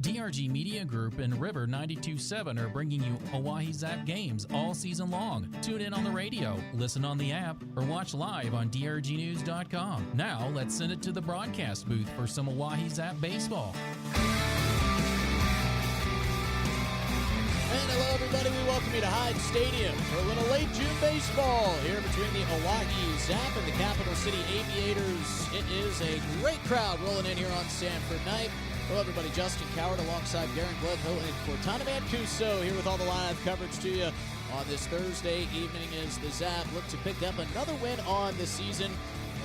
DRG Media Group and River 92.7 are bringing you Oahe Zap games all season long. Tune in on the radio, listen on the app, or watch live on drgnews.com. Now, let's send it to the broadcast booth for some Oahe Zap baseball. And hello, everybody. We welcome you to Hyde Stadium for a little late June baseball here between the Oahe Zap and the Capital City Aviators. It is a great crowd rolling in here on Sanford night. Hello, everybody. Justin Coward alongside Garen Gledhill and Cortana Mancuso here with all the live coverage to you on this Thursday evening as the Zap look to pick up another win on the season.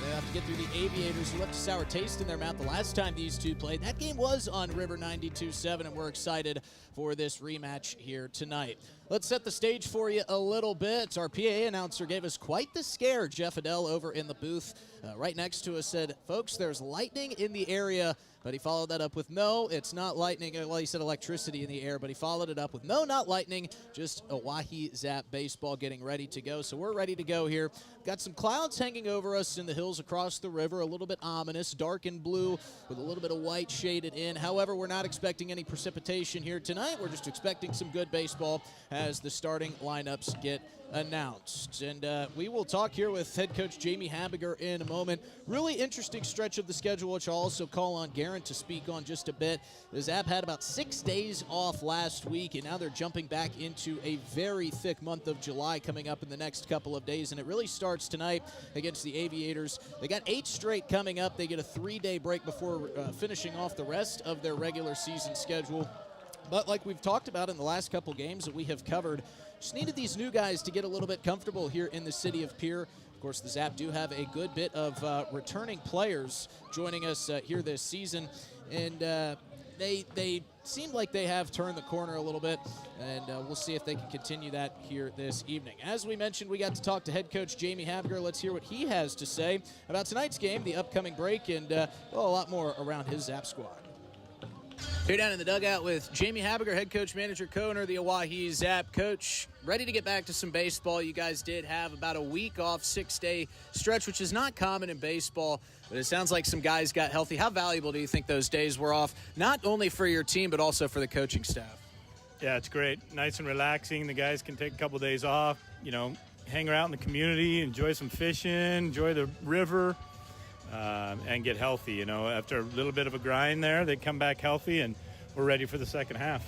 They have to get through the Aviators, who left a sour taste in their mouth the last time these two played. That game was on River 92.7, and we're excited for this rematch here tonight. Let's set the stage for you a little bit. Our PA announcer gave us quite the scare. Jeff Adele over in the booth right next to us said, folks, there's lightning in the area. But he followed that up with, no, it's not lightning. Well, he said electricity in the air, but he followed it up with, no, not lightning, just Oahe Zap baseball getting ready to go. So we're ready to go here. Got some clouds hanging over us in the hills across the river, a little bit ominous, dark and blue with a little bit of white shaded in. However, we're not expecting any precipitation here tonight. We're just expecting some good baseball as the starting lineups get announced. And we will talk here with head coach Jamie Habiger in a moment. Really interesting stretch of the schedule, which I'll also call on Garen to speak on just a bit. The Zap had about 6 days off last week, and now they're jumping back into a very thick month of July coming up in the next couple of days, and it really starts tonight against the Aviators. They got 8 straight coming up. They get a 3-day break before finishing off the rest of their regular season schedule. But like we've talked about in the last couple games that we have covered, just needed these new guys to get a little bit comfortable here in the city of Pierre. Of course, the Zap do have a good bit of returning players joining us here this season, and they seem like they have turned the corner a little bit, and we'll see if they can continue that here this evening. As we mentioned, we got to talk to head coach Jamie Habiger. Let's hear what he has to say about tonight's game, the upcoming break, and well, a lot more around his Zap squad. Here down in the dugout with Jamie Habiger, head coach, manager, co-owner, the Oahe Zap. Coach, ready to get back to some baseball. You guys did have about a week off, 6-day stretch, which is not common in baseball, but it sounds like some guys got healthy. How valuable do you think those days were off, not only for your team, but also for the coaching staff? Yeah, it's great. Nice and relaxing. The guys can take a couple days off, you know, hang out in the community, enjoy some fishing, enjoy the river. And get healthy. You know, after a little bit of a grind there, they come back healthy, and we're ready for the second half.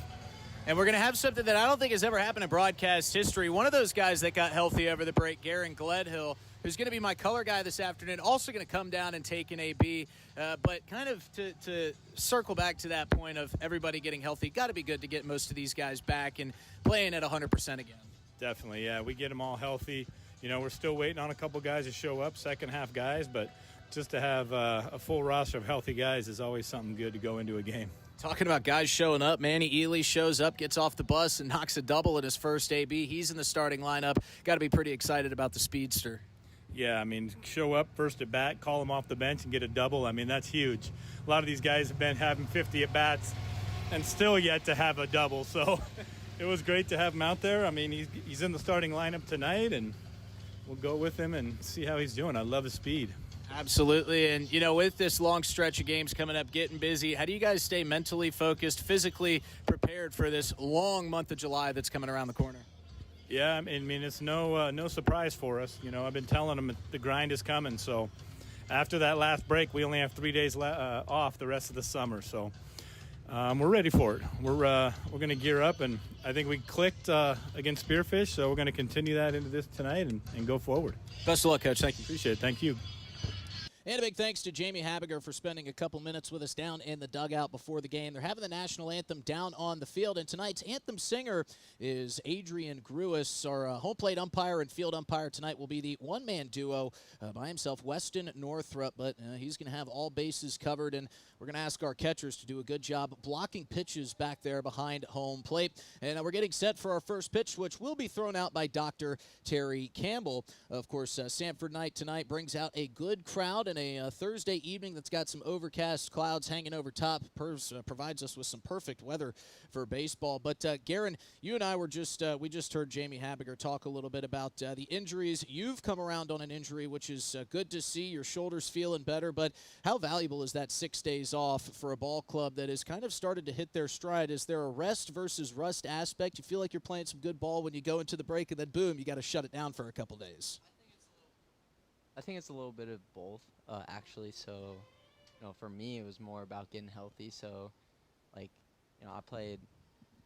And we're going to have something that I don't think has ever happened in broadcast history. One of those guys that got healthy over the break, Garen Gledhill, who's going to be my color guy this afternoon, also going to come down and take an AB. But kind of to circle back to that point of everybody getting healthy, got to be good to get most of these guys back and playing at 100% again. Definitely, yeah. We get them all healthy. You know, we're still waiting on a couple guys to show up, second half guys, but just to have a full roster of healthy guys is always something good to go into a game. Talking about guys showing up, Manny Ely shows up, gets off the bus, and knocks a double in his first AB. He's in the starting lineup. Got to be pretty excited about the speedster. Yeah, I mean, show up first at bat, call him off the bench, and get a double. I mean, that's huge. A lot of these guys have been having 50 at bats and still yet to have a double. So it was great to have him out there. I mean, he's in the starting lineup tonight, and we'll go with him and see how he's doing. I love his speed. Absolutely. And, you know, with this long stretch of games coming up, getting busy, how do you guys stay mentally focused, physically prepared for this long month of July that's coming around the corner? Yeah, I mean, it's no surprise for us. You know, I've been telling them the grind is coming. So after that last break, we only have 3 days off the rest of the summer. So we're ready for it. We're going to gear up, and I think we clicked against Spearfish, so we're going to continue that into this tonight and go forward. Best of luck, Coach. Thank you. Appreciate it. Thank you. And a big thanks to Jamie Habiger for spending a couple minutes with us down in the dugout before the game. They're having the national anthem down on the field, and tonight's anthem singer is Adrian Gruis. Our home plate umpire and field umpire tonight will be the one-man duo by himself, Weston Northrup, but he's going to have all bases covered, and we're going to ask our catchers to do a good job blocking pitches back there behind home plate. And we're getting set for our first pitch, which will be thrown out by Dr. Terry Campbell. Of course, Sanford night tonight brings out a good crowd, and in a Thursday evening that's got some overcast clouds hanging over top. Provides us with some perfect weather for baseball. But Garen, you and I were we just heard Jamie Habiger talk a little bit about the injuries. You've come around on an injury, which is good to see. Your shoulder's feeling better. But how valuable is that 6 days off for a ball club that has kind of started to hit their stride? Is there a rest versus rust aspect? You feel like you're playing some good ball when you go into the break, and then boom, you got to shut it down for a couple days. I think it's a little bit of both, actually. So, for me, it was more about getting healthy. So, I played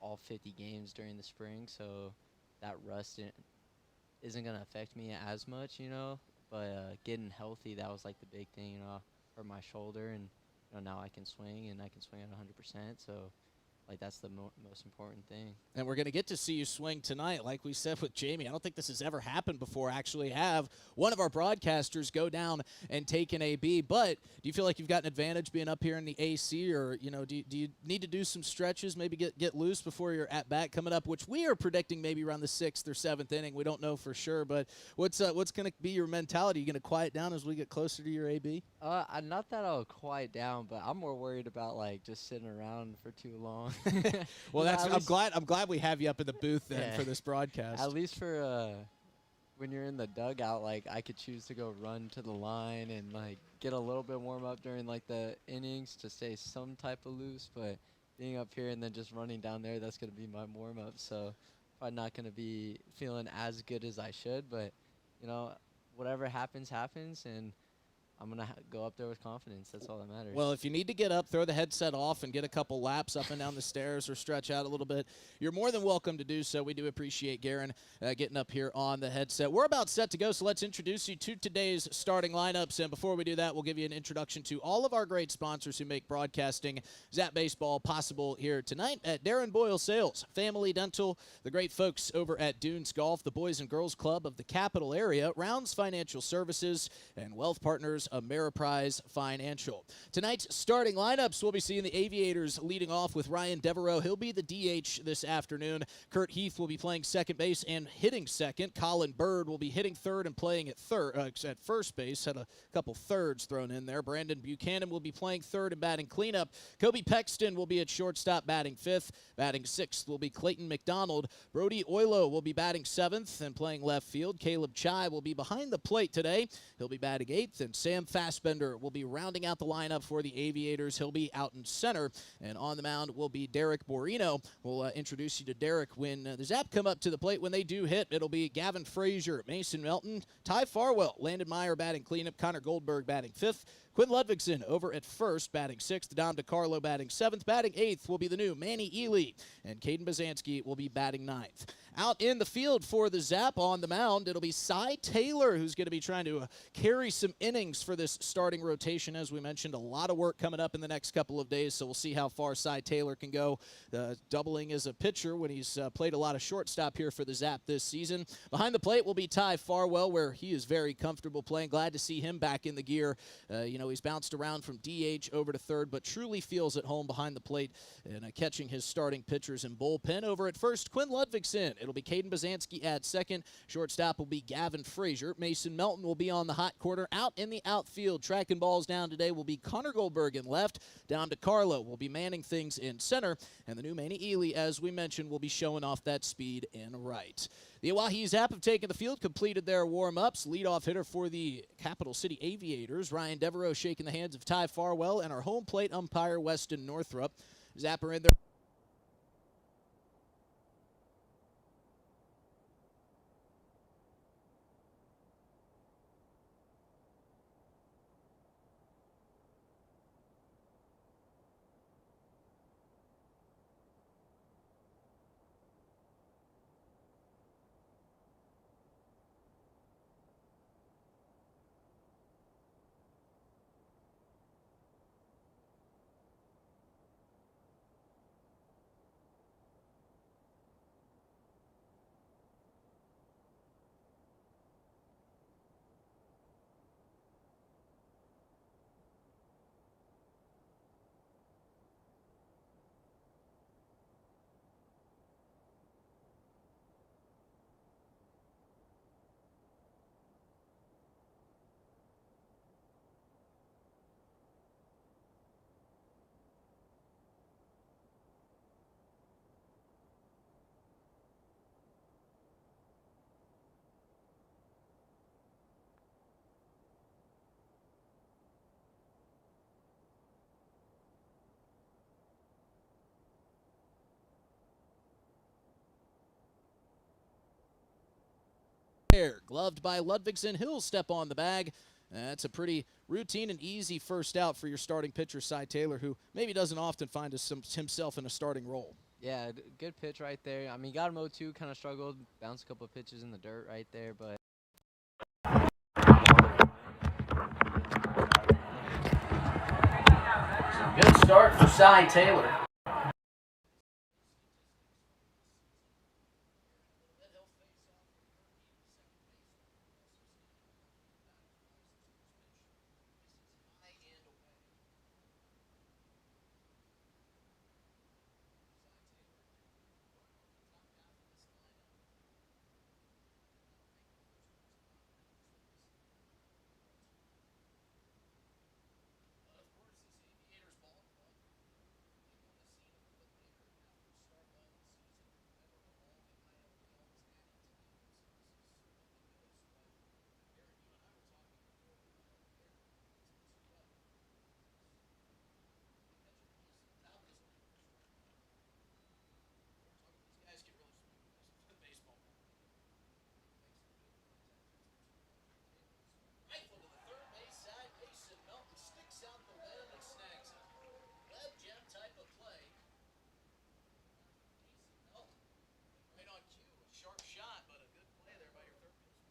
all 50 games during the spring, so that rust isn't going to affect me as much, But getting healthy, that was, the big thing, for my shoulder. And, now I can swing, and I can swing at 100%. So, that's the most important thing. And we're going to get to see you swing tonight. Like we said with Jamie, I don't think this has ever happened before, actually have one of our broadcasters go down and take an AB. But do you feel like you've got an advantage being up here in the AC, or, do you need to do some stretches, maybe get loose before your at-bat coming up, which we are predicting maybe around the 6th or 7th inning. We don't know for sure. But what's going to be your mentality? Are you going to quiet down as we get closer to your AB? Not that I'll quiet down, but I'm more worried about, just sitting around for too long. Well, I'm glad we have you up in the booth then for this broadcast. At least for when you're in the dugout, I could choose to go run to the line and get a little bit warm up during the innings to stay some type of loose. But being up here and then just running down there, that's gonna be my warm up. So probably not gonna be feeling as good as I should. But whatever happens, and I'm going to go up there with confidence. That's all that matters. Well, if you need to get up, throw the headset off and get a couple laps up and down the stairs or stretch out a little bit, you're more than welcome to do so. We do appreciate Garen getting up here on the headset. We're about set to go, so let's introduce you to today's starting lineups. And before we do that, we'll give you an introduction to all of our great sponsors who make broadcasting Zap Baseball possible here tonight at Darren Boyle Sales, Family Dental, the great folks over at Dunes Golf, the Boys and Girls Club of the Capital Area, Rounds Financial Services, and Wealth Partners Ameriprise Financial. Tonight's starting lineups, we'll be seeing the Aviators leading off with Ryan Devereaux. He'll be the DH this afternoon. Kurt Heath will be playing second base and hitting second. Colin Bird will be hitting third and playing at first base. Had a couple thirds thrown in there. Brandon Buchanan will be playing third and batting cleanup. Kobe Pexton will be at shortstop batting fifth. Batting sixth will be Clayton McDonald. Brody Oilo will be batting seventh and playing left field. Caleb Chai will be behind the plate today. He'll be batting eighth, and Sam Fassbender will be rounding out the lineup for the Aviators. He'll be out in center, and on the mound will be Derek Borino. We'll introduce you to Derek when the Zap come up to the plate. When they do hit, it'll be Gavin Frazier, Mason Melton, Ty Farwell, Landon Meyer batting cleanup, Connor Goldberg batting fifth, Quinn Ludvigson over at first, batting sixth. Dom DiCarlo batting seventh. Batting eighth will be the new Manny Ely. And Caden Bazansky will be batting ninth. Out in the field for the Zap on the mound, it'll be Cy Taylor, who's going to be trying to carry some innings for this starting rotation. As we mentioned, a lot of work coming up in the next couple of days, so we'll see how far Cy Taylor can go, doubling as a pitcher when he's played a lot of shortstop here for the Zap this season. Behind the plate will be Ty Farwell, where he is very comfortable playing. Glad to see him back in the gear. He's bounced around from DH over to third, but truly feels at home behind the plate and catching his starting pitchers in bullpen. Over at first, Quinn Ludvigson. It'll be Caden Bazansky at second. Shortstop will be Gavin Frazier. Mason Melton will be on the hot corner. Out in the outfield, tracking balls down today will be Connor Goldberg in left. Down to Carlo will be manning things in center. And the new Manny Ely, as we mentioned, will be showing off that speed in right. The Oahe Zap have taken the field, completed their warm-ups. Leadoff hitter for the Capital City Aviators, Ryan Devereaux, shaking the hands of Ty Farwell, and our home plate umpire, Weston Northrup. Zap are in there. there. Gloved by Ludvigsen. He'll step on the bag. That's a pretty routine and easy first out for your starting pitcher, Cy Taylor, who maybe doesn't often find himself in a starting role. Yeah, good pitch right there. I mean, got him 0-2, kind of struggled, bounced a couple of pitches in the dirt right there, but good start for Cy Taylor.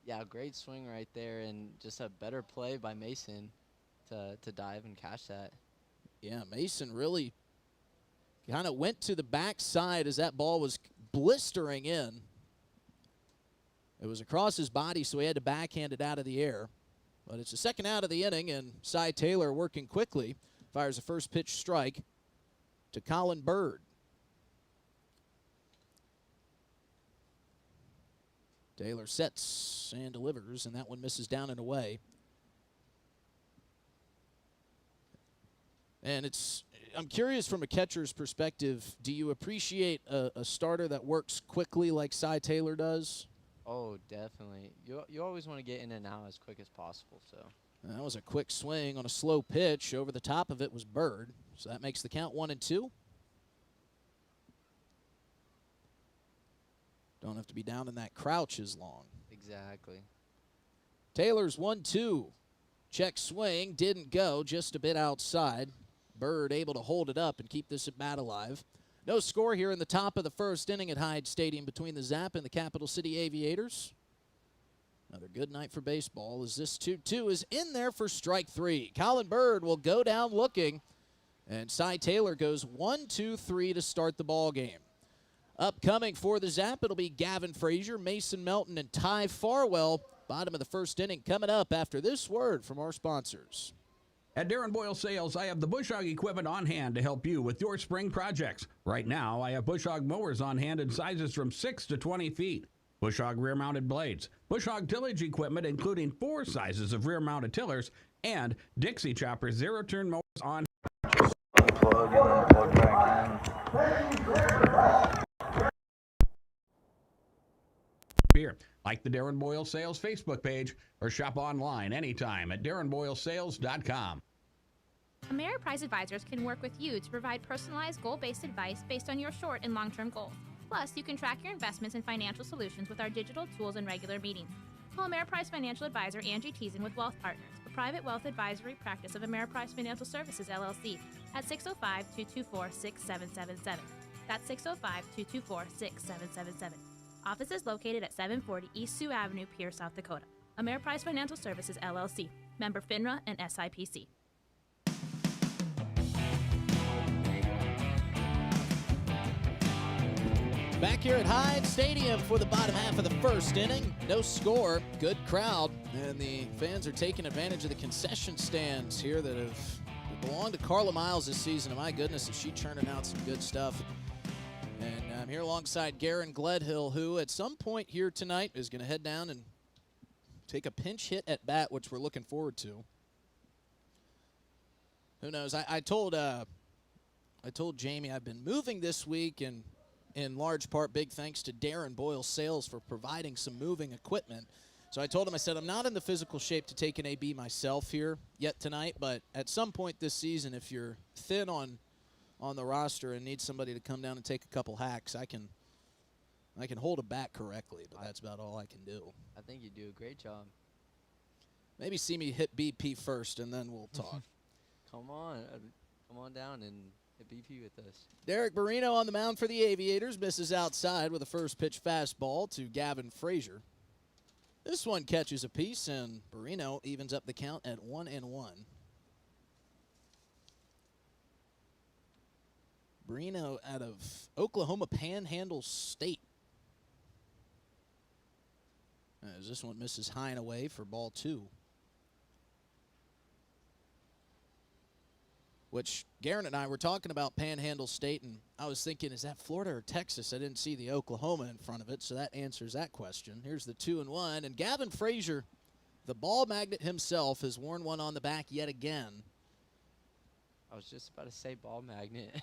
yeah, great swing right there, and just a better play by Mason to dive and catch that. Yeah, Mason really kind of went to the backside as that ball was blistering in. It was across his body, so he had to backhand it out of the air. But it's the second out of the inning, and Cy Taylor working quickly. Fires a first pitch strike to Colin Bird. Taylor sets and delivers, and that one misses down and away. And I'm curious from a catcher's perspective, do you appreciate a starter that works quickly like Cy Taylor does? Oh, definitely. You always want to get in and out as quick as possible. So And that was a quick swing on a slow pitch. Over the top of it was Bird. So that makes the count 1-2. Don't have to be down in that crouch as long. exactly. Taylor's 1-2. Check swing, didn't go, just a bit outside. Bird able to hold it up and keep this at bat alive. No score here in the top of the first inning at Hyde Stadium between the Zap and the Capital City Aviators. Another good night for baseball as this 2-2 is in there for strike three. Colin Bird will go down looking, and Cy Taylor goes 1-2-3 to start the ball game. Upcoming for the Zap, it'll be Gavin Frazier, Mason Melton, and Ty Farwell. Bottom of the first inning coming up after this word from our sponsors. At Darren Boyle Sales, I have the Bush Hog equipment on hand to help you with your spring projects. Right now, I have Bush Hog mowers on hand in sizes from 6 to 20 feet. Bush Hog rear-mounted blades, Bush Hog tillage equipment including 4 sizes of rear-mounted tillers, and Dixie Chopper zero-turn mowers on Unplug and then plug back in. here. Like the Darren Boyle Sales Facebook page or shop online anytime at darrenboylesales.com. Ameriprise Advisors can work with you to provide personalized, goal-based advice based on your short and long-term goals. Plus, you can track your investments and financial solutions with our digital tools and regular meetings. Call Ameriprise Financial Advisor Angie Teason with Wealth Partners, a private wealth advisory practice of Ameriprise Financial Services, LLC, at 605-224-6777. That's 605-224-6777. Office is located at 740 East Sioux Avenue, Pierre, South Dakota. Ameriprise Financial Services, LLC, member FINRA and SIPC. Back here at Hyde Stadium for the bottom half of the first inning. No score, good crowd, and the fans are taking advantage of the concession stands here that belonged to Carla Miles this season. And my goodness, is she churning out some good stuff. And I'm here alongside Garen Gledhill, who at some point here tonight is going to head down and take a pinch hit at bat, which we're looking forward to. Who knows? I told Jamie I've been moving this week, and in large part big thanks to Darren Boyle Sales for providing some moving equipment. So I told him, I said, I'm not in the physical shape to take an AB myself here yet tonight, but at some point this season, if you're thin on the roster and need somebody to come down and take a couple hacks, I can I can hold a bat correctly, but that's about all I can do. I think you do a great job. Maybe see me hit BP first, and then we'll talk. Come on down and hit BP with us. Derek Barrino on the mound for the Aviators. Misses outside with a first pitch fastball to Gavin Frazier. This one catches a piece, and Barrino evens up the count at 1-1. Barrino out of Oklahoma Panhandle State. As this one misses high and away for ball 2. Which Garen and I were talking about Panhandle State, and I was thinking, is that Florida or Texas? I didn't see the Oklahoma in front of it, so that answers that question. Here's the 2-1, and Gavin Frazier, the ball magnet himself, has worn one on the back yet again. I was just about to say ball magnet.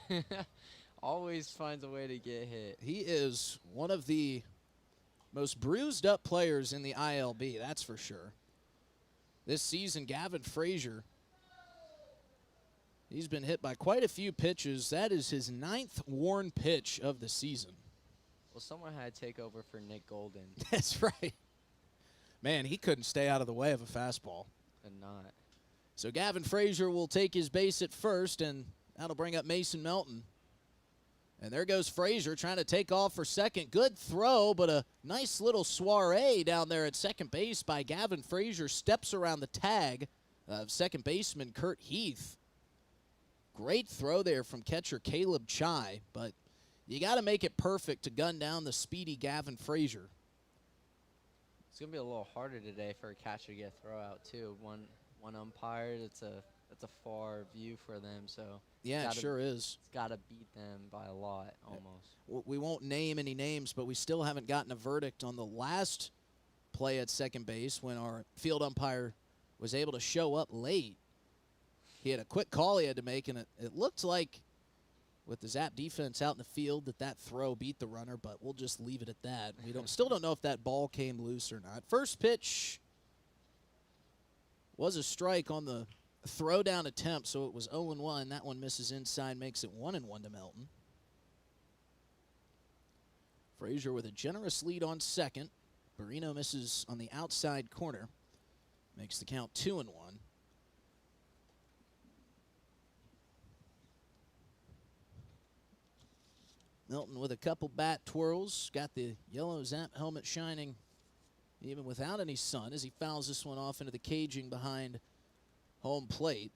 Always finds a way to get hit. He is one of the most bruised up players in the ILB, that's for sure. This season, Gavin Frazier, he's been hit by quite a few pitches. That is his 9th worn pitch of the season. Well, someone had to take over for Nick Golden. That's right. Man, he couldn't stay out of the way of a fastball. And not. So Gavin Frazier will take his base at first, and that'll bring up Mason Melton. And there goes Frazier trying to take off for second. Good throw, but a nice little soiree down there at second base by Gavin Frazier. Steps around the tag of second baseman Kurt Heath. Great throw there from catcher Caleb Chai, but you got to make it perfect to gun down the speedy Gavin Frazier. It's going to be a little harder today for a catcher to get a throw out, too. One umpire, that's a far view for them, so yeah, it sure is. It's got to beat them by a lot, almost. We won't name any names, but we still haven't gotten a verdict on the last play at second base when our field umpire was able to show up late. He had a quick call he had to make, and it looked like with the Zap defense out in the field that throw beat the runner, but we'll just leave it at that. We still don't know if that ball came loose or not. First pitch was a strike on the throw-down attempt, so it was 0-1. That one misses inside, makes it 1-1 to Melton. Frazier with a generous lead on second. Barrino misses on the outside corner. Makes the count 2-1. Melton with a couple bat twirls. Got the yellow Zap helmet shining even without any sun as he fouls this one off into the caging behind home plate.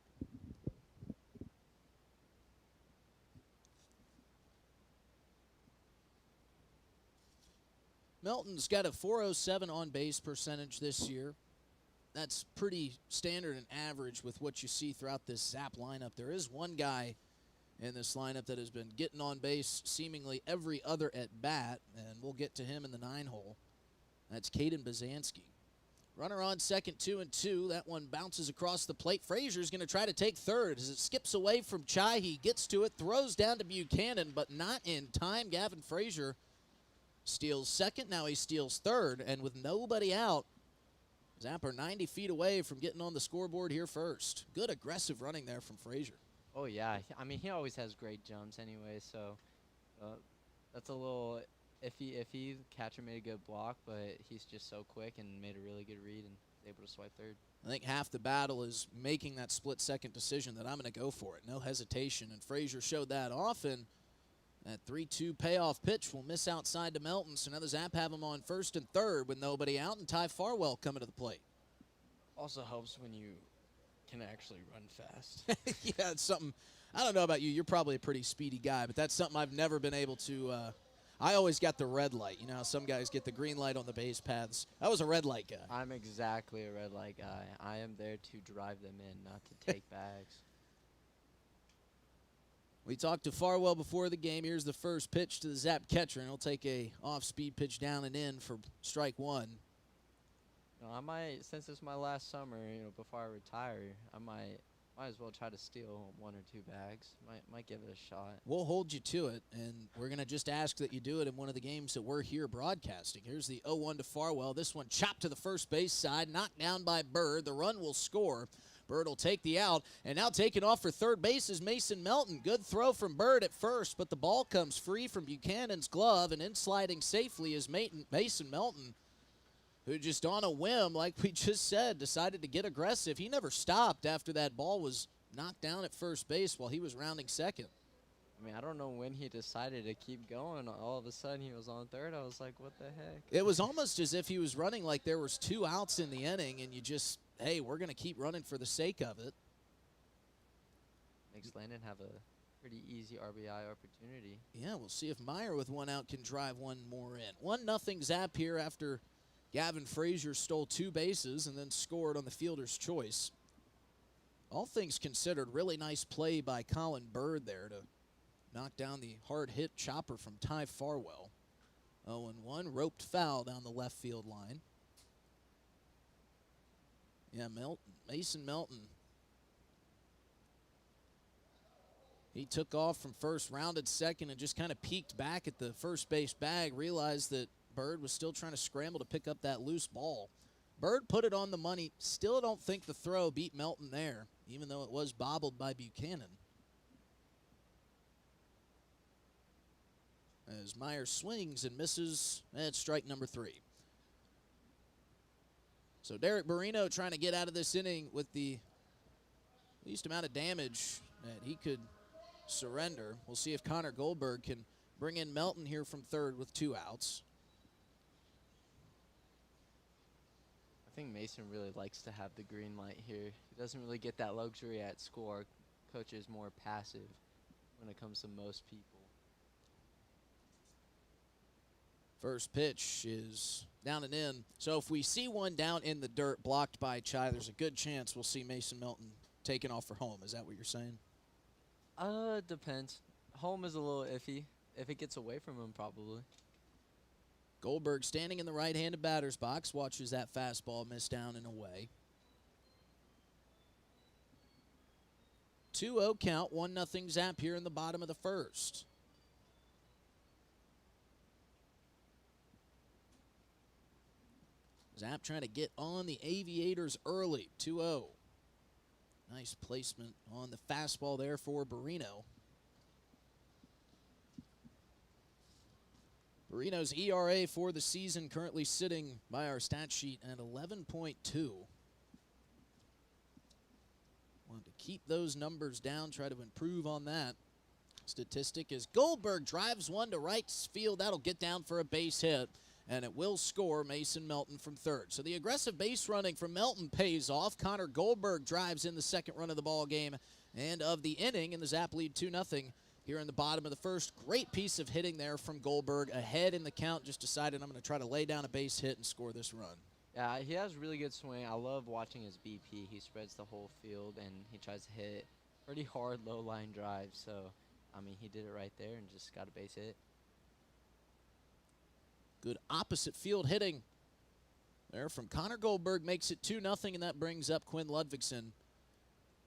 Melton's got a .407 on-base percentage this year. That's pretty standard and average with what you see throughout this Zap lineup. There is one guy in this lineup that has been getting on base seemingly every other at-bat, and we'll get to him in the 9-hole. That's Caden Bazanski. Runner on second, 2-2. That one bounces across the plate. Frazier's going to try to take third. As it skips away from Chai, he gets to it, throws down to Buchanan, but not in time. Gavin Frazier steals second. Now he steals third, and with nobody out, Zapper 90 feet away from getting on the scoreboard here first. Good aggressive running there from Frazier. Oh, yeah. I mean, he always has great jumps anyway, so that's a little iffy. Catcher made a good block, but he's just so quick and made a really good read and able to swipe third. I think half the battle is making that split-second decision that I'm going to go for it. No hesitation, and Frazier showed that off, and that 3-2 payoff pitch will miss outside to Melton, so now the Zap have him on first and third with nobody out, and Ty Farwell coming to the plate. Also helps when you can actually run fast. Yeah, it's something. I don't know about you. You're probably a pretty speedy guy, but that's something I've never been able to. I always got the red light. You know how some guys get the green light on the base paths. I was a red light guy. I'm exactly a red light guy. I am there to drive them in, not to take bags. We talked to Farwell before the game. Here's the first pitch to the Zap catcher, and he'll take a off-speed pitch down and in for strike one. I might, since it's my last summer, before I retire, I might as well try to steal 1 or 2 bags. Might give it a shot. We'll hold you to it, and we're going to just ask that you do it in one of the games that we're here broadcasting. Here's the 0-1 to Farwell. This one chopped to the first base side, knocked down by Bird. The run will score. Bird will take the out, and now taking off for third base is Mason Melton. Good throw from Bird at first, but the ball comes free from Buchanan's glove, and in sliding safely is Mason Melton, who just on a whim, like we just said, decided to get aggressive. He never stopped after that ball was knocked down at first base while he was rounding second. I mean, I don't know when he decided to keep going. All of a sudden, he was on third. I was like, what the heck? It was almost as if he was running like there was 2 outs in the inning, and you just, hey, we're going to keep running for the sake of it. Makes Landon have a pretty easy RBI opportunity. Yeah, we'll see if Meyer with 1 out can drive 1 more in. 1-0 Zap here after Gavin Frazier stole 2 bases and then scored on the fielder's choice. All things considered, really nice play by Colin Bird there to knock down the hard-hit chopper from Ty Farwell. 0-1, roped foul down the left field line. Yeah, Mason Melton. He took off from first, rounded second, and just kind of peeked back at the first base bag, realized that Bird was still trying to scramble to pick up that loose ball. Bird put it on the money. Still don't think the throw beat Melton there, even though it was bobbled by Buchanan. As Meyer swings and misses, that's strike number 3. So Derek Barrino trying to get out of this inning with the least amount of damage that he could surrender. We'll see if Connor Goldberg can bring in Melton here from third with 2 outs. I think Mason really likes to have the green light here. He doesn't really get that luxury at school. Our coach is more passive when it comes to most people. First pitch is down and in. So if we see one down in the dirt blocked by Chai, there's a good chance we'll see Mason Melton taken off for home. Is that what you're saying? Depends. Home is a little iffy. If it gets away from him, probably. Goldberg standing in the right-handed batter's box, watches that fastball miss down and away. 2-0 count, 1-0 Zap here in the bottom of the first. Zap trying to get on the Aviators early, 2-0. Nice placement on the fastball there for Barrino. Barrino's ERA for the season currently sitting by our stat sheet at 11.2. Want to keep those numbers down, try to improve on that statistic as Goldberg drives one to right field. That'll get down for a base hit, and it will score Mason Melton from third. So the aggressive base running from Melton pays off. Connor Goldberg drives in the second run of the ball game and of the inning, and the Zap lead 2-0 here in the bottom of the first. Great piece of hitting there from Goldberg. Ahead in the count, just decided I'm going to try to lay down a base hit and score this run. Yeah, he has really good swing. I love watching his BP. He spreads the whole field, and he tries to hit pretty hard low-line drives. So, I mean, he did it right there and just got a base hit. Good opposite field hitting there from Connor Goldberg. Makes it 2-0, and that brings up Quinn Ludvigsen,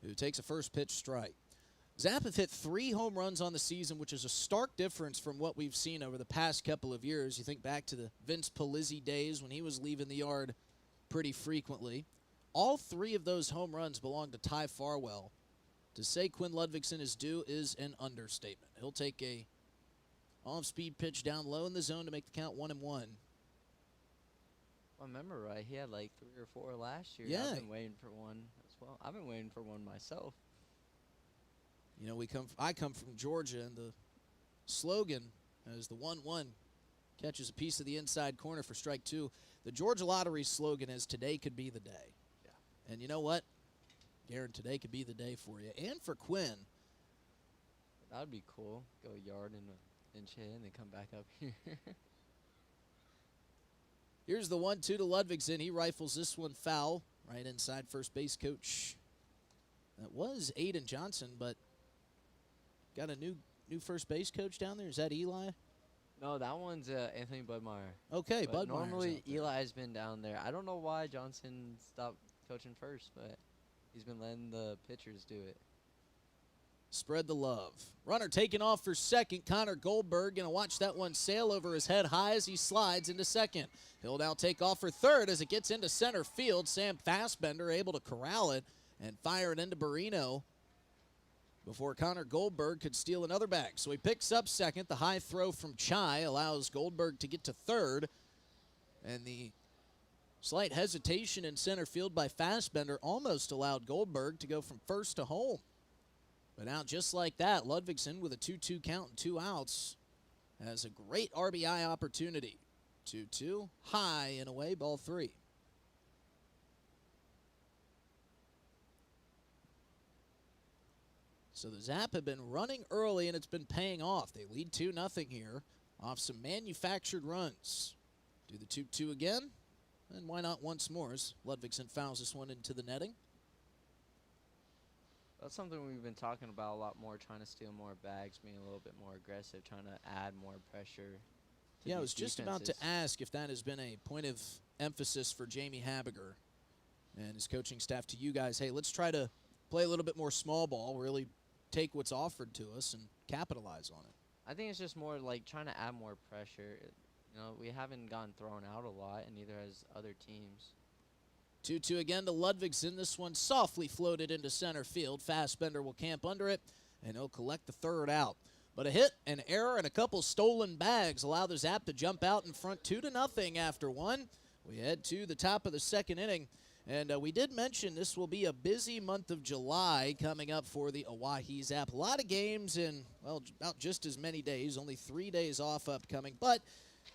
who takes a first pitch strike. Zap have hit 3 home runs on the season, which is a stark difference from what we've seen over the past couple of years. You think back to the Vince Palizzi days when he was leaving the yard pretty frequently. All 3 of those home runs belong to Ty Farwell. To say Quinn Ludvigsen is due is an understatement. He'll take a off-speed pitch down low in the zone to make the count 1-1. If I remember right, he had like 3 or 4 last year. Yeah. I've been waiting for one as well. I've been waiting for one myself. You know, I come from Georgia, and the slogan is the 1-1 catches a piece of the inside corner for strike 2. The Georgia Lottery slogan is "Today could be the day." Yeah. And you know what? Garen, today could be the day for you and for Quinn. That would be cool. Go yard and an inch hit and then come back up here. Here's the 1-2 to Ludvigsen. He rifles this one foul right inside first base coach. That was Aiden Johnson, but got a new first base coach down there. Is that Eli? No, that one's Anthony Budmeyer. Okay, But Budmeyer's normally out there. Eli's been down there. I don't know why Johnson stopped coaching first, but he's been letting the pitchers do it. Spread the love. Runner taken off for second. Connor Goldberg going to watch that one sail over his head high as he slides into second. He'll now take off for third as it gets into center field. Sam Fassbender able to corral it and fire it into Barrino before Connor Goldberg could steal another bag. So he picks up second. The high throw from Chai allows Goldberg to get to third. And the slight hesitation in center field by Fassbender almost allowed Goldberg to go from first to home. But now just like that, Ludvigsen with a 2-2 count and 2 outs has a great RBI opportunity. 2-2, high and away, ball 3. So the Zap have been running early, and it's been paying off. They lead 2-0 here off some manufactured runs. Do the 2-2 again, and why not once more as Ludvigsen fouls this one into the netting. That's something we've been talking about a lot more, trying to steal more bags, being a little bit more aggressive, trying to add more pressure. Yeah, I was just about to ask if that has been a point of emphasis for Jamie Habiger and his coaching staff to you guys. Hey, let's try to play a little bit more small ball, really take what's offered to us and capitalize on it. I think it's just more like trying to add more pressure. You know, we haven't gotten thrown out a lot, and neither has other teams. 2-2 again to Ludvigsen. This one softly floated into center field. Fassbender will camp under it, and he'll collect the third out. But a hit, an error, and a couple stolen bags allow the Zap to jump out in front 2-0 after one. We head to the top of the second inning. And we did mention this will be a busy month of July coming up for the Oahe Zap. A lot of games in, well, about just as many days, only 3 days off upcoming. But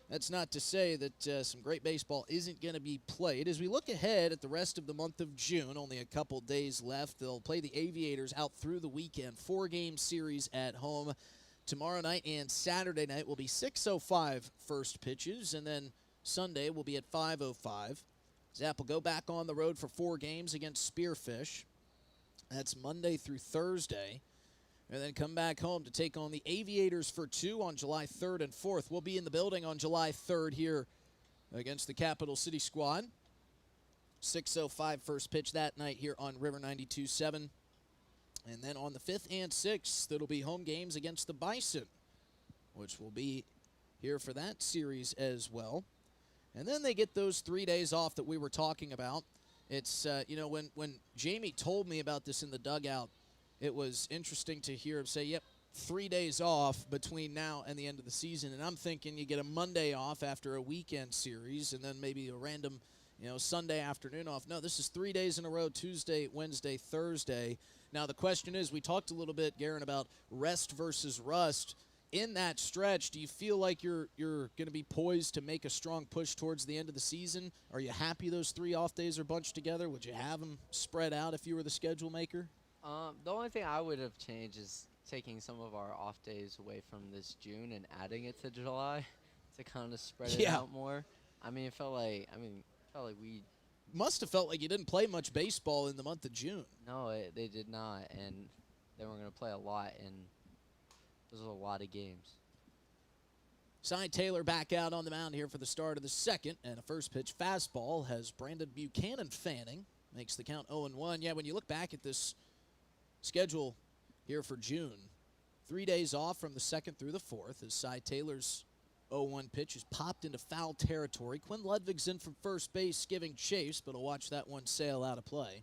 that's not to say that some great baseball isn't going to be played. As we look ahead at the rest of the month of June, only a couple days left, they'll play the Aviators out through the weekend. 4-game series at home. Tomorrow night and Saturday night will be 6:05 first pitches, and then Sunday will be at 5:05. Zap will go back on the road for 4 games against Spearfish. That's Monday through Thursday. And then come back home to take on the Aviators for 2 on July 3rd and 4th. We'll be in the building on July 3rd here against the Capital City squad. 6:05 first pitch that night here on River 92.7. And then on the 5th and 6th, it'll be home games against the Bison, which will be here for that series as well. And then they get those 3 days off that we were talking about. It's, you know, when Jamie told me about this in the dugout, it was interesting to hear him say, yep, 3 days off between now and the end of the season. And I'm thinking you get a Monday off after a weekend series and then maybe a random, you know, Sunday afternoon off. No, this is 3 days in a row, Tuesday, Wednesday, Thursday. Now, the question is, we talked a little bit, Garen, about rest versus rust. In that stretch, do you feel like you're going to be poised to make a strong push towards the end of the season? Are you happy those 3 off days are bunched together? Would you have them spread out if you were the schedule maker? The only thing I would have changed is taking some of our off days away from this June and adding it to July to kind of spread it out more. I mean, it felt like we must have felt like you didn't play much baseball in the month of June. No, they did not, and they were going to play a lot, and those are a lot of games. Cy Taylor back out on the mound here for the start of the second, and a first pitch fastball has Brandon Buchanan fanning. Makes the count 0-1. Yeah, when you look back at this schedule here for June, 3 days off from the 2nd through the 4th as Cy Taylor's 0-1 pitch is popped into foul territory. Quinn Ludvigsen from first base giving chase, but he'll watch that one sail out of play.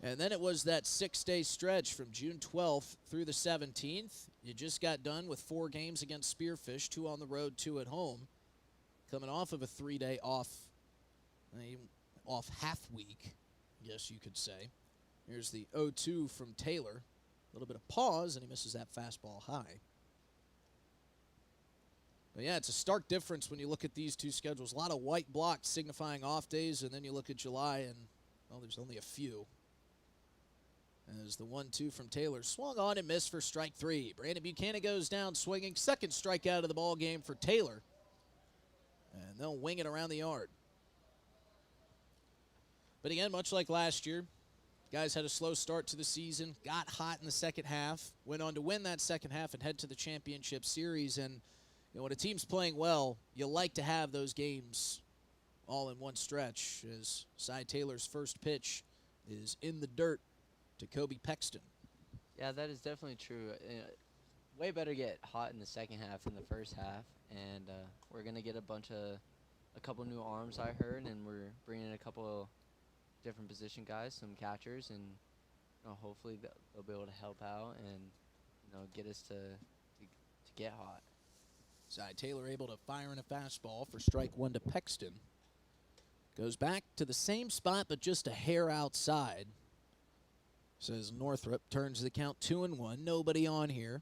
And then it was that 6-day stretch from June 12th through the 17th. You just got done with 4 games against Spearfish, 2 on the road, 2 at home. Coming off of a 3-day off half week, I guess you could say. Here's the 0-2 from Taylor. A little bit of pause, and he misses that fastball high. But yeah, it's a stark difference when you look at these two schedules. A lot of white blocks signifying off days, and then you look at July, and, well, there's only a few. As the 1-2 from Taylor swung on and missed for strike 3. Brandon Buchanan goes down swinging. Second strikeout of the ball game for Taylor. And they'll wing it around the yard. But again, much like last year, guys had a slow start to the season, got hot in the second half, went on to win that second half and head to the championship series. And you know, when a team's playing well, you like to have those games all in one stretch, as Cy Taylor's first pitch is in the dirt to Kobe Pexton. Yeah, that is definitely true. Way better get hot in the second half than the first half, and we're gonna get a couple new arms, I heard, and we're bringing in a couple different position guys, some catchers, and hopefully they'll be able to help out and get us to get hot. Cy Taylor able to fire in a fastball for strike one to Pexton. Goes back to the same spot, but just a hair outside. Says Northrup, turns the count 2-1. Nobody on here.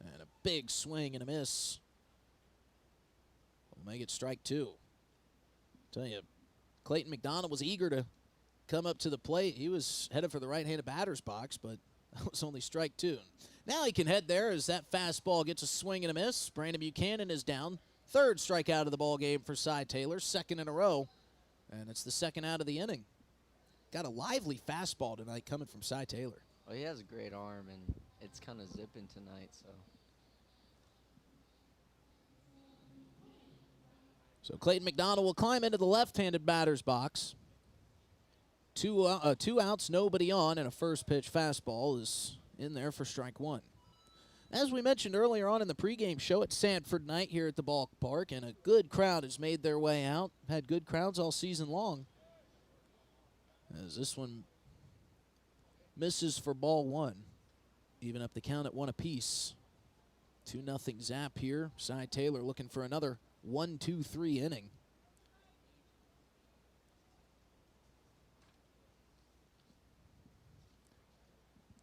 And a big swing and a miss. We'll make it strike two. Tell you, Clayton McDonald was eager to come up to the plate. He was headed for the right-handed batter's box, but that was only strike two. Now he can head there as that fastball gets a swing and a miss. Brandon Buchanan is down. Third strikeout of the ball game for Cy Taylor, second in a row, and it's the second out of the inning. Got a lively fastball tonight coming from Cy Taylor. Well, he has a great arm, and it's kind of zipping tonight, So Clayton McDonald will climb into the left-handed batter's box. Two outs, nobody on, and a first pitch fastball is in there for strike one. As we mentioned earlier on in the pregame show, it's Sanford night here at the ballpark, and a good crowd has made their way out. Had good crowds all season long. As this one misses for ball one. Even up the count at one apiece. 2-0 Zap here. Cy Taylor looking for another 1-2-3 inning.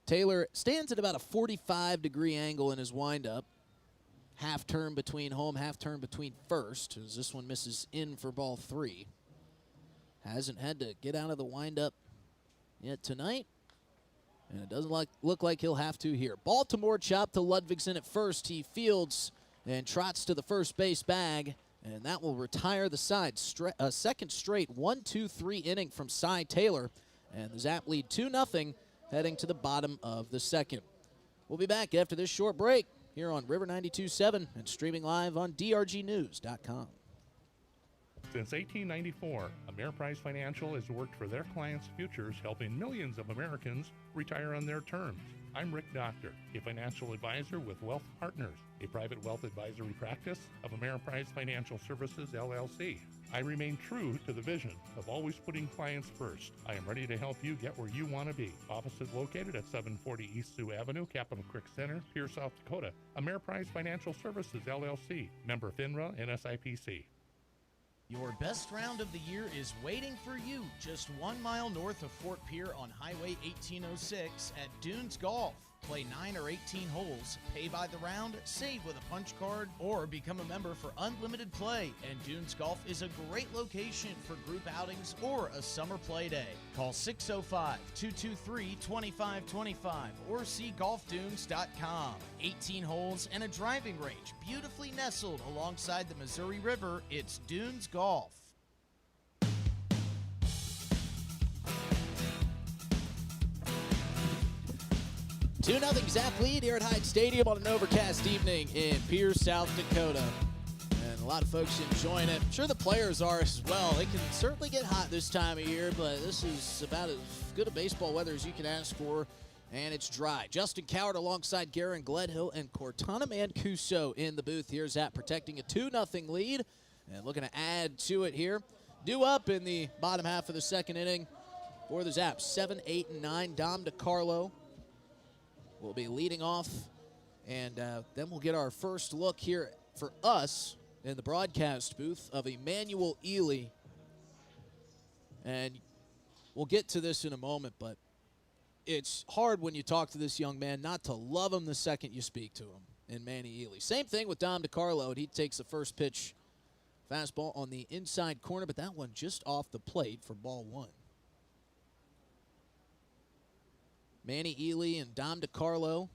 Taylor stands at about a 45-degree angle in his windup. Half turn between home, half turn between first, as this one misses in for ball three. Hasn't had to get out of the windup yet tonight, and it doesn't look like he'll have to here. Baltimore chop to Ludvigsen at first. He fields and trots to the first base bag, and that will retire the side. Second straight 1-2-3 inning from Cy Taylor, and the Zap lead 2-0. Heading to the bottom of the second. We'll be back after this short break here on River 92.7 and streaming live on drgnews.com. Since 1894, Ameriprise Financial has worked for their clients' futures, helping millions of Americans retire on their terms. I'm Rick Doctor, a financial advisor with Wealth Partners, a private wealth advisory practice of Ameriprise Financial Services, LLC. I remain true to the vision of always putting clients first. I am ready to help you get where you want to be. Office is located at 740 East Sioux Avenue, Capitol Creek Center, Pierce, South Dakota. Ameriprise Financial Services, LLC, member FINRA and SIPC. Your best round of the year is waiting for you just 1 mile north of Fort Pierre on Highway 1806 at Dunes Golf. Play 9 or 18 holes, pay by the round, save with a punch card, or become a member for unlimited play. And Dunes Golf is a great location for group outings or a summer play day. Call 605-223-2525 or see golfdunes.com. 18 holes and a driving range beautifully nestled alongside the Missouri River. It's Dunes Golf. 2-0 Zap lead here at Hyde Stadium on an overcast evening in Pierce, South Dakota. And a lot of folks enjoying it. I'm sure the players are as well. It can certainly get hot this time of year, but this is about as good a baseball weather as you can ask for, and it's dry. Justin Coward alongside Garen Gledhill and Cortana Mancuso in the booth here. Zap protecting a 2-0 lead and looking to add to it here. Due up in the bottom half of the second inning for the Zaps. 7, 8, and 9. Dom DeCarlo will be leading off, and then we'll get our first look here for us in the broadcast booth of Emmanuel Ely. And we'll get to this in a moment, but it's hard when you talk to this young man not to love him the second you speak to him in Manny Ely. Same thing with Dom DeCarlo, and he takes the first pitch fastball on the inside corner, but that one just off the plate for ball one. Manny Ely and Dom DeCarlo,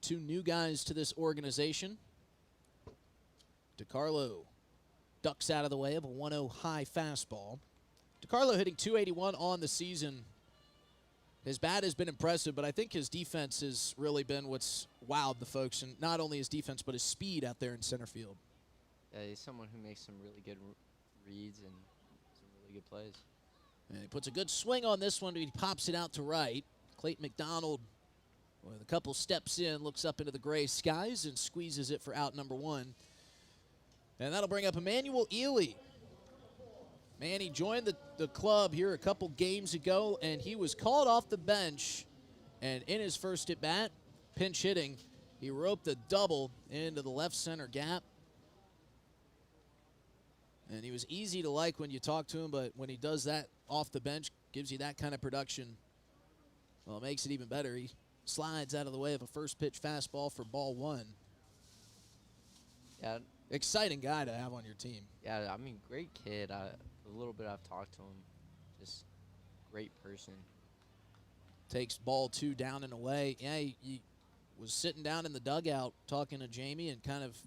two new guys to this organization. DeCarlo ducks out of the way of a 1-0 high fastball. DeCarlo hitting .281 on the season. His bat has been impressive, but I think his defense has really been what's wowed the folks, and not only his defense, but his speed out there in center field. Yeah, he's someone who makes some really good reads and some really good plays. And he puts a good swing on this one, but he pops it out to right. Clayton McDonald, with a couple steps in, looks up into the gray skies and squeezes it for out number one. And that'll bring up Emmanuel Ely. Manny joined the club here a couple games ago, and he was called off the bench. And in his first at-bat, pinch hitting, he roped a double into the left center gap. And he was easy to like when you talk to him, but when he does that off the bench, gives you that kind of production, well, it makes it even better. He slides out of the way of a first pitch fastball for ball one. Yeah. Exciting guy to have on your team. Yeah, I mean, great kid. The little bit I've talked to him, just great person. Takes ball two down and away. Yeah, he was sitting down in the dugout talking to Jamie and kind of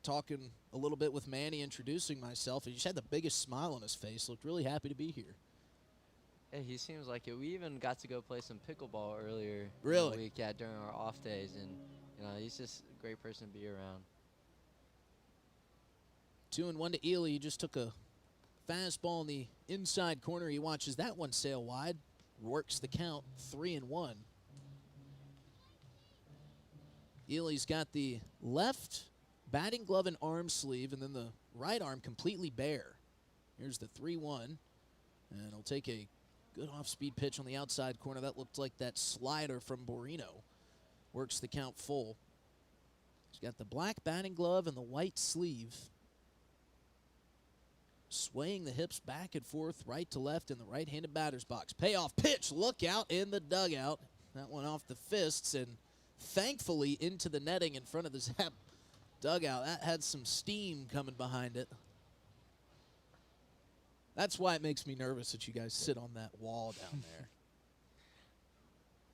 talking a little bit with Manny, introducing myself. He just had the biggest smile on his face. Looked really happy to be here. Yeah, he seems like it. We even got to go play some pickleball earlier Really? in the week, yeah, during our off days. And, he's just a great person to be around. 2-1 to Ely. He just took a fastball in the inside corner. He watches that one sail wide. Works the count, 3-1. Ely's got the left batting glove and arm sleeve, and then the right arm completely bare. Here's the 3-1. And he'll take a good off-speed pitch on the outside corner. That looked like that slider from Borino. Works the count full. He's got the black batting glove and the white sleeve. Swaying the hips back and forth, right to left in the right-handed batter's box. Payoff pitch, look out in the dugout. That one off the fists and thankfully into the netting in front of the Zap dugout. That had some steam coming behind it. That's why it makes me nervous that you guys sit on that wall down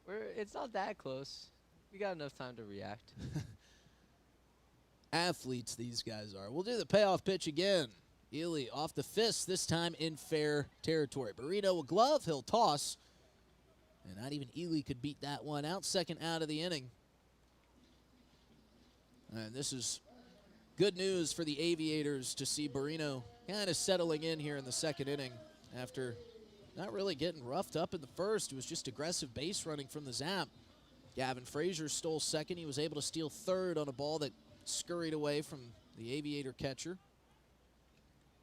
there. It's not that close. We got enough time to react. Athletes these guys are. We'll do the payoff pitch again. Ely off the fist, this time in fair territory. Burrito a glove, he'll toss. And not even Ely could beat that one out. Second out of the inning. And this is good news for the Aviators to see Burrito kind of settling in here in the second inning after not really getting roughed up in the first. It was just aggressive base running from the Zap. Gavin Frazier stole second. He was able to steal third on a ball that scurried away from the Aviator catcher.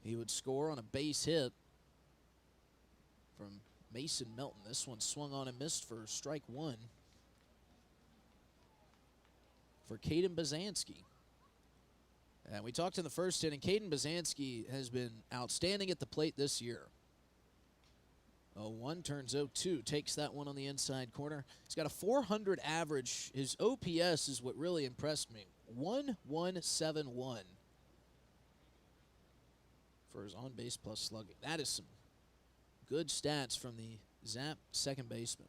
He would score on a base hit from Mason Melton. This one swung on and missed for strike one for Caden Bazanski. And we talked in the first inning, Caden Bazanski has been outstanding at the plate this year. 0-1 turns 0-2, takes that one on the inside corner. He's got a 400 average. His OPS is what really impressed me. 1.171 for his on-base plus slugging. That is some good stats from the Zap second baseman.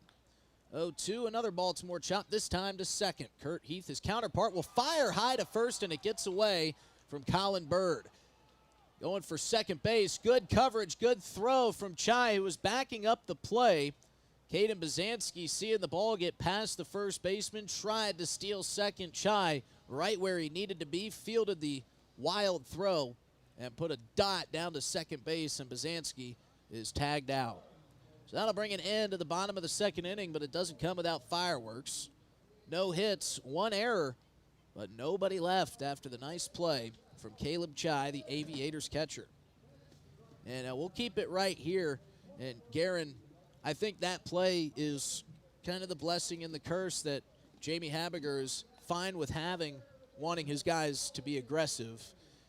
0-2, another Baltimore chop, this time to second. Kurt Heath, his counterpart, will fire high to first, and it gets away from Colin Bird. Going for second base, good coverage, good throw from Chai, who was backing up the play. Caden Bazanski, seeing the ball get past the first baseman, tried to steal second. Chai, right where he needed to be, fielded the wild throw and put a dot down to second base, and Bazanski is tagged out. So that'll bring an end to the bottom of the second inning, but it doesn't come without fireworks. No hits, one error, but nobody left after the nice play from Caleb Chai, the Aviators catcher. And we'll keep it right here. And Garen, I think that play is kind of the blessing and the curse that Jamie Habiger is fine with having, wanting his guys to be aggressive.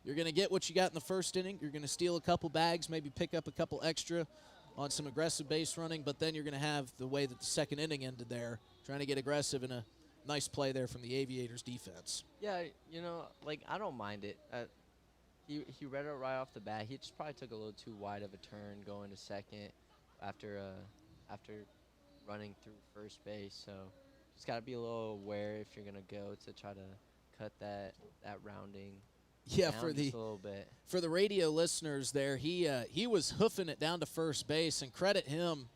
You're going to get what you got in the first inning. You're going to steal a couple bags, maybe pick up a couple extra on some aggressive base running, but then you're going to have the way that the second inning ended there, trying to get aggressive in a nice play there from the Aviators defense. Yeah, I don't mind it. He read it right off the bat. He just probably took a little too wide of a turn going to second after running through first base. So just got to be a little aware if you're going to go to try to cut that rounding. Yeah, down for just a little bit. For the radio listeners there, he was hoofing it down to first base, and credit him,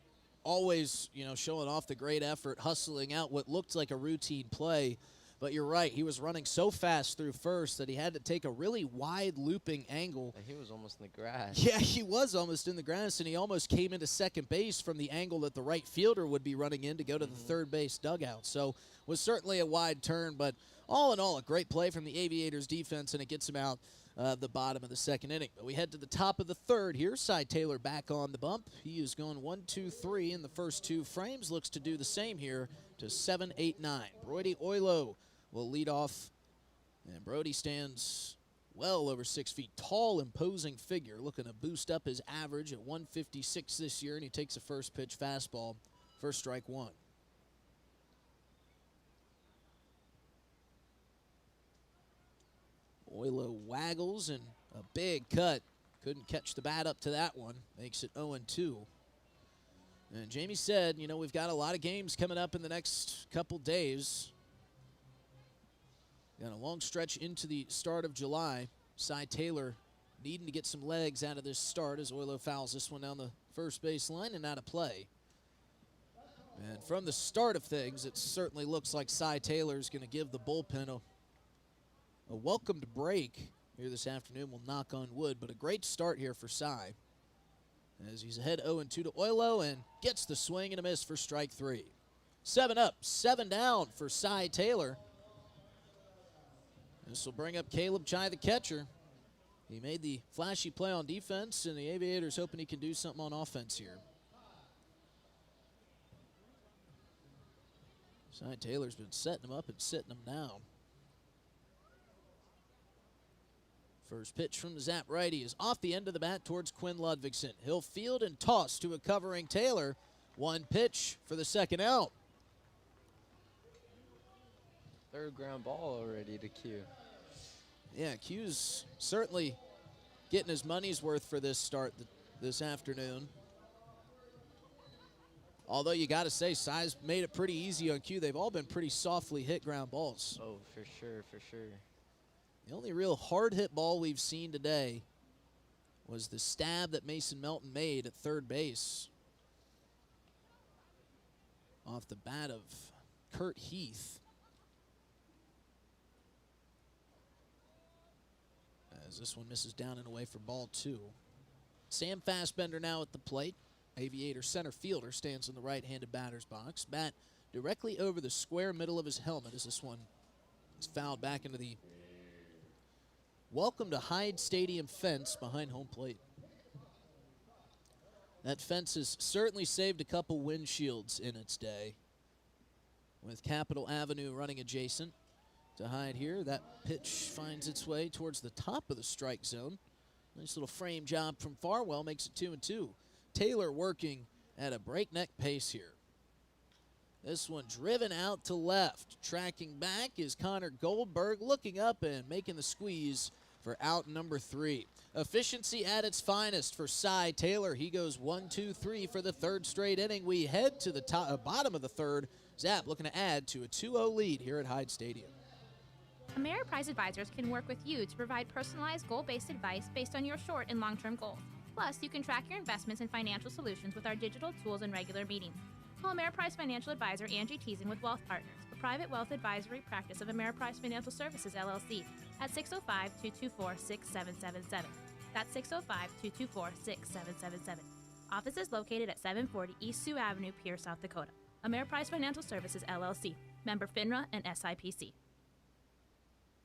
always showing off the great effort, hustling out what looked like a routine play. But you're right, he was running so fast through first that he had to take a really wide looping angle. He was almost in the grass. Yeah, he was almost in the grass, and he almost came into second base from the angle that the right fielder would be running in to go to the third base dugout. So was certainly a wide turn, but all in all, a great play from the Aviators defense, and it gets him out the bottom of the second inning. But we head to the top of the third here. Cy Taylor back on the bump. He is going 1, 2, 3 in the first two frames. Looks to do the same here to 7, 8, 9. Brody Oilo will lead off, and Brody stands well over 6 feet. Tall, imposing figure, looking to boost up his average at 156 this year, and he takes a first pitch fastball. First strike one. Oilo waggles, and a big cut. Couldn't catch the bat up to that one. Makes it 0-2. And Jamie said, you know, we've got a lot of games coming up in the next couple days. Got a long stretch into the start of July. Cy Taylor needing to get some legs out of this start as Oilo fouls this one down the first base line and out of play. And from the start of things, it certainly looks like Cy Taylor's going to give the bullpen a welcomed break here this afternoon. We'll knock on wood, but a great start here for Cy as he's ahead 0-2 to Oilo and gets the swing and a miss for strike three. 7 up, 7 down for Cy Taylor. This will bring up Caleb Chai, the catcher. He made the flashy play on defense, and the Aviators hoping he can do something on offense here. Cy Taylor's been setting him up and sitting him down. First pitch from the Zap righty is off the end of the bat towards Quinn Ludvigson. He'll field and toss to a covering Taylor. One pitch for the second out. Third ground ball already to Q. Yeah, Q's certainly getting his money's worth for this start this afternoon. Although you got to say, Cy's made it pretty easy on Q. They've all been pretty softly hit ground balls. Oh, for sure, for sure. The only real hard hit ball we've seen today was the stab that Mason Melton made at third base off the bat of Kurt Heath. As this one misses down and away for ball two. Sam Fassbender now at the plate. Aviator center fielder stands in the right-handed batter's box. Bat directly over the square middle of his helmet as this one is fouled back into the Welcome to Hyde Stadium fence behind home plate. That fence has certainly saved a couple windshields in its day, with Capitol Avenue running adjacent to Hyde here. That pitch finds its way towards the top of the strike zone. Nice little frame job from Farwell makes it 2-2. Taylor working at a breakneck pace here. This one driven out to left. Tracking back is Connor Goldberg, looking up and making the squeeze for out number 3. Efficiency at its finest for Cy Taylor. He goes 1, 2, 3 for the third straight inning. We head to the bottom of the third. Zap looking to add to a 2-0 lead here at Hyde Stadium. Ameriprise Advisors can work with you to provide personalized goal-based advice based on your short and long-term goals. Plus, you can track your investments and financial solutions with our digital tools and regular meetings. Call Ameriprise Financial Advisor Angie Teason with Wealth Partners, the private wealth advisory practice of Ameriprise Financial Services, LLC, at 605-224-6777. That's 605-224-6777. Office is located at 740 East Sioux Avenue, Pierre, South Dakota. Ameriprise Financial Services, LLC, member FINRA and SIPC.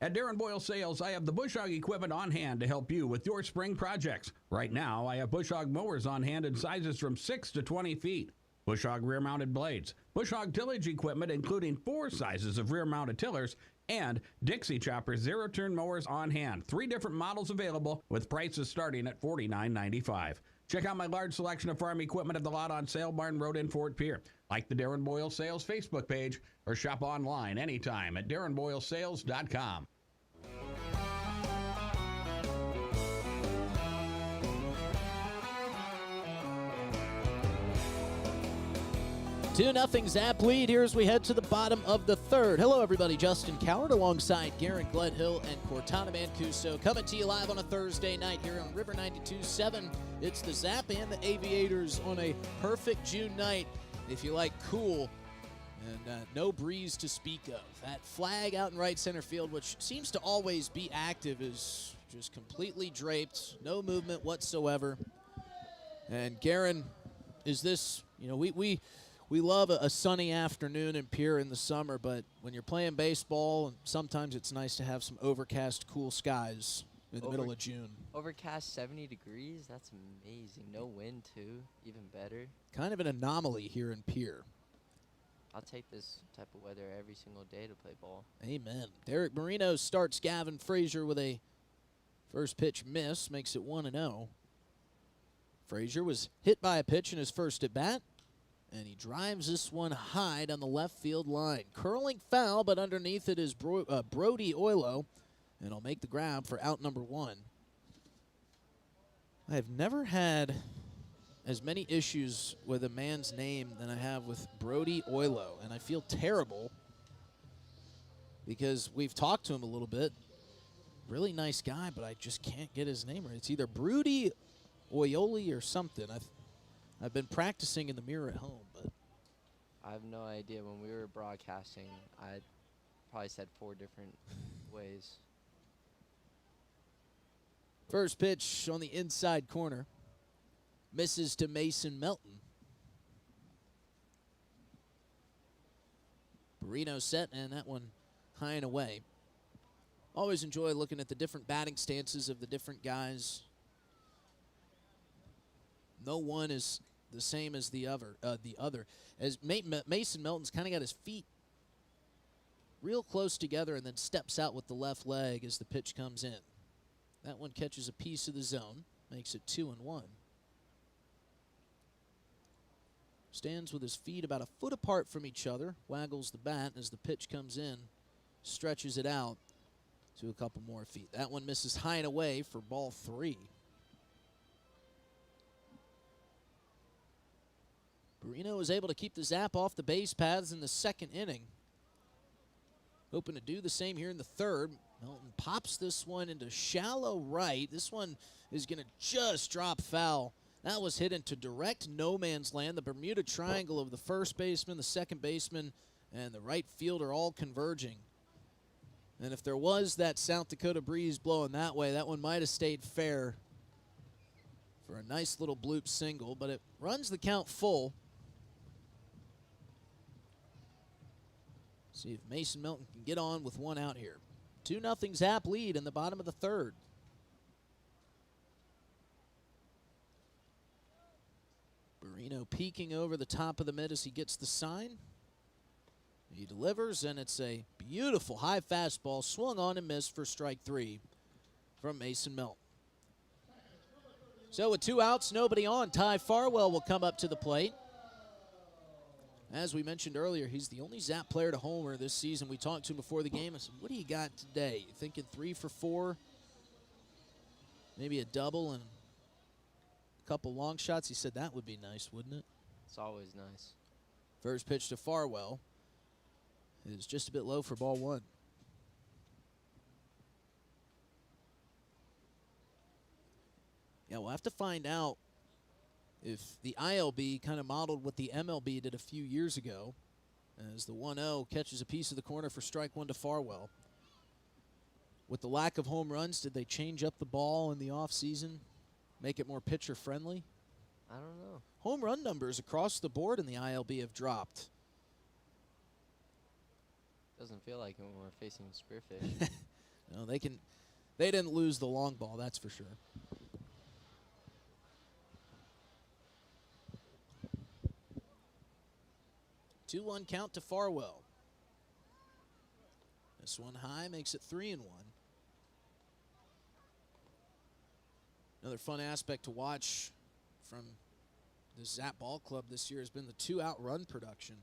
At Darren Boyle Sales, I have the bush hog equipment on hand to help you with your spring projects. Right now, I have bush hog mowers on hand in sizes from 6 to 20 feet. Bush hog rear-mounted blades, bush hog tillage equipment including 4 sizes of rear-mounted tillers, and Dixie Chopper zero-turn mowers on hand. 3 different models available with prices starting at $49.95. Check out my large selection of farm equipment at the lot on Sale Barn Road in Fort Pierre. Like the Darren Boyle Sales Facebook page or shop online anytime at darrenboylesales.com. Two 2-0 Zap lead here as we head to the bottom of the third. Hello, everybody. Justin Coward alongside Garrett Gledhill and Cortana Mancuso coming to you live on a Thursday night here on River 92.7. It's the Zap and the Aviators on a perfect June night, if you like cool. And no breeze to speak of. That flag out in right center field, which seems to always be active, is just completely draped. No movement whatsoever. And Garen, is this, we love a sunny afternoon in Pierre in the summer, but when you're playing baseball, sometimes it's nice to have some overcast, cool skies in the middle of June. Overcast 70 degrees? That's amazing. No wind, too. Even better. Kind of an anomaly here in Pierre. I'll take this type of weather every single day to play ball. Amen. Derek Marino starts Gavin Frazier with a first pitch miss, makes it 1-0. Frazier was hit by a pitch in his first at bat, and he drives this one high down the left field line. Curling foul, but underneath it is Brody Oilo, and he'll make the grab for out number 1. I have never had as many issues with a man's name than I have with Brody Oilo, and I feel terrible because we've talked to him a little bit. Really nice guy, but I just can't get his name right. It's either Brody Oioli or something. I've been practicing in the mirror at home, but I have no idea. When we were broadcasting, I probably said 4 different ways. First pitch on the inside corner. Misses to Mason Melton. Barrino set, and that one high and away. Always enjoy looking at the different batting stances of the different guys. No one is the same as the other. As Mason Melton's kind of got his feet real close together and then steps out with the left leg as the pitch comes in. That one catches a piece of the zone, makes it 2-1. Stands with his feet about a foot apart from each other, waggles the bat as the pitch comes in, stretches it out to a couple more feet. That one misses high and away for ball 3. Barrino was able to keep the Zap off the base paths in the second inning. Hoping to do the same here in the third. Melton pops this one into shallow right. This one is going to just drop foul. That was hit into direct no man's land. The Bermuda Triangle of the first baseman, the second baseman, and the right fielder all converging. And if there was that South Dakota breeze blowing that way, that one might have stayed fair for a nice little bloop single, but it runs the count full. See if Mason Melton can get on with one out here. 2-0 Zap lead in the bottom of the third. Barrino peeking over the top of the mid as he gets the sign. He delivers, and it's a beautiful high fastball swung on and missed for strike 3 from Mason Melton. So with 2 outs, nobody on, Ty Farwell will come up to the plate. As we mentioned earlier, he's the only Zap player to homer this season. We talked to him before the game. I said, what do you got today? You thinking 3 for 4? Maybe a double and a couple long shots? He said that would be nice, wouldn't it? It's always nice. First pitch to Farwell is just a bit low for ball 1. Yeah, we'll have to find out if the ILB kind of modeled what the MLB did a few years ago, as the 1-0 catches a piece of the corner for strike 1 to Farwell. With the lack of home runs, did they change up the ball in the offseason, make it more pitcher friendly? I don't know. Home run numbers across the board in the ILB have dropped. Doesn't feel like it when we're facing Spearfish. No, they didn't lose the long ball, that's for sure. 2-1 count to Farwell. This one high makes it 3-1. Another fun aspect to watch from the Zap Ball Club this year has been the 2-out run production.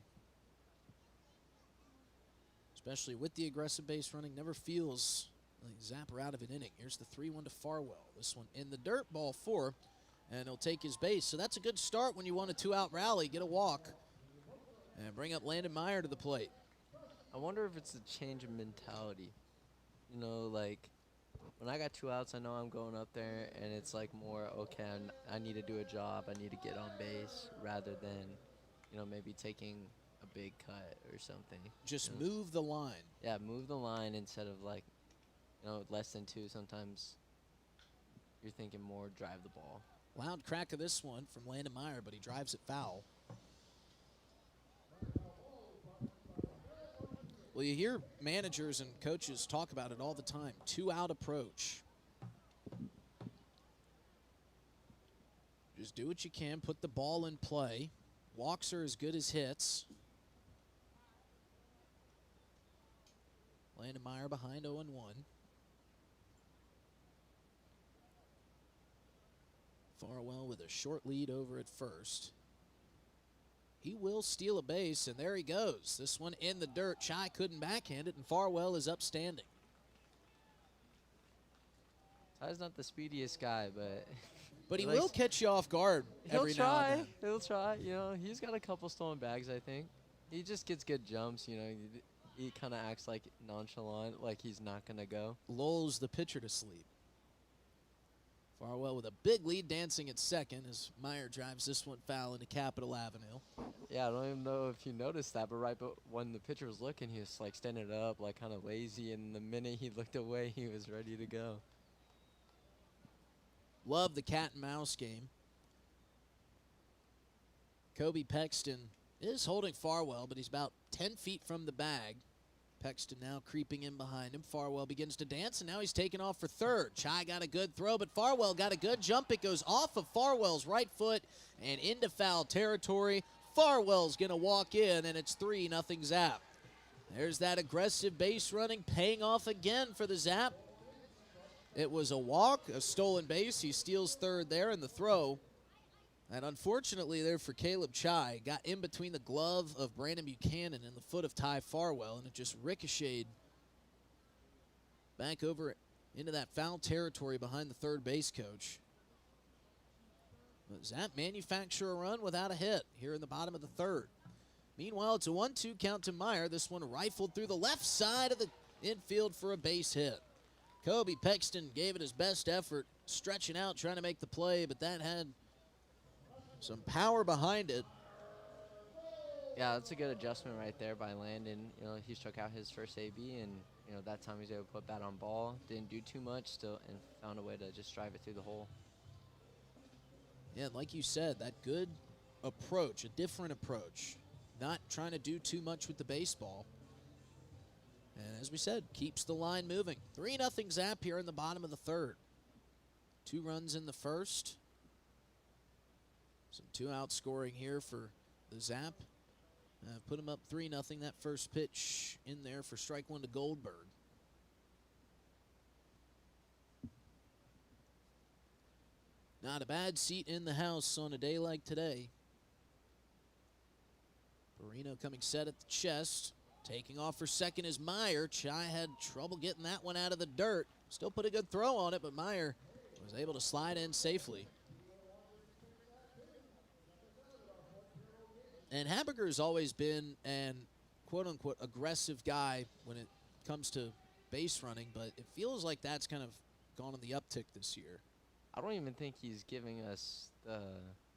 Especially with the aggressive base running, never feels like Zap are out of an inning. Here's the 3-1 to Farwell. This one in the dirt, ball 4, and he'll take his base. So that's a good start when you want a 2-out rally, get a walk, and bring up Landon Meyer to the plate. I wonder if it's a change in mentality. You know, like, when I got 2 outs, I know I'm going up there, and it's like more, okay, I need to do a job, I need to get on base, rather than, you know, maybe taking a big cut or something. Just you know? move the line. Yeah, move the line instead of like, less than 2. Sometimes you're thinking more drive the ball. Loud crack of this one from Landon Meyer, but he drives it foul. Well, you hear managers and coaches talk about it all the time. 2-out approach. Just do what you can. Put the ball in play. Walks are as good as hits. Landon Meyer behind 0-1. Farwell with a short lead over at first. He will steal a base, and there he goes. This one in the dirt. Chai couldn't backhand it, and Farwell is upstanding. Chai's not the speediest guy, but But he will catch you off guard every now and then. He'll try. He's got a couple stolen bags, I think. He just gets good jumps, He kind of acts like nonchalant, like he's not going to go. Lulls the pitcher to sleep. Farwell with a big lead, dancing at second as Meyer drives this one foul into Capitol Avenue. Yeah, I don't even know if you noticed that, but when the pitcher was looking, he was like standing up, like kind of lazy, and the minute he looked away, he was ready to go. Love the cat and mouse game. Kobe Pexton is holding Farwell, but he's about 10 feet from the bag. Pexton now creeping in behind him. Farwell begins to dance, and now he's taking off for third. Chai got a good throw, but Farwell got a good jump. It goes off of Farwell's right foot and into foul territory. Farwell's going to walk in, and it's 3-0 Zap. There's that aggressive base running paying off again for the Zap. It was a walk, a stolen base. He steals third there in the throw. And unfortunately there for Caleb Chai, got in between the glove of Brandon Buchanan and the foot of Ty Farwell, and it just ricocheted back over into that foul territory behind the third base coach. But Zap manufacture a run without a hit here in the bottom of the third. Meanwhile, it's a 1-2 count to Meyer. This one rifled through the left side of the infield for a base hit. Kobe Pexton gave it his best effort, stretching out, trying to make the play, but that had some power behind it. Yeah, that's a good adjustment right there by Landon. He struck out his first AB, and that time he was able to put bat on ball. Didn't do too much still, and found a way to just drive it through the hole. Yeah, like you said, that good approach, a different approach. Not trying to do too much with the baseball. And as we said, keeps the line moving. 3-0 Zap here in the bottom of the third. 2 runs in the first. Some 2-out scoring here for the Zap. Put him up 3-0. That first pitch in there for strike one to Goldberg. Not a bad seat in the house on a day like today. Perino coming set at the chest. Taking off for second is Meyer. Chai had trouble getting that one out of the dirt. Still put a good throw on it, but Meyer was able to slide in safely. And Habiger's always been an quote-unquote aggressive guy when it comes to base running, but it feels like that's kind of gone on the uptick this year. I don't even think he's giving us the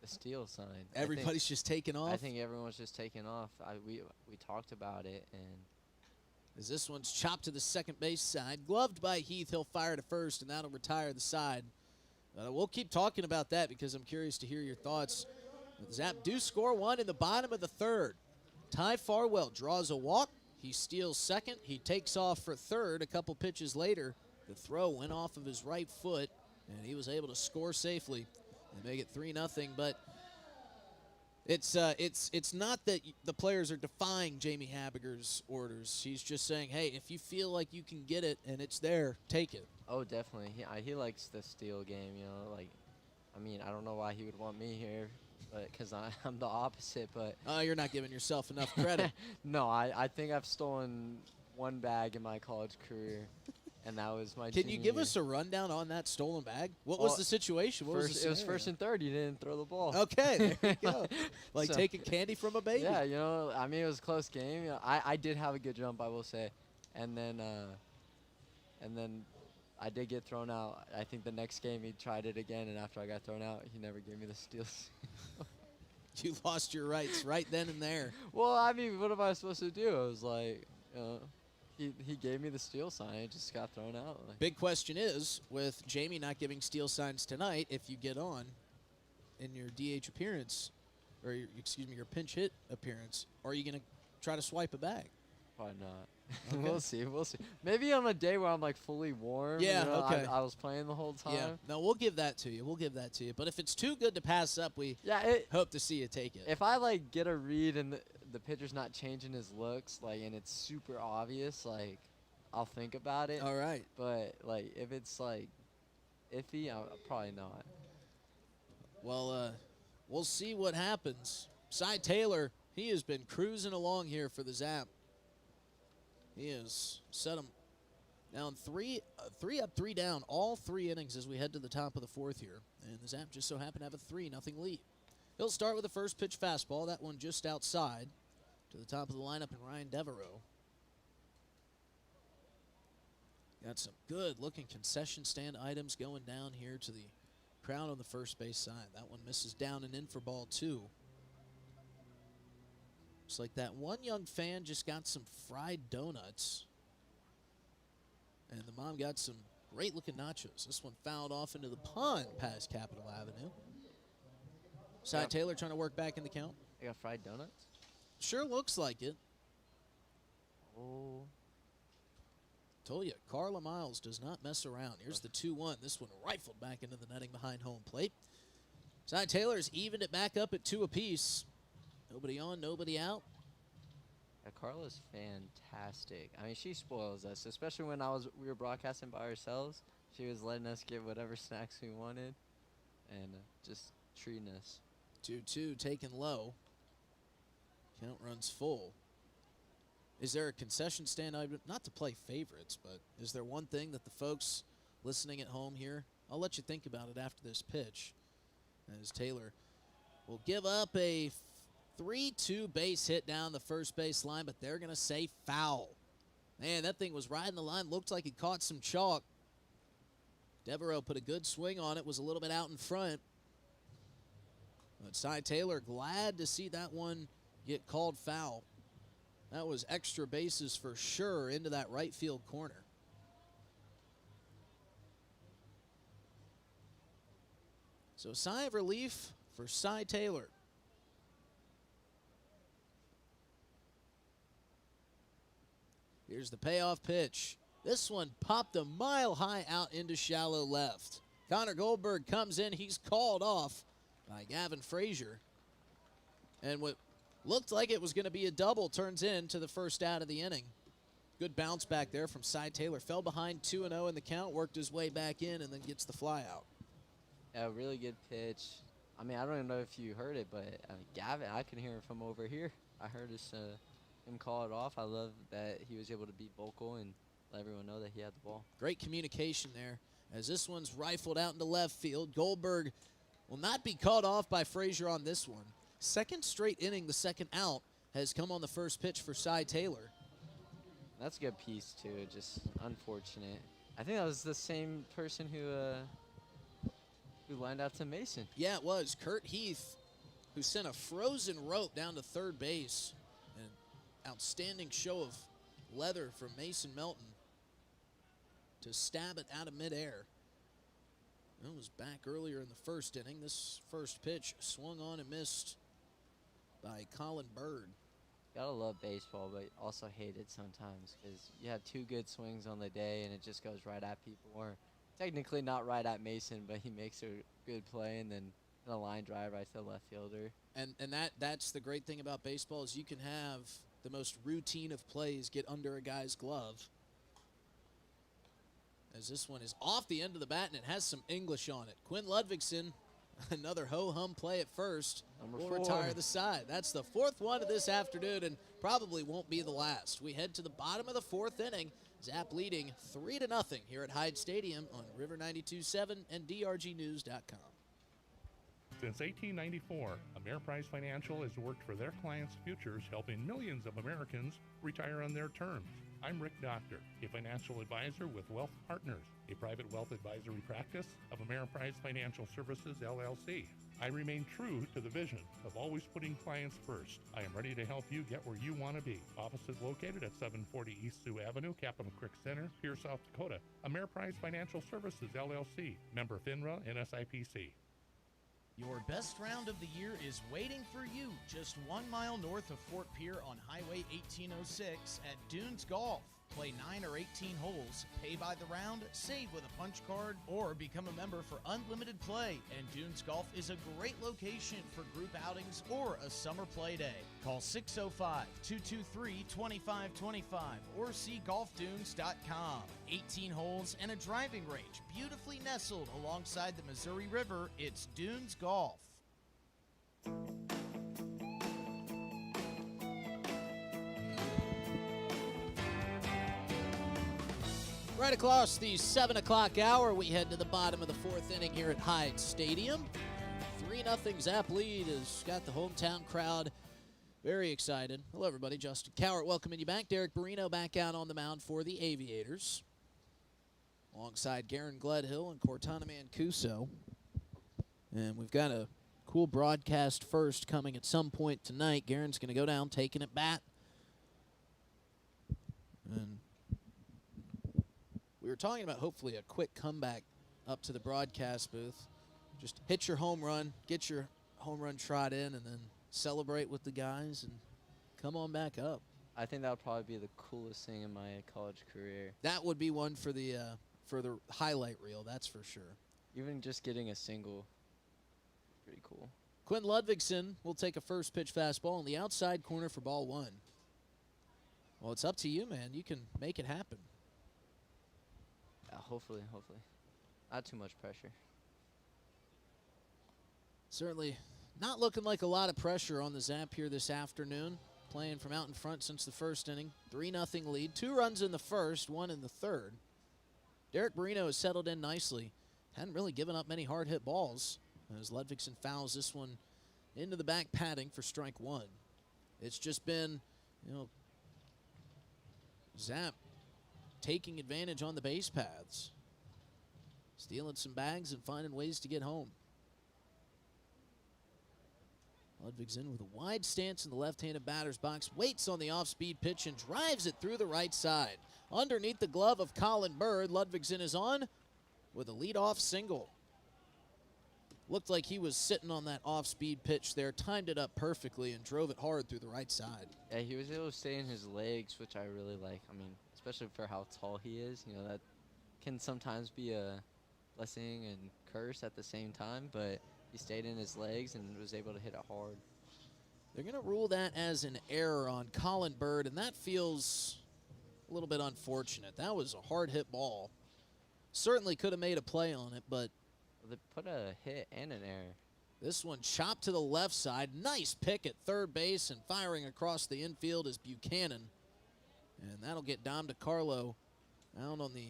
steal sign. Everybody's just taking off? I think everyone's just taking off. We talked about it, and as this one's chopped to the second base side, gloved by Heath, he'll fire to first, and that'll retire the side. We'll keep talking about that because I'm curious to hear your thoughts. Zap do score one in the bottom of the third. Ty Farwell draws a walk. He steals second. He takes off for third. A couple pitches later, the throw went off of his right foot, and he was able to score safely and make it 3-0. But it's not that the players are defying Jamie Habiger's orders. He's just saying, hey, if you feel like you can get it and it's there, take it. Oh, definitely. He likes the steal game. I don't know why he would want me here, but because I'm the opposite. But you're not giving yourself enough credit. No, I think I've stolen one bag in my college career, and that was my. Can you give us a rundown on that stolen bag? What was the situation? What was the it was first and third. You didn't throw the ball. Okay, there you go. Like taking candy from a baby. Yeah, it was a close game. I did have a good jump, I will say, and then I did get thrown out. I think the next game he tried it again, and after I got thrown out, he never gave me the steals. You lost your rights right then and there. Well, I mean, what am I supposed to do? I was like, he gave me the steal sign. It just got thrown out. Like, Big question is, with Jamie not giving steal signs tonight, if you get on in your DH appearance, or your pinch hit appearance, are you going to try to swipe a bag? probably not. Okay. We'll see. We'll see. Maybe on a day where I'm like fully warm. Yeah, okay. I was playing the whole time. Yeah, no, we'll give that to you. We'll give that to you. But if it's too good to pass up, we hope to see you take it. If I like get a read and the pitcher's not changing his looks, like, and it's super obvious, like, I'll think about it. All right. But like, if it's like iffy, I'll probably not. Well, we'll see what happens. Cy Taylor, he has been cruising along here for the Zap. He has set them down three up, 3 down, all 3 innings as we head to the top of the 4th here. And the Zap just so happen to have a 3-0 lead. He'll start with the first pitch fastball, that one just outside to the top of the lineup, and Ryan Devereaux. Got some good-looking concession stand items going down here to the crowd on the first base side. That one misses down and in for ball 2. Looks like that one young fan just got some fried donuts. And the mom got some great-looking nachos. This one fouled off into the pond past Capitol Avenue. Cy Taylor trying to work back in the count. I got fried donuts? Sure looks like it. Oh. Told you, Carla Miles does not mess around. Here's the 2-1. This one rifled back into the netting behind home plate. Cy Taylor's evened it back up at 2 apiece. Nobody on, nobody out. Yeah, Carla's fantastic. I mean, she spoils us, especially when we were broadcasting by ourselves. She was letting us get whatever snacks we wanted and just treating us. 2-2 taken low. Count runs full. Is there a concession stand item? Not to play favorites, but is there one thing that the folks listening at home here? I'll let you think about it after this pitch. As Taylor will give up a 3-2 base hit down the first base line, but they're going to say foul. Man, that thing was riding the line. Looked like he caught some chalk. Devereaux put a good swing on it, was a little bit out in front. But Cy Taylor glad to see that one get called foul. That was extra bases for sure into that right field corner. So sigh of relief for Cy Taylor. Here's the payoff pitch. This one popped a mile high out into shallow left. Connor Goldberg comes in. He's called off by Gavin Frazier. And what looked like it was going to be a double turns into the first out of the inning. Good bounce back there from Cy Taylor. Fell behind 2-0 in the count, worked his way back in, and then gets the fly out. Yeah, really good pitch. I mean, I don't even know if you heard it, but Gavin, I can hear him from over here. I heard him call it off. I love that he was able to be vocal and let everyone know that he had the ball. Great communication there. As this one's rifled out into left field, Goldberg will not be called off by Frazier on this one. Second straight inning, the second out, has come on the first pitch for Cy Taylor. That's a good piece, too. Just unfortunate. I think that was the same person who lined out to Mason. Yeah, it was. Kurt Heath, who sent a frozen rope down to third base. An outstanding show of leather from Mason Melton to stab it out of midair. That was back earlier in the first inning. This first pitch swung on and missed by Colin Bird. Gotta love baseball, but also hate it sometimes because you have 2 good swings on the day and it just goes right at people. Or technically not right at Mason, but he makes a good play and then a line drive right to the left fielder. And that's the great thing about baseball is you can have the most routine of plays get under a guy's glove. As this one is off the end of the bat and it has some English on it. Quinn Ludvigsen, another ho-hum play at first. Will retire the side. That's the 4th one of this afternoon and probably won't be the last. We head to the bottom of the 4th inning. Zap leading 3-0 here at Hyde Stadium on River 92.7 and DRGnews.com. Since 1894, Ameriprise Financial has worked for their clients' futures, helping millions of Americans retire on their terms. I'm Rick Doctor, a financial advisor with Wealth Partners, a private wealth advisory practice of Ameriprise Financial Services, LLC. I remain true to the vision of always putting clients first. I am ready to help you get where you want to be. Offices located at 740 East Sioux Avenue, Capitol Creek Center, Pierce, South Dakota. Ameriprise Financial Services, LLC. Member FINRA and SIPC. Your best round of the year is waiting for you just 1 mile north of Fort Pierre on Highway 1806 at Dunes Golf. Play 9 or 18 holes, pay by the round, save with a punch card, or become a member for unlimited play. And Dunes Golf is a great location for group outings or a summer play day. Call 605-223-2525 or see golfdunes.com. 18 holes and a driving range beautifully nestled alongside the Missouri River. It's Dunes Golf. Right across the 7 o'clock hour, we head to the bottom of the fourth inning here at Hyde Stadium. 3-0 Zap lead has got the hometown crowd very excited. Hello, everybody. Justin Cowart welcoming you back. Derek Barrino back out on the mound for the Aviators, alongside Garen Gledhill and Cortana Mancuso. And we've got a cool broadcast first coming at some point tonight. Garen's going to go down, taking it bat. And we were talking about hopefully a quick comeback up to the broadcast booth. Just hit your home run, get your home run trot in, and then celebrate with the guys and come on back up. I think that would probably be the coolest thing in my college career. That would be one for the highlight reel, that's for sure. Even just getting a single, pretty cool. Quinn Ludvigsen will take a first pitch fastball in the outside corner for ball one. Well, it's up to you, man. You can make it happen. Hopefully. Not too much pressure. Certainly not looking like a lot of pressure on the Zap here this afternoon. Playing from out in front since the first inning. 3-0 lead. 2 runs in the first, 1 in the third. Derek Barrino has settled in nicely. Hadn't really given up many hard hit balls as Ludvigsen fouls this one into the back padding for strike 1. It's just been, Zap taking advantage on the base paths, stealing some bags and finding ways to get home. Ludvigsen with a wide stance in the left-handed batter's box, waits on the off-speed pitch and drives it through the right side. Underneath the glove of Colin Bird, Ludvigsen is on with a leadoff single. Looked like he was sitting on that off-speed pitch there, timed it up perfectly and drove it hard through the right side. Yeah, he was able to stay in his legs, which I really like. I mean, especially for how tall he is. That can sometimes be a blessing and curse at the same time, but he stayed in his legs and was able to hit it hard. They're going to rule that as an error on Colin Bird, and that feels a little bit unfortunate. That was a hard hit ball. Certainly could have made a play on it, but they put a hit and an error. This one chopped to the left side. Nice pick at third base, and firing across the infield is Buchanan. And that'll get Dom DiCarlo out on the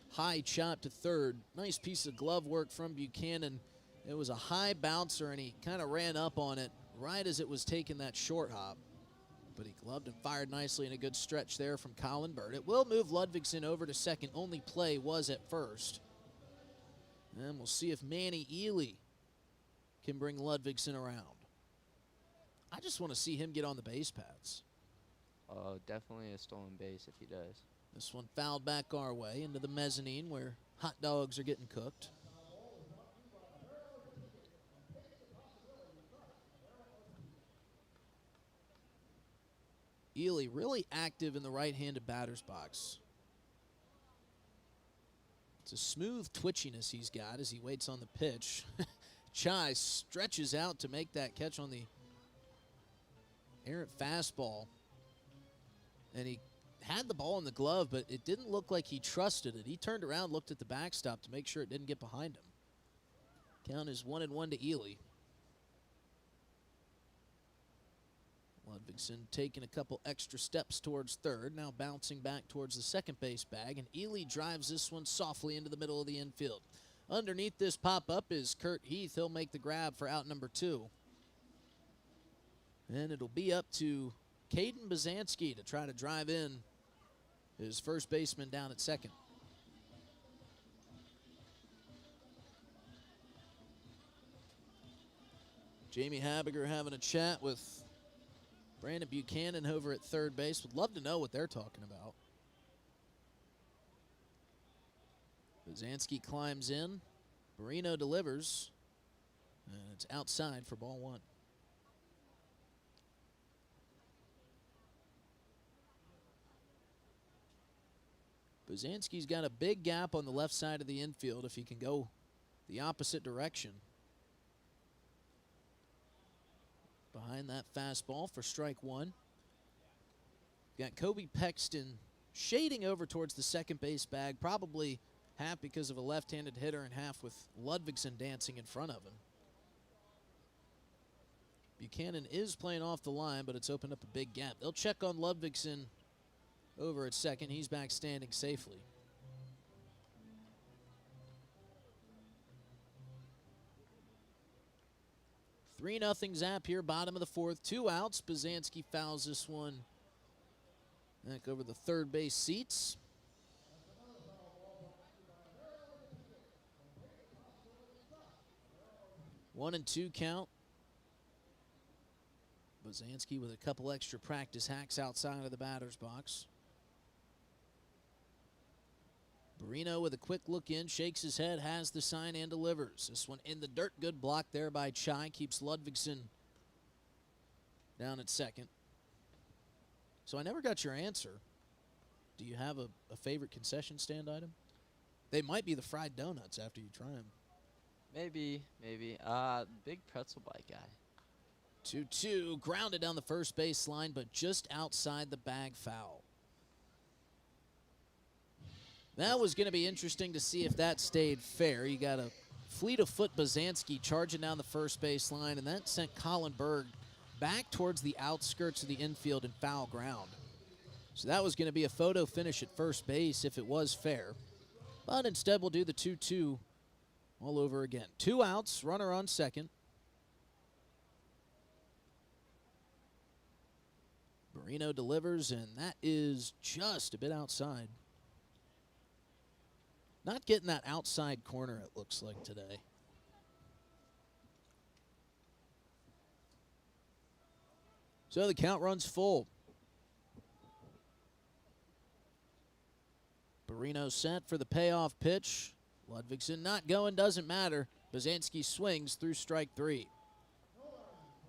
high chop to third. Nice piece of glove work from Buchanan. It was a high bouncer, and he kind of ran up on it right as it was taking that short hop. But he gloved and fired nicely in a good stretch there from Colin Bird. It will move Ludvigsen over to second. Only play was at first. And we'll see if Manny Ely can bring Ludvigsen around. I just want to see him get on the base paths. Definitely a stolen base if he does. This one fouled back our way into the mezzanine where hot dogs are getting cooked. Ely really active in the right-handed batter's box. It's a smooth twitchiness he's got as he waits on the pitch. Chai stretches out to make that catch on the errant fastball. And he had the ball in the glove, but it didn't look like he trusted it. He turned around, looked at the backstop to make sure it didn't get behind him. Count is 1-1 to Ely. Ludvigsen taking a couple extra steps towards third, now bouncing back towards the second base bag, and Ely drives this one softly into the middle of the infield. Underneath this pop-up is Kurt Heath. He'll make the grab for out number 2. And it'll be up to Caden Bazanski to try to drive in his first baseman down at second. Jamie Habiger having a chat with Brandon Buchanan over at third base. Would love to know what they're talking about. Bozansky climbs in. Barrino delivers. And it's outside for ball one. Bozansky's got a big gap on the left side of the infield if he can go the opposite direction. Behind that fastball for strike one. Got Kobe Pexton shading over towards the second base bag, probably half because of a left-handed hitter and half with Ludvigsen dancing in front of him. Buchanan is playing off the line, but it's opened up a big gap. They'll check on Ludvigsen over at second. He's back standing safely. 3-0 Zap here, bottom of the fourth. 2 outs. Bozansky fouls this one back over the third base seats. One and two count. Bozansky with a couple extra practice hacks outside of the batter's box. Barrino with a quick look in, shakes his head, has the sign, and delivers. This one in the dirt. Good block there by Chai. Keeps Ludvigsen down at second. So I never got your answer. Do you have a favorite concession stand item? They might be the fried donuts after you try them. Maybe. Big pretzel bite guy. 2-2, grounded down the first base line, but just outside the bag, foul. That was going to be interesting to see if that stayed fair. You got a fleet of foot Bozansky charging down the first base line, and that sent Colin Berg back towards the outskirts of the infield in foul ground. So that was going to be a photo finish at first base if it was fair. But instead, we'll do the 2-2 all over again. 2 outs, runner on second. Barrino delivers, and that is just a bit outside. Not getting that outside corner, it looks like today. So the count runs full. Barrino set for the payoff pitch. Ludvigsen not going, doesn't matter. Bozansky swings through strike 3.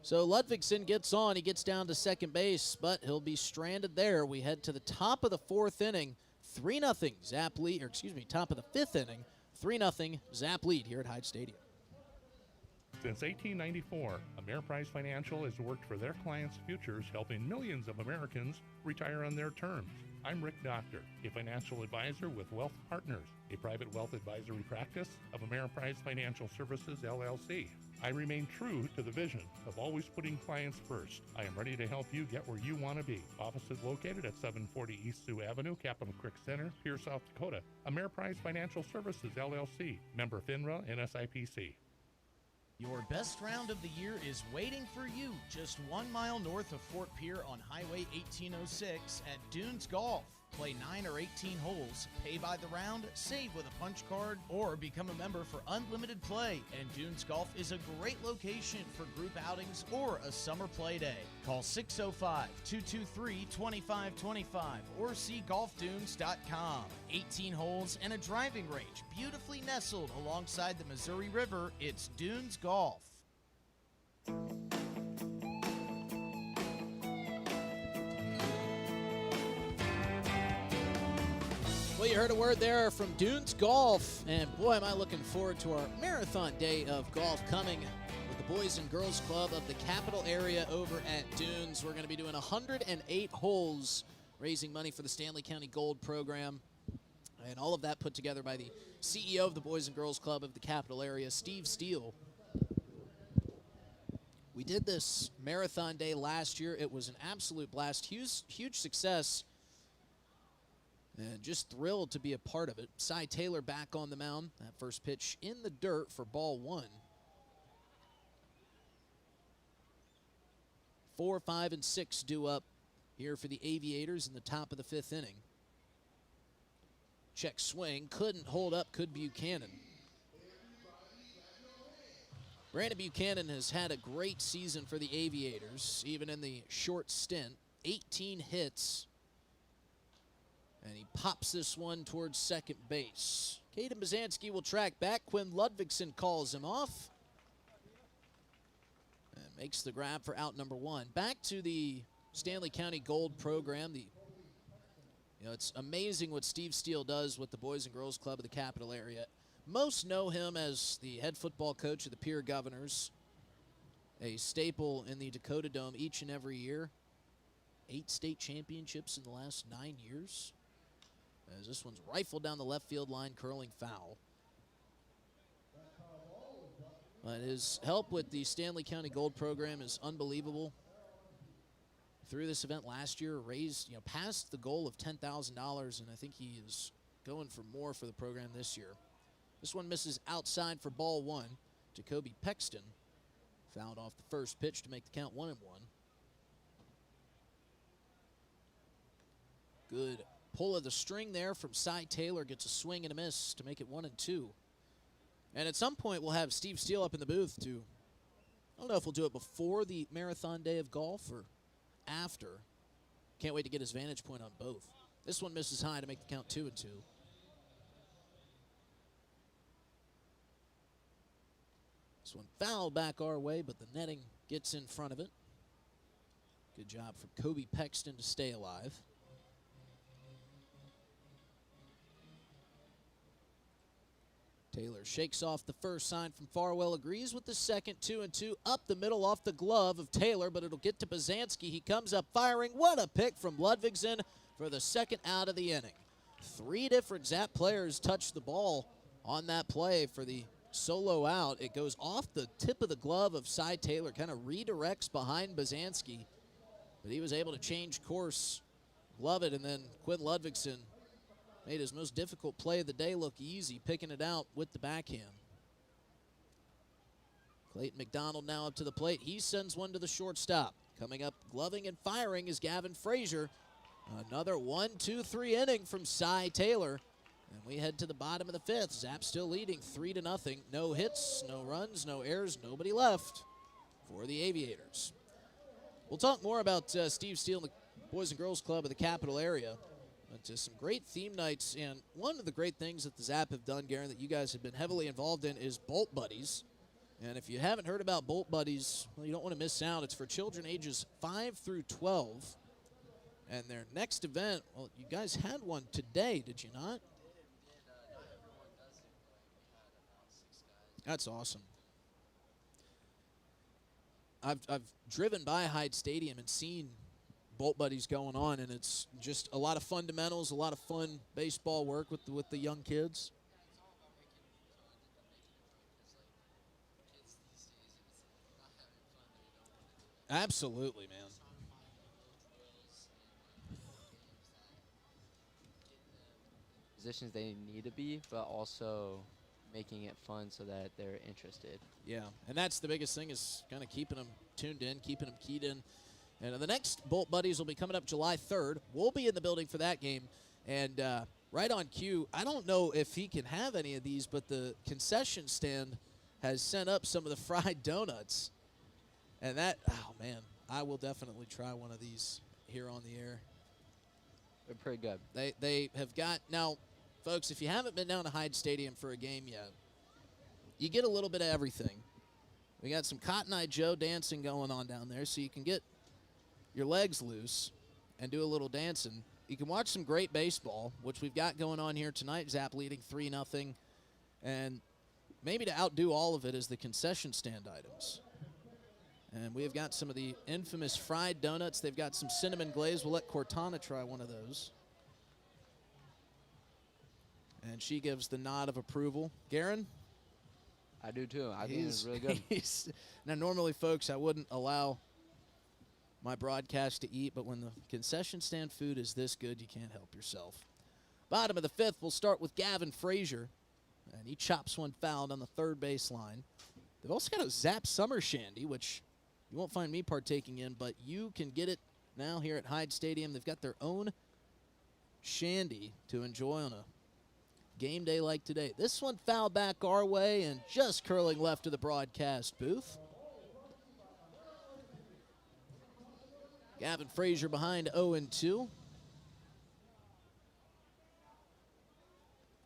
So Ludvigsen gets on. He gets down to second base, but he'll be stranded there. We head to the top of the fourth inning. 3-0 Zap lead, or excuse me, top of the fifth inning. 3-0 Zap lead here at Hyde Stadium. Since 1894, Ameriprise Financial has worked for their clients' futures, helping millions of Americans retire on their terms. I'm Rick Doctor, a financial advisor with Wealth Partners, a private wealth advisory practice of Ameriprise Financial Services, LLC. I remain true to the vision of always putting clients first. I am ready to help you get where you want to be. Offices located at 740 East Sioux Avenue, Capitol Creek Center, Pierre, South Dakota. Ameriprise Financial Services, LLC. Member FINRA and SIPC. Your best round of the year is waiting for you just 1 mile north of Fort Pierre on Highway 1806 at Dunes Golf. Play 9 or 18 holes, pay by the round, save with a punch card, or become a member for unlimited play. And Dunes Golf is a great location for group outings or a summer play day. Call 605-223-2525 or see golfdunes.com. 18 holes and a driving range beautifully nestled alongside the Missouri River. It's Dunes Golf. Well, you heard a word there from Dunes Golf, and boy, am I looking forward to our marathon day of golf coming with the Boys and Girls Club of the Capital area over at Dunes. We're going to be doing 108 holes, raising money for the Stanley County Gold Program, and all of that put together by the CEO of the Boys and Girls Club of the Capital area, Steve Steele. We did this marathon day last year. It was an absolute blast, huge success. And just thrilled to be a part of it. Cy Taylor back on the mound. That first pitch in the dirt for ball 1. 4, 5, and 6 due up here for the Aviators in the top of the fifth inning. Check swing. Couldn't hold up. Could Buchanan. Brandon Buchanan has had a great season for the Aviators, even in the short stint. 18 hits. And he pops this one towards second base. Caden Bazanski will track back. Quinn Ludvigsen calls him off. And makes the grab for out number one. Back to the Stanley County Gold program. It's amazing what Steve Steele does with the Boys and Girls Club of the Capital area. Most know him as the head football coach of the Peer Governors, a staple in the Dakota Dome each and every year. 8 state championships in the last 9 years. As this one's rifled down the left field line, curling foul. But his help with the Stanley County Gold program is unbelievable. Through this event last year, raised, past the goal of $10,000, and I think he is going for more for the program this year. This one misses outside for ball one. Jacoby Pexton fouled off the first pitch to make the count 1-1. Good pull of the string there from Cy Taylor. Gets a swing and a miss to make it 1-2. And at some point, we'll have Steve Steele up in the booth to, I don't know if we'll do it before the marathon day of golf or after. Can't wait to get his vantage point on both. This one misses high to make the count 2-2. This one fouled back our way, but the netting gets in front of it. Good job from Kobe Pexton to stay alive. Taylor shakes off the first sign from Farwell, agrees with the second, 2-2, up the middle off the glove of Taylor, but it'll get to Bazanski. He comes up firing. What a pick from Ludvigsen for the second out of the inning. 3 different Zap players touched the ball on that play for the solo out. It goes off the tip of the glove of Cy Taylor, kind of redirects behind Bazanski, but he was able to change course, glove it, and then Quinn Ludvigsen made his most difficult play of the day look easy, picking it out with the backhand. Clayton McDonald now up to the plate. He sends one to the shortstop. Coming up, gloving and firing is Gavin Frazier. Another 1-2-3 inning from Cy Taylor. And we head to the bottom of the fifth. Zap still leading 3-0. No hits, no runs, no errors, nobody left for the Aviators. We'll talk more about Steve Steele and the Boys and Girls Club of the Capital area. But some great theme nights, and one of the great things that the Zap have done, Garen, that you guys have been heavily involved in is Bolt Buddies. And if you haven't heard about Bolt Buddies, well, you don't want to miss out. It's for children ages 5 through 12. And their next event, well, you guys had one today, did you not? That's awesome. I've driven by Hyde Stadium and seen Bolt Buddies going on, and it's just a lot of fundamentals, a lot of fun baseball work with the young kids. Absolutely, man. Positions they need to be, but also making it fun so that they're interested. Yeah, and that's the biggest thing, is kind of keeping them tuned in, keeping them keyed in. And the next Bolt Buddies will be coming up July 3rd. We'll be in the building for that game. And right on cue, I don't know if he can have any of these, but the concession stand has sent up some of the fried donuts. And that, oh, man, I will definitely try one of these here on the air. They're pretty good. They have got, now, folks, if you haven't been down to Hyde Stadium for a game yet, you get a little bit of everything. We got some Cotton Eye Joe dancing going on down there, so you can get your legs loose and do a little dancing. You can watch some great baseball, which we've got going on here tonight. Zap leading 3-0. And maybe to outdo all of it is the concession stand items. And we have got some of the infamous fried donuts. They've got some cinnamon glaze. We'll let Cortana try one of those. And she gives the nod of approval. Garen? I do too. I think it's really good. Now, normally, folks, I wouldn't allow my broadcast to eat, but when the concession stand food is this good, you can't help yourself. Bottom of the fifth, we'll start with Gavin Frazier, and he chops one foul on the third base line. They've also got a Zap Summer Shandy, which you won't find me partaking in, but you can get it now here at Hyde Stadium. They've got their own shandy to enjoy on a game day like today. This one fouled back our way and just curling left of the broadcast booth. Gavin Frazier behind 0-2.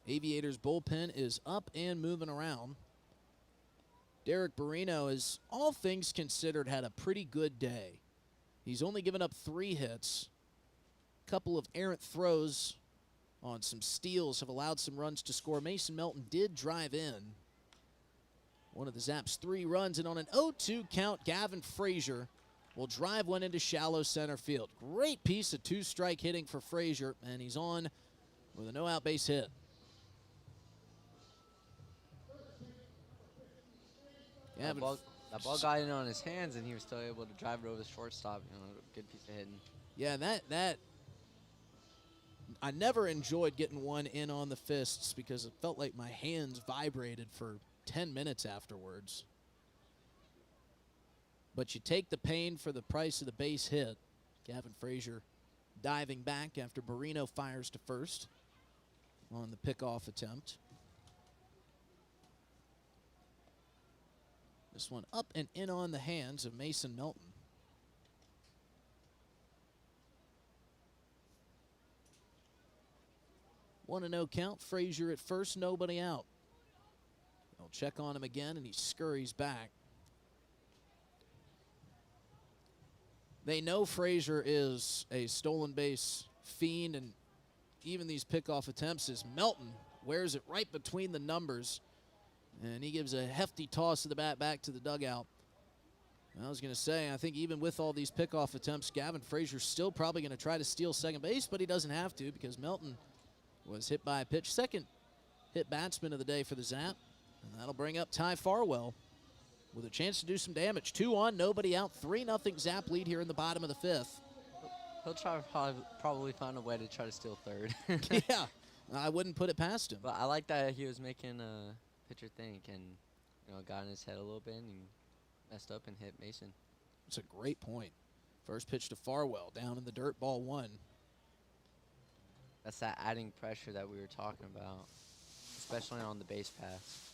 Aviators bullpen is up and moving around. Derek Barrino has, all things considered, had a pretty good day. He's only given up 3 hits. A couple of errant throws on some steals have allowed some runs to score. Mason Melton did drive in one of the Zaps' 3 runs, and on an 0-2 count, Gavin Frazier will drive one into shallow center field. Great piece of 2-strike hitting for Frazier, and he's on with a no-out base hit. That ball got in on his hands, and he was still able to drive it over the shortstop. Good piece of hitting. Yeah, that I never enjoyed getting one in on the fists because it felt like my hands vibrated for 10 minutes afterwards. But you take the pain for the price of the base hit. Gavin Frazier diving back after Barrino fires to first on the pickoff attempt. This one up and in on the hands of Mason Melton. 1-0 count. Frazier at first, nobody out. They'll check on him again, and he scurries back. They know Frazier is a stolen base fiend, and even these pickoff attempts as Melton wears it right between the numbers, and he gives a hefty toss of the bat back to the dugout. I was going to say, I think even with all these pickoff attempts, Gavin Frazier's still probably going to try to steal second base, but he doesn't have to because Melton was hit by a pitch. Second hit batsman of the day for the Zap, and that'll bring up Ty Farwell with a chance to do some damage. 2 on, nobody out, 3-0 Zap lead here in the bottom of the 5th. He'll try to probably find a way to try to steal third. Yeah, I wouldn't put it past him. But I like that he was making a pitcher think and got in his head a little bit and messed up and hit Mason. It's a great point. First pitch to Farwell, down in the dirt, ball 1. That's that adding pressure that we were talking about, especially on the base pass.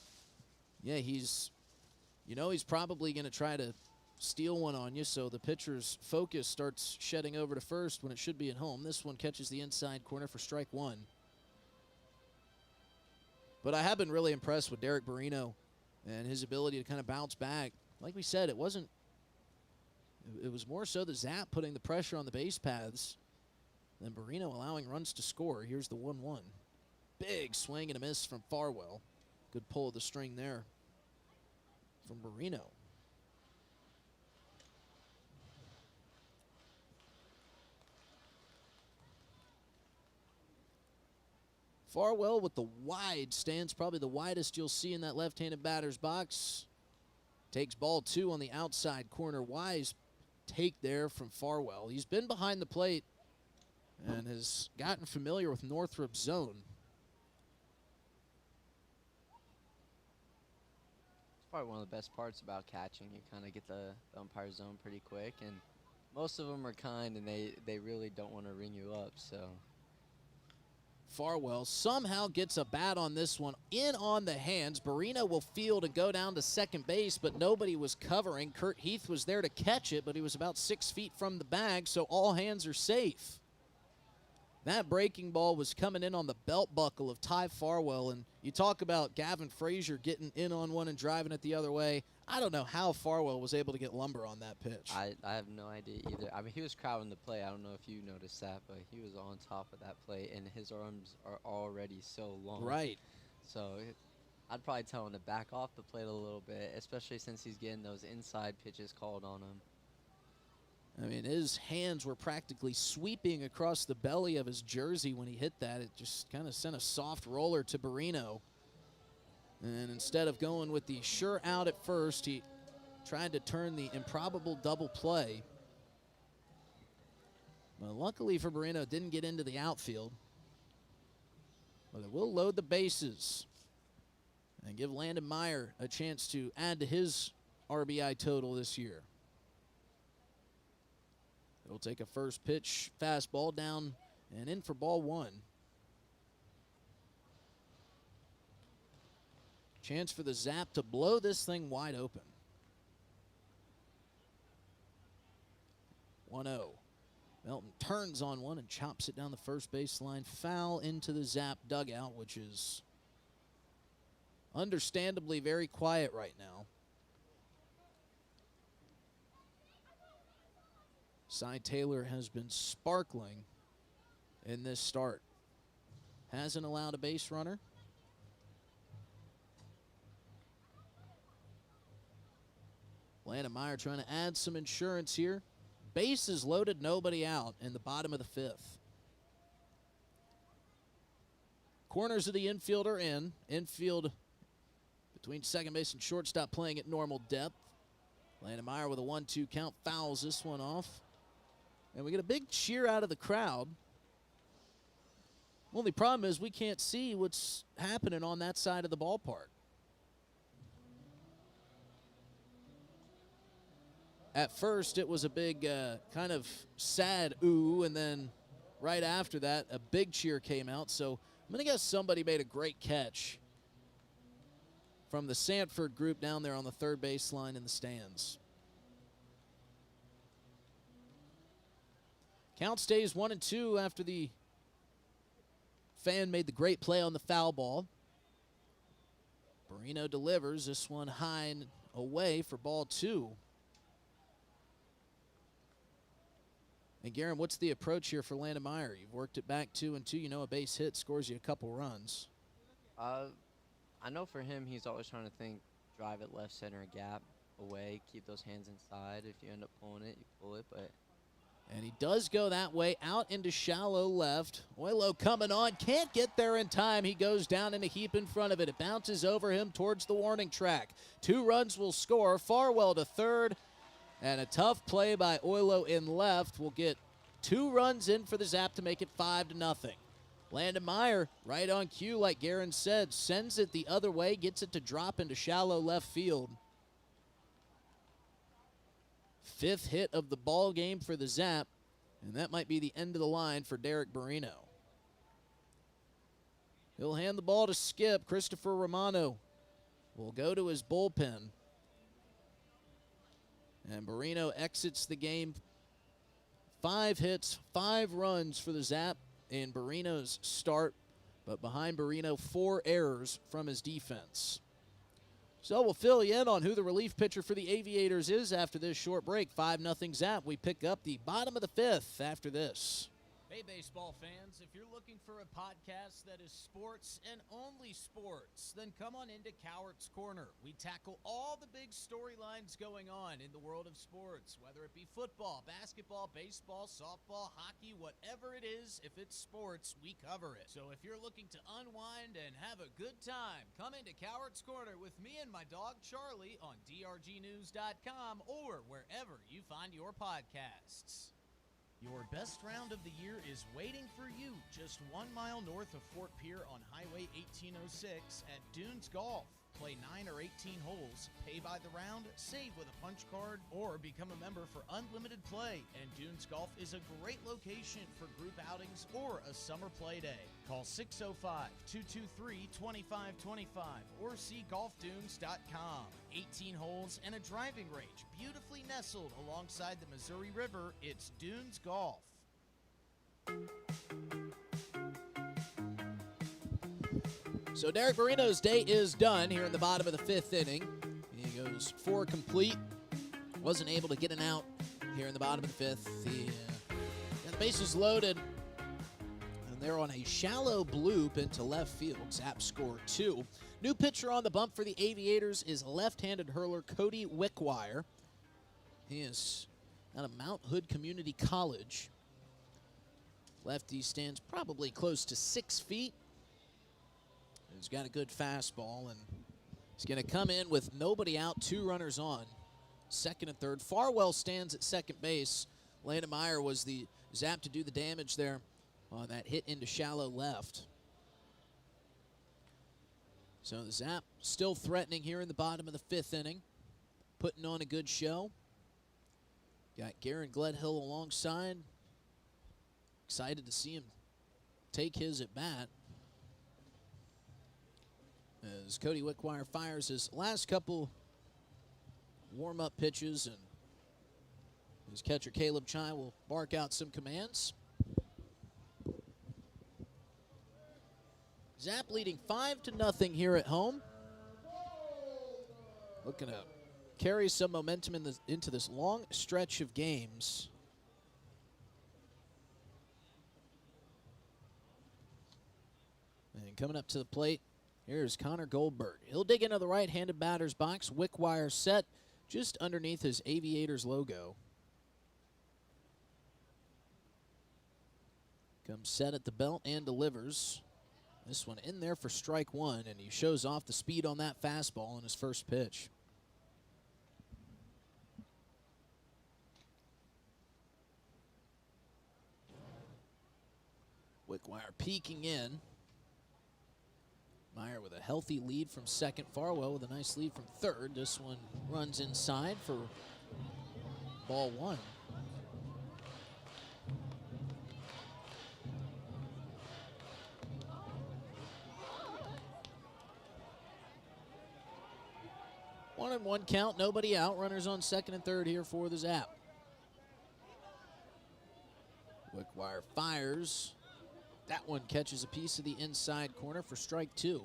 Yeah, he's probably going to try to steal one on you, so the pitcher's focus starts shedding over to first when it should be at home. This one catches the inside corner for strike 1. But I have been really impressed with Derek Barrino and his ability to kind of bounce back. Like we said, it was more so the Zap putting the pressure on the base paths than Barrino allowing runs to score. Here's the 1-1. Big swing and a miss from Farwell. Good pull of the string there from Barrino. Farwell with the wide stance, probably the widest you'll see in that left-handed batter's box. Takes ball 2 on the outside corner. Wise take there from Farwell. He's been behind the plate and has gotten familiar with Northrop's zone. It's probably one of the best parts about catching. You kind of get the umpire zone pretty quick, and most of them are kind, and they really don't want to ring you up, so. Farwell somehow gets a bat on this one, in on the hands. Barrino will field and go down to second base, but nobody was covering. Kurt Heath was there to catch it, but he was about 6 feet from the bag, so all hands are safe. That breaking ball was coming in on the belt buckle of Ty Farwell, and you talk about Gavin Frazier getting in on one and driving it the other way. I don't know how Farwell was able to get lumber on that pitch. I have no idea either. I mean, he was crowding the play. I don't know if you noticed that, but he was on top of that play, and his arms are already so long. Right. So I'd probably tell him to back off the plate a little bit, especially since he's getting those inside pitches called on him. I mean, his hands were practically sweeping across the belly of his jersey when he hit that. It just kind of sent a soft roller to Barrino. And instead of going with the sure out at first, he tried to turn the improbable double play. Well, luckily for Barrino, didn't get into the outfield. But it will load the bases and give Landon Meyer a chance to add to his RBI total this year. It'll take a first pitch fastball down and in for ball 1. Chance for the Zap to blow this thing wide open. 1-0. Melton turns on one and chops it down the first baseline. Foul into the Zap dugout, which is understandably very quiet right now. Cy Taylor has been sparkling in this start. Hasn't allowed a base runner. Landon Meyer trying to add some insurance here. Bases loaded, nobody out in the bottom of the fifth. Corners of the infield are in. Infield between second base and shortstop playing at normal depth. Landon Meyer with a 1-2 count fouls this one off. And we get a big cheer out of the crowd. Only problem is we can't see what's happening on that side of the ballpark. At first, it was a big kind of sad ooh, and then right after that, a big cheer came out. So I'm going to guess somebody made a great catch from the Sanford group down there on the third baseline in the stands. Count stays 1-2 after the fan made the great play on the foul ball. Barrino delivers this one high and away for ball 2. And Garen, what's the approach here for Landon Meyer? You've worked it back 2-2. You know a base hit scores you a couple runs. I know for him, he's always trying to think, drive it left center, gap away, keep those hands inside. If you end up pulling it, you pull it. And he does go that way, out into shallow left. Oilo coming on, can't get there in time. He goes down in a heap in front of it. It bounces over him towards the warning track. 2 runs will score. Farwell to third. And a tough play by Oilo in left will get 2 runs in for the Zap to make it 5-0. Landon Meyer, right on cue, like Garen said, sends it the other way, gets it to drop into shallow left field. 5th hit of the ball game for the Zap, and that might be the end of the line for Derek Barrino. He'll hand the ball to Skip. Christopher Romano will go to his bullpen. And Barrino exits the game. 5 hits, 5 runs for the Zap in Barrino's start. But behind Barrino, 4 errors from his defense. So we'll fill you in on who the relief pitcher for the Aviators is after this short break. 5-0 Zap. We pick up the bottom of the 5th after this. Hey, baseball fans, if you're looking for a podcast that is sports and only sports, then come on into Cowart's Corner. We tackle all the big storylines going on in the world of sports, whether it be football, basketball, baseball, softball, hockey, whatever it is. If it's sports, we cover it. So if you're looking to unwind and have a good time, come into Cowart's Corner with me and my dog Charlie on drgnews.com or wherever you find your podcasts. Your best round of the year is waiting for you just 1 mile north of Fort Pierre on Highway 1806 at Dunes Golf. Play 9 or 18 holes, pay by the round, save with a punch card, or become a member for unlimited play. And Dunes Golf is a great location for group outings or a summer play day. Call 605-223-2525 or see golfdunes.com. 18 holes and a driving range beautifully nestled alongside the Missouri River. It's Dunes Golf. So Derek Barrino's day is done here in the bottom of the 5th inning. He goes 4 complete. Wasn't able to get an out here in the bottom of the 5th. The bases loaded. And they're on a shallow bloop into left field. Zap score 2. New pitcher on the bump for the Aviators is left-handed hurler Cody Wickwire. He is out of Mount Hood Community College. Lefty stands probably close to 6 feet. He's got a good fastball, and he's going to come in with nobody out, 2 runners on, second and third. Farwell stands at second base. Landon Meyer was the Zap to do the damage there on that hit into shallow left. So the Zap still threatening here in the bottom of the 5th inning, putting on a good show. Got Garen Gledhill alongside. Excited to see him take his at bat. as Cody Wickwire fires his last couple warm-up pitches, and his catcher Caleb Chai will bark out some commands. Zap leading 5-0 here at home. Looking to carry some momentum into this long stretch of games. And coming up to the plate, here's Connor Goldberg. He'll dig into the right-handed batter's box. Wickwire set just underneath his Aviators logo. Comes set at the belt and delivers. This one in there for strike one, and he shows off the speed on that fastball in his first pitch. Wickwire peeking in. Meyer with a healthy lead from second. Farwell with a nice lead from third. This one runs inside for ball one. One and one count, nobody out. Runners on second and third here for the Zap. Wickwire fires. That one catches a piece of the inside corner for strike two.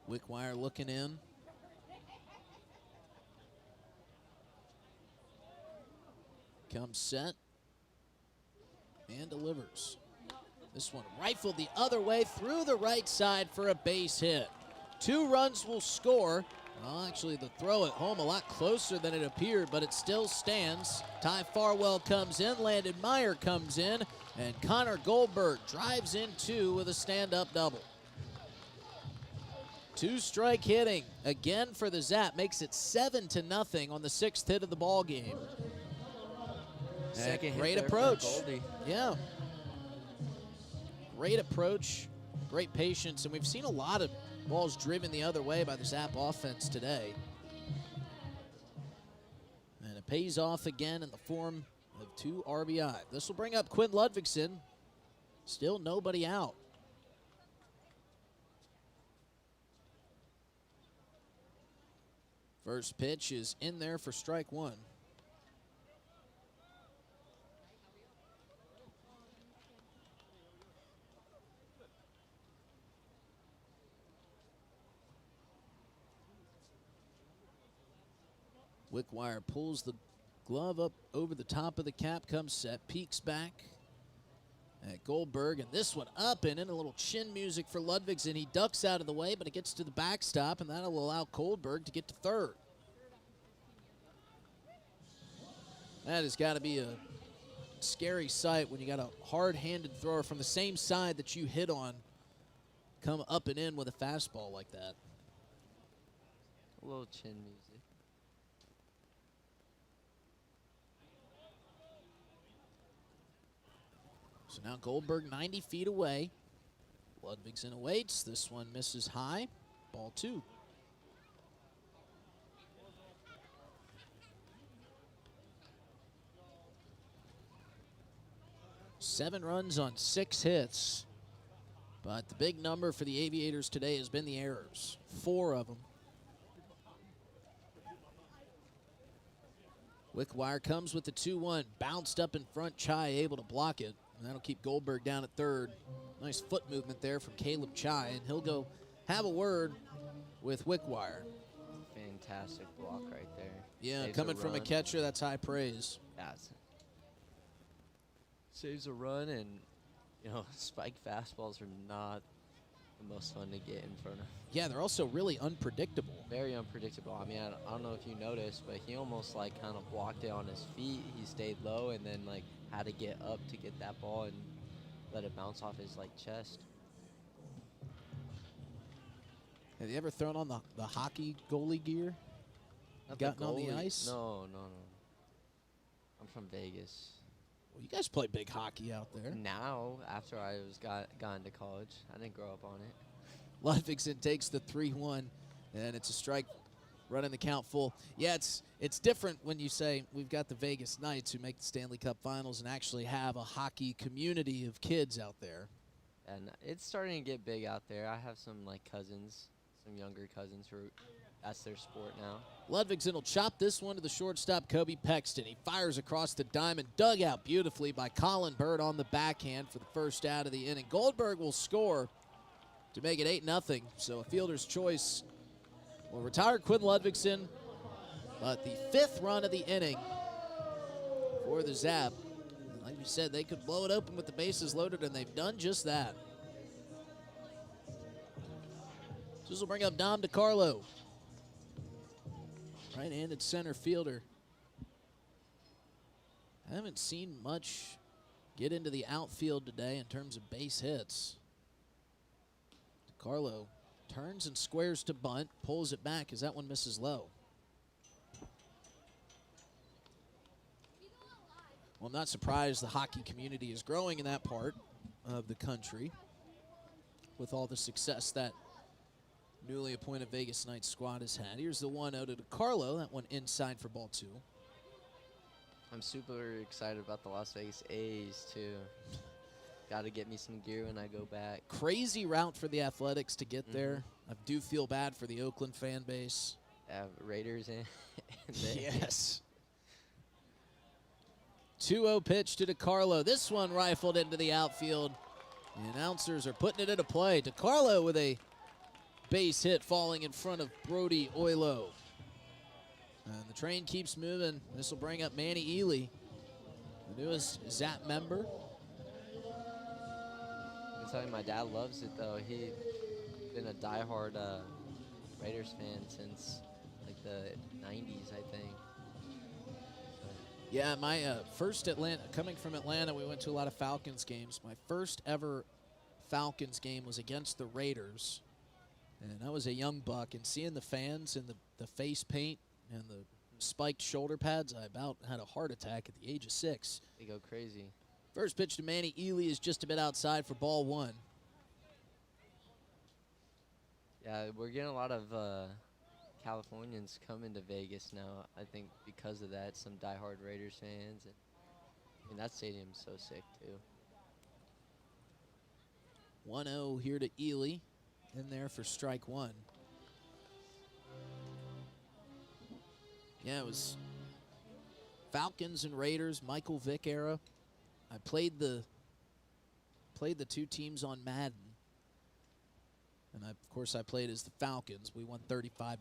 Wickwire looking in. Comes set and delivers. This one rifled the other way through the right side for a base hit. 2 runs will score. Well, actually, the throw at home a lot closer than it appeared, but it still stands. Ty Farwell comes in, Landon Meyer comes in, and Connor Goldberg drives in 2 with a stand-up double. 2-strike hitting again for the Zap makes it 7-0 on the 6th hit of the ball game. Second hit great there for approach. Goldie. Yeah. Great approach, great patience, and we've seen a lot of balls driven the other way by the Zap offense today. And it pays off again in the form of 2 RBI. This will bring up Quinn Ludvigsen. Still nobody out. First pitch is in there for strike one. Wickwire pulls the glove up over the top of the cap, comes set, peeks back at Goldberg, and this one up and in, a little chin music for Ludvigsen. He ducks out of the way, but it gets to the backstop, and that'll allow Goldberg to get to third. That has got to be a scary sight when you got a hard-handed thrower from the same side that you hit on come up and in with a fastball like that. A little chin music. So now Goldberg 90 feet away. Ludvigsen awaits. This one misses high. Ball 2. Seven runs on 6 hits. But the big number for the Aviators today has been the errors. 4 of them. Wickwire comes with the 2-1. Bounced up in front. Chai able to block it. And that'll keep Goldberg down at third. Nice foot movement there from Caleb Chai, and he'll go have a word with Wickwire. Fantastic block right there. Yeah, Saves coming from a catcher, that's high praise. Yes. Saves a run, and you know, spike fastballs are not the most fun to get in front of. Yeah, they're also really unpredictable. Very unpredictable. I mean, I don't know if you noticed, but he almost like kind of blocked it on his feet. He stayed low and then like had to get up to get that ball and let it bounce off his like chest. Have you ever thrown on the hockey goalie gear? Not Gotten on the goalie. ice? No. I'm from Vegas. Well, you guys play big hockey out there. Now, after I was gone to college, I didn't grow up on it. Ludvigsen takes the 3-1, and it's a strike running the count full. Yeah, it's different when you say we've got the Vegas Knights who make the Stanley Cup Finals and actually have a hockey community of kids out there. And it's starting to get big out there. I have some cousins, some younger cousins who that's their sport now. Ludvigsen will chop this one to the shortstop, Kobe Pexton. He fires across the diamond, dug out beautifully by Colin Bird on the backhand for the first out of the inning. Goldberg will score to make it 8-0. So a fielder's choice will retire Quinn Ludvigsen, but the 5th run of the inning for the Zap. Like we said, they could blow it open with the bases loaded, and they've done just that. This will bring up Dom DiCarlo, right-handed center fielder. I haven't seen much get into the outfield today in terms of base hits. DiCarlo turns and squares to bunt, pulls it back as that one misses low. Well, I'm not surprised the hockey community is growing in that part of the country with all the success that newly appointed Vegas Knights squad has had. Here's the 1-0 to DiCarlo. That one inside for ball 2. I'm super excited about the Las Vegas A's, too. Got to get me some gear when I go back. Crazy route for the Athletics to get there. I do feel bad for the Oakland fan base. Raiders in. Yes. 2-0 pitch to DiCarlo. This one rifled into the outfield. The announcers are putting it into play. DiCarlo with a base hit falling in front of Brody Oilo. And the train keeps moving. This will bring up Manny Ely, the newest Zap member. I tell you, my dad loves it, though. He's been a diehard Raiders fan since like the 90s, I think. Yeah, my first coming from Atlanta, we went to a lot of Falcons games. My first ever Falcons game was against the Raiders. And I was a young buck, and seeing the fans and the face paint and the spiked shoulder pads, I about had a heart attack at the age of 6. They go crazy. First pitch to Manny Ely is just a bit outside for ball 1. Yeah, we're getting a lot of Californians coming to Vegas now. I think because of that, some diehard Raiders fans. And, I mean, that stadium's so sick, too. 1-0 here to Ely. In there for strike 1. Yeah, it was Falcons and Raiders, Michael Vick era. I played the 2 teams on Madden. And of course I played as the Falcons. We won 35-10.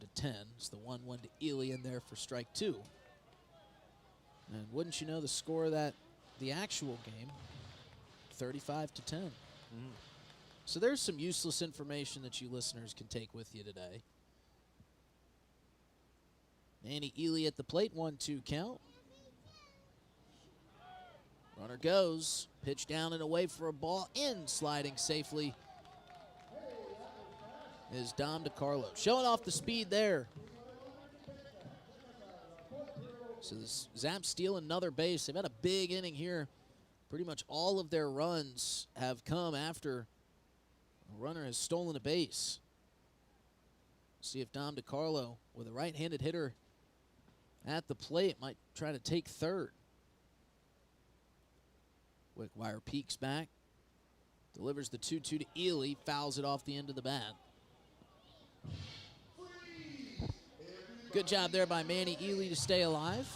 It's the 1-1 to Ely in there for strike 2. And wouldn't you know, the score of the actual game, 35-10. So there's some useless information that you listeners can take with you today. Manny Ely at the plate, 1-2 count. Runner goes, pitch down and away for a ball in, sliding safely is Dom DiCarlo. Showing off the speed there. So the Zaps steal another base. They've had a big inning here. Pretty much all of their runs have come after a runner has stolen a base. See if Dom DiCarlo, with a right-handed hitter at the plate, might try to take third. Wickwire peeks back, delivers the 2-2 to Ely, fouls it off the end of the bat. Good job there by Manny Ely to stay alive.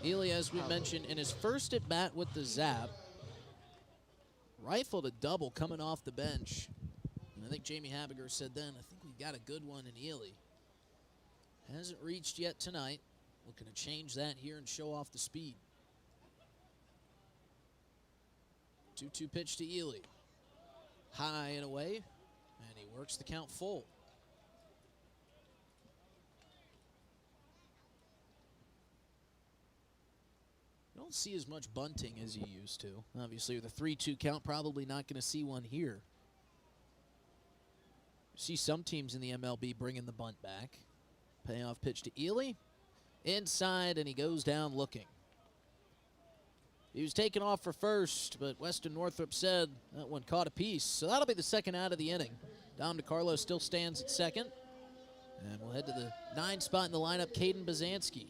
Ely, as we mentioned, in his first at-bat with the Zap, rifled a double coming off the bench. And I think Jamie Habiger said then, I think we've got a good one in Ely. Hasn't reached yet tonight. Looking to change that here and show off the speed. 2-2 pitch to Ely. High and away, and he works the count full. You don't see as much bunting as you used to. Obviously, with a 3-2 count, probably not going to see one here. You see some teams in the MLB bringing the bunt back. Payoff pitch to Ely. Inside, and he goes down looking. He was taken off for first, but Weston Northrup said that one caught a piece. So that'll be the second out of the inning. Dom DeCarlo still stands at second. And we'll head to the 9 spot in the lineup, Caden Bazanski.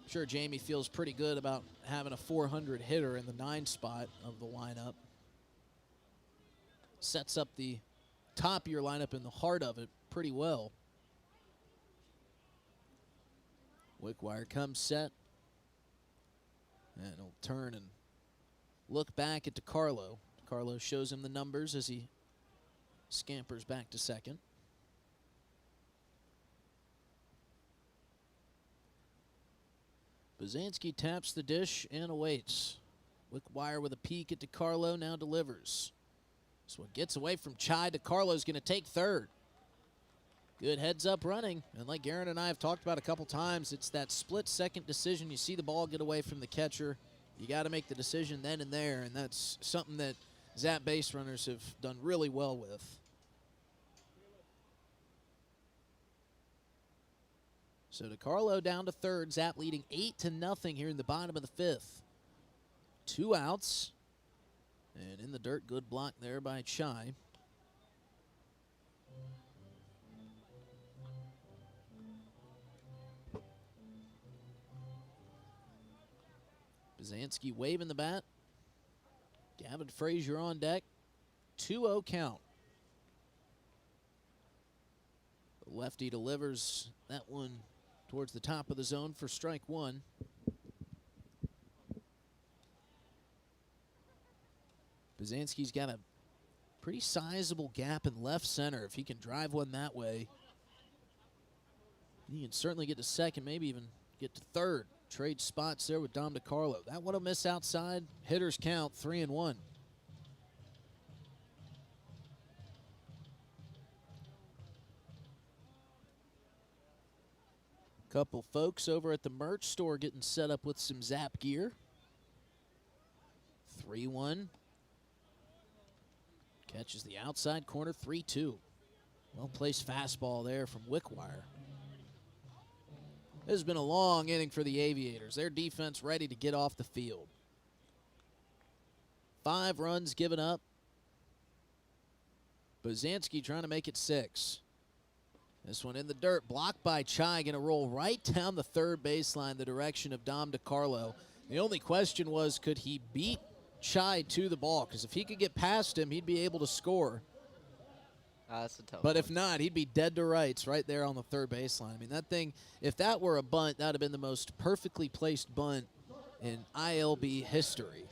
I'm sure Jamie feels pretty good about having a 400 hitter in the 9 spot of the lineup. Sets up the top of your lineup in the heart of it pretty well. Wickwire comes set. And he'll turn and look back at DeCarlo. DeCarlo shows him the numbers as he scampers back to second. Bazanski taps the dish and awaits. Wickwire with a peek at DeCarlo, now delivers. This one gets away from Chai. DeCarlo's going to take third. Good heads-up running. And like Garen and I have talked about a couple times, it's that split-second decision. You see the ball get away from the catcher. You got to make the decision then and there, and that's something that Zap base runners have done really well with. So DeCarlo down to third. Zap leading 8-0 here in the bottom of the 5th. 2 outs. And in the dirt, good block there by Chai. Bazanski waving the bat. Gavin Frazier on deck. 2-0 count. The lefty delivers that one towards the top of the zone for strike 1. Bazanski's got a pretty sizable gap in left center. If he can drive one that way, he can certainly get to second, maybe even get to third. Trade spots there with Dom DeCarlo. That one will miss outside. Hitters count 3-1. Couple folks over at the merch store getting set up with some Zap gear. 3-1. Catches the outside corner, 3-2. Well-placed fastball there from Wickwire. This has been a long inning for the Aviators. Their defense ready to get off the field. 5 runs given up. Bazanski trying to make it 6. This one in the dirt, blocked by Chai, going to roll right down the third baseline, the direction of Dom DeCarlo. The only question was, could he beat Chai to the ball? Because if he could get past him, he'd be able to score. That's a tough But one. if not, he'd be dead to rights right there on the third baseline. I mean, that thing, if that were a bunt, that would have been the most perfectly placed bunt in ILB history.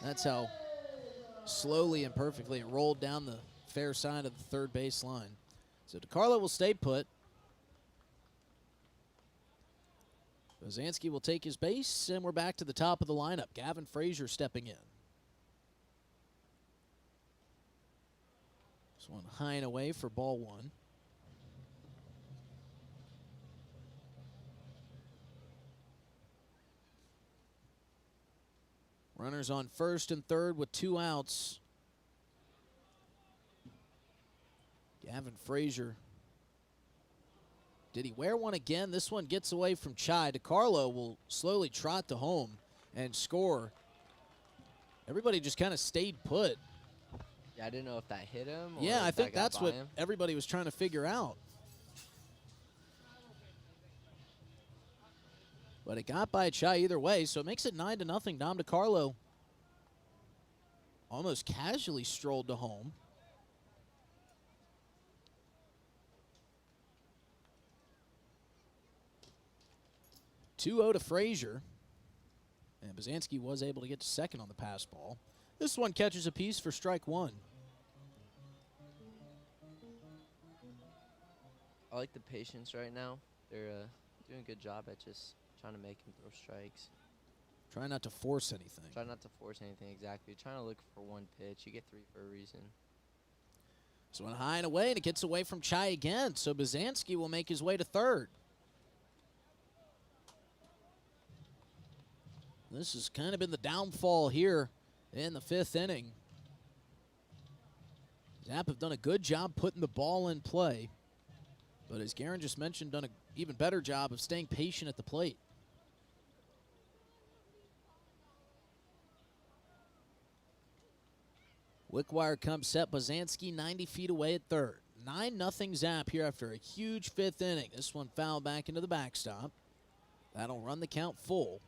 That's how slowly and perfectly it rolled down the fair side of the third baseline. So DeCarlo will stay put. Bazanski will take his base, and we're back to the top of the lineup. Gavin Frazier stepping in. This one high and away for ball 1. Runners on first and third with 2 outs. Gavin Frazier. Did he wear one again? This one gets away from Chai. DeCarlo will slowly trot to home and score. Everybody just kind of stayed put. Yeah, I didn't know if that hit him. Or Yeah, I if think that got that's by what him. everybody was trying to figure out. But it got by Chai either way, so it makes it 9-0. Dom DeCarlo almost casually strolled to home. (2-0) to Frazier. And Bazanski was able to get to second on the pass ball. This one catches a piece for strike 1. I like the patience right now. They're doing a good job at just trying to make him throw strikes. Try not to force anything. Try not to force anything, exactly. Trying to look for one pitch. You get 3 for a reason. This one high and away, and it gets away from Chai again. So Bazanski will make his way to third. This has kind of been the downfall here in the 5th inning. Zap have done a good job putting the ball in play. But as Garen just mentioned, done an even better job of staying patient at the plate. Wickwire comes set. Bazanski 90 feet away at third. 9-0 Zap here after a huge 5th inning. This one fouled back into the backstop. That'll run the count full.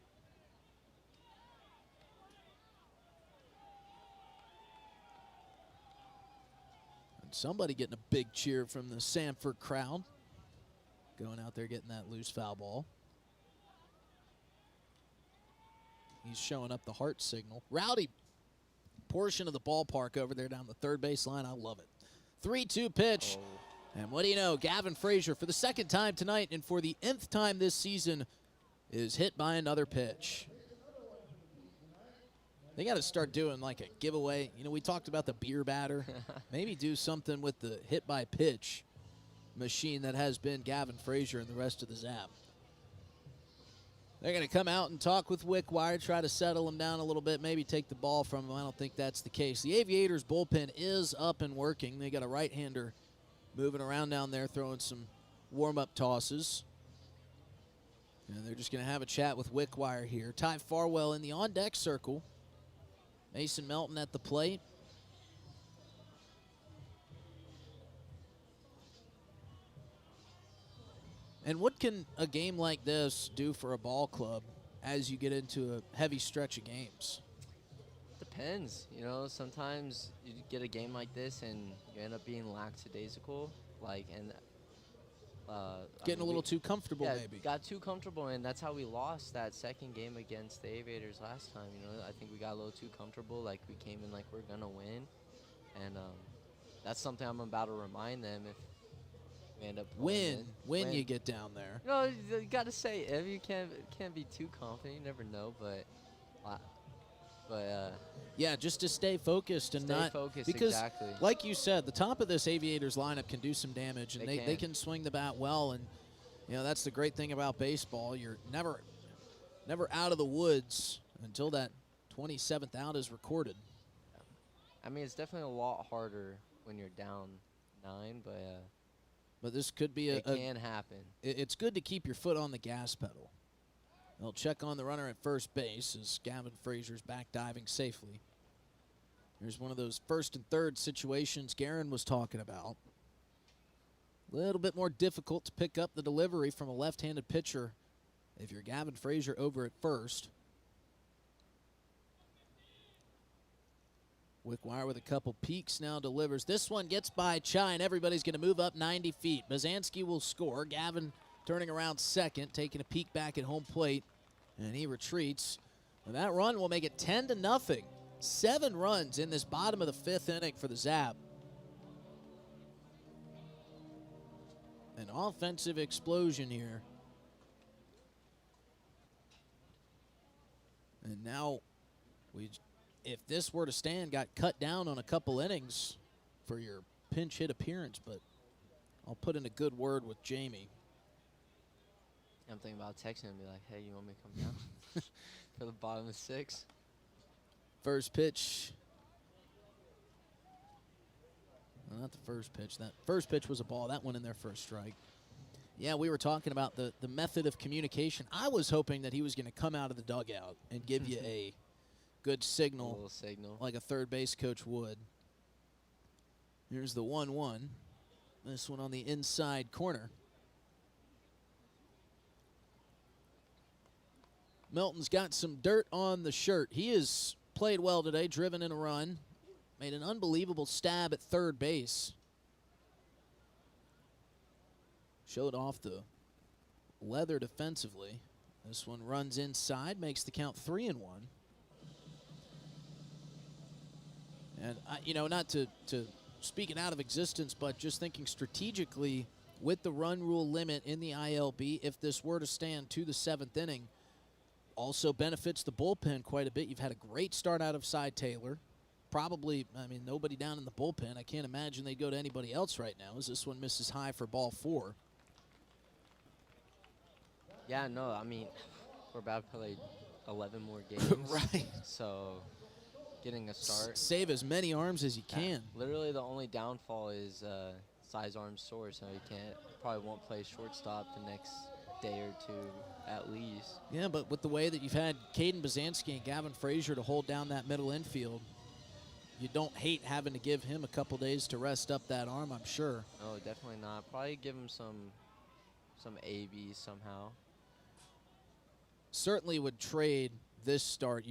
And somebody getting a big cheer from the Sanford crowd. Going out there getting that loose foul ball. He's showing up the heart signal. Rowdy portion of the ballpark over there down the third base line. I love it. 3-2 pitch. Oh. And what do you know? Gavin Frazier, for the 2nd time tonight and for the nth time this season, is hit by another pitch. They got to start doing like a giveaway. You know, we talked about the beer batter. Maybe do something with the hit by pitch machine that has been Gavin Frazier and the rest of the Zap. They're going to come out and talk with Wickwire, try to settle him down a little bit, maybe take the ball from him. I don't think that's the case. The Aviators bullpen is up and working. They got a right-hander moving around down there, throwing some warm-up tosses. And they're just going to have a chat with Wickwire here. Ty Farwell in the on-deck circle. Mason Melton at the plate. And what can a game like this do for a ball club as you get into a heavy stretch of games? Depends. You know, sometimes you get a game like this and you end up being lackadaisical, getting a little too comfortable, maybe. Got too comfortable, and that's how we lost that second game against the Aviators last time. You know, I think we got a little too comfortable, like we came in like we're gonna win, and that's something I'm about to remind them if we end up when you get down there. No, you got to say if you can't be too confident. You never know, but yeah, just to stay focused and not focused, because, exactly. like you said, the top of this Aviators lineup can do some damage, and they can swing the bat well. And you know that's the great thing about baseball. You're never out of the woods until that 27th out is recorded. I mean, it's definitely a lot harder when you're down 9, but this could be it can happen. It's good to keep your foot on the gas pedal. They'll check on the runner at first base as Gavin Frazier's back diving safely. Here's one of those first and third situations Guerin was talking about. A little bit more difficult to pick up the delivery from a left-handed pitcher if you're Gavin Frazier over at first. Wickwire with a couple peaks now delivers. This one gets by Chai, and everybody's going to move up 90 feet. Bazanski will score. Gavin turning around second, taking a peek back at home plate, and he retreats. And that run will make it 10-0. 7 runs in this bottom of the 5th inning for the Zap. An offensive explosion here. And now, if this were to stand, got cut down on a couple innings for your pinch hit appearance, but I'll put in a good word with Jamie. I'm thinking about texting him and be like, hey, you want me to come down for the bottom of 6? First pitch. Well, not the first pitch. That first pitch was a ball. That went in there for a strike. Yeah, we were talking about the method of communication. I was hoping that he was going to come out of the dugout and give you a good signal, a little signal, like a third base coach would. Here's the 1-1. This one on the inside corner. Melton's got some dirt on the shirt. He has played well today, driven in a run, made an unbelievable stab at third base. Showed off the leather defensively. This one runs inside, makes the count 3-1. And, you know, not to speak it out of existence, but just thinking strategically with the run rule limit in the ILB, if this were to stand to the 7th inning, also benefits the bullpen quite a bit. You've had a great start out of Cy Taylor. Probably, I mean, nobody down in the bullpen. I can't imagine they'd go to anybody else right now as this one misses high for ball 4. Yeah, no, I mean, we're about to play 11 more games. Right. So getting a start. Save as many arms as you can. Literally the only downfall is Cy's arm sore, so he probably won't play shortstop the next day or 2 at least. Yeah, but with the way that you've had Caden Bazanski and Gavin Frazier to hold down that middle infield, you don't hate having to give him a couple days to rest up that arm, I'm sure. No, definitely not. Probably give him some ABs somehow. Certainly would trade this start.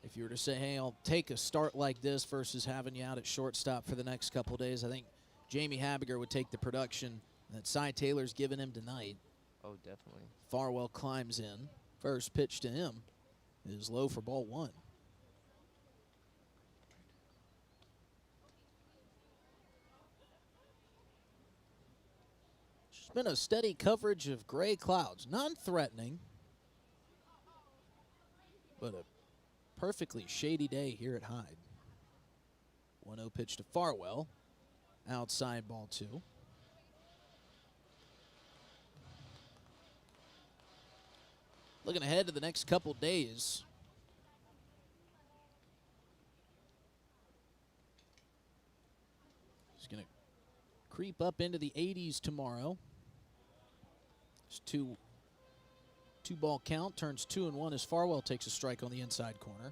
If you were to say, hey, I'll take a start like this versus having you out at shortstop for the next couple days, I think Jamie Habiger would take the production that Cy Taylor's given him tonight. Oh, definitely. Farwell climbs in. First pitch to him is low for ball 1. It's been a steady coverage of gray clouds. Non-threatening, but a perfectly shady day here at Hyde. 1-0 pitch to Farwell. Outside ball 2. Looking ahead to the next couple days. He's going to creep up into the 80s tomorrow. It's two-ball count, turns 2-1 as Farwell takes a strike on the inside corner.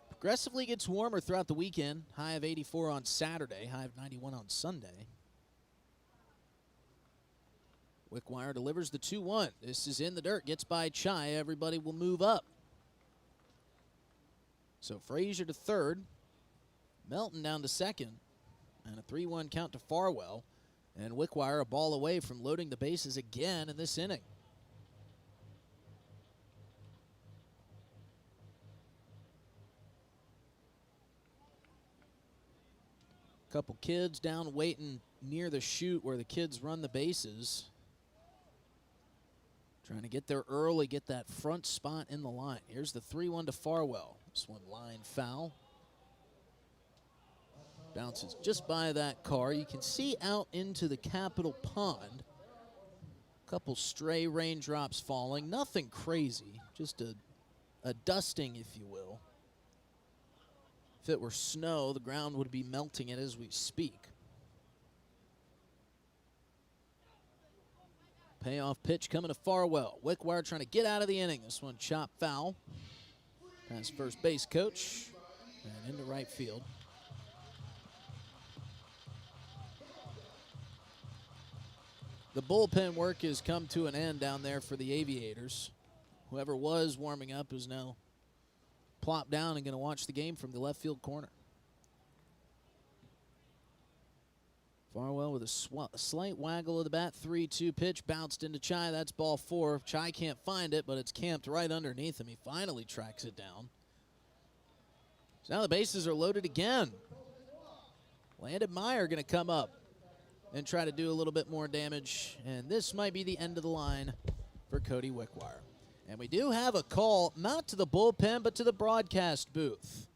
Progressively gets warmer throughout the weekend. High of 84 on Saturday, high of 91 on Sunday. Wickwire delivers the 2-1. This is in the dirt, gets by Chai. Everybody will move up. So Frazier to third, Melton down to second, and a 3-1 count to Farwell. And Wickwire a ball away from loading the bases again in this inning. Couple kids down waiting near the chute where the kids run the bases. Trying to get there early, get that front spot in the line. Here's the 3-1 to Farwell. This one line foul. Bounces just by that car. You can see out into the Capitol Pond. Couple stray raindrops falling. Nothing crazy. Just a dusting, if you will. If it were snow, the ground would be melting it as we speak. Payoff pitch coming to Farwell. Wickwire trying to get out of the inning. This one chopped foul. Past first base coach and into right field. The bullpen work has come to an end down there for the Aviators. Whoever was warming up is now plopped down and going to watch the game from the left field corner. Farwell with a slight waggle of the bat. 3-2 pitch bounced into Chai. That's ball 4. Chai can't find it, but it's camped right underneath him. He finally tracks it down. So now the bases are loaded again. Landon Meyer going to come up and try to do a little bit more damage. And this might be the end of the line for Cody Wickwire. And we do have a call, not to the bullpen, but to the broadcast booth.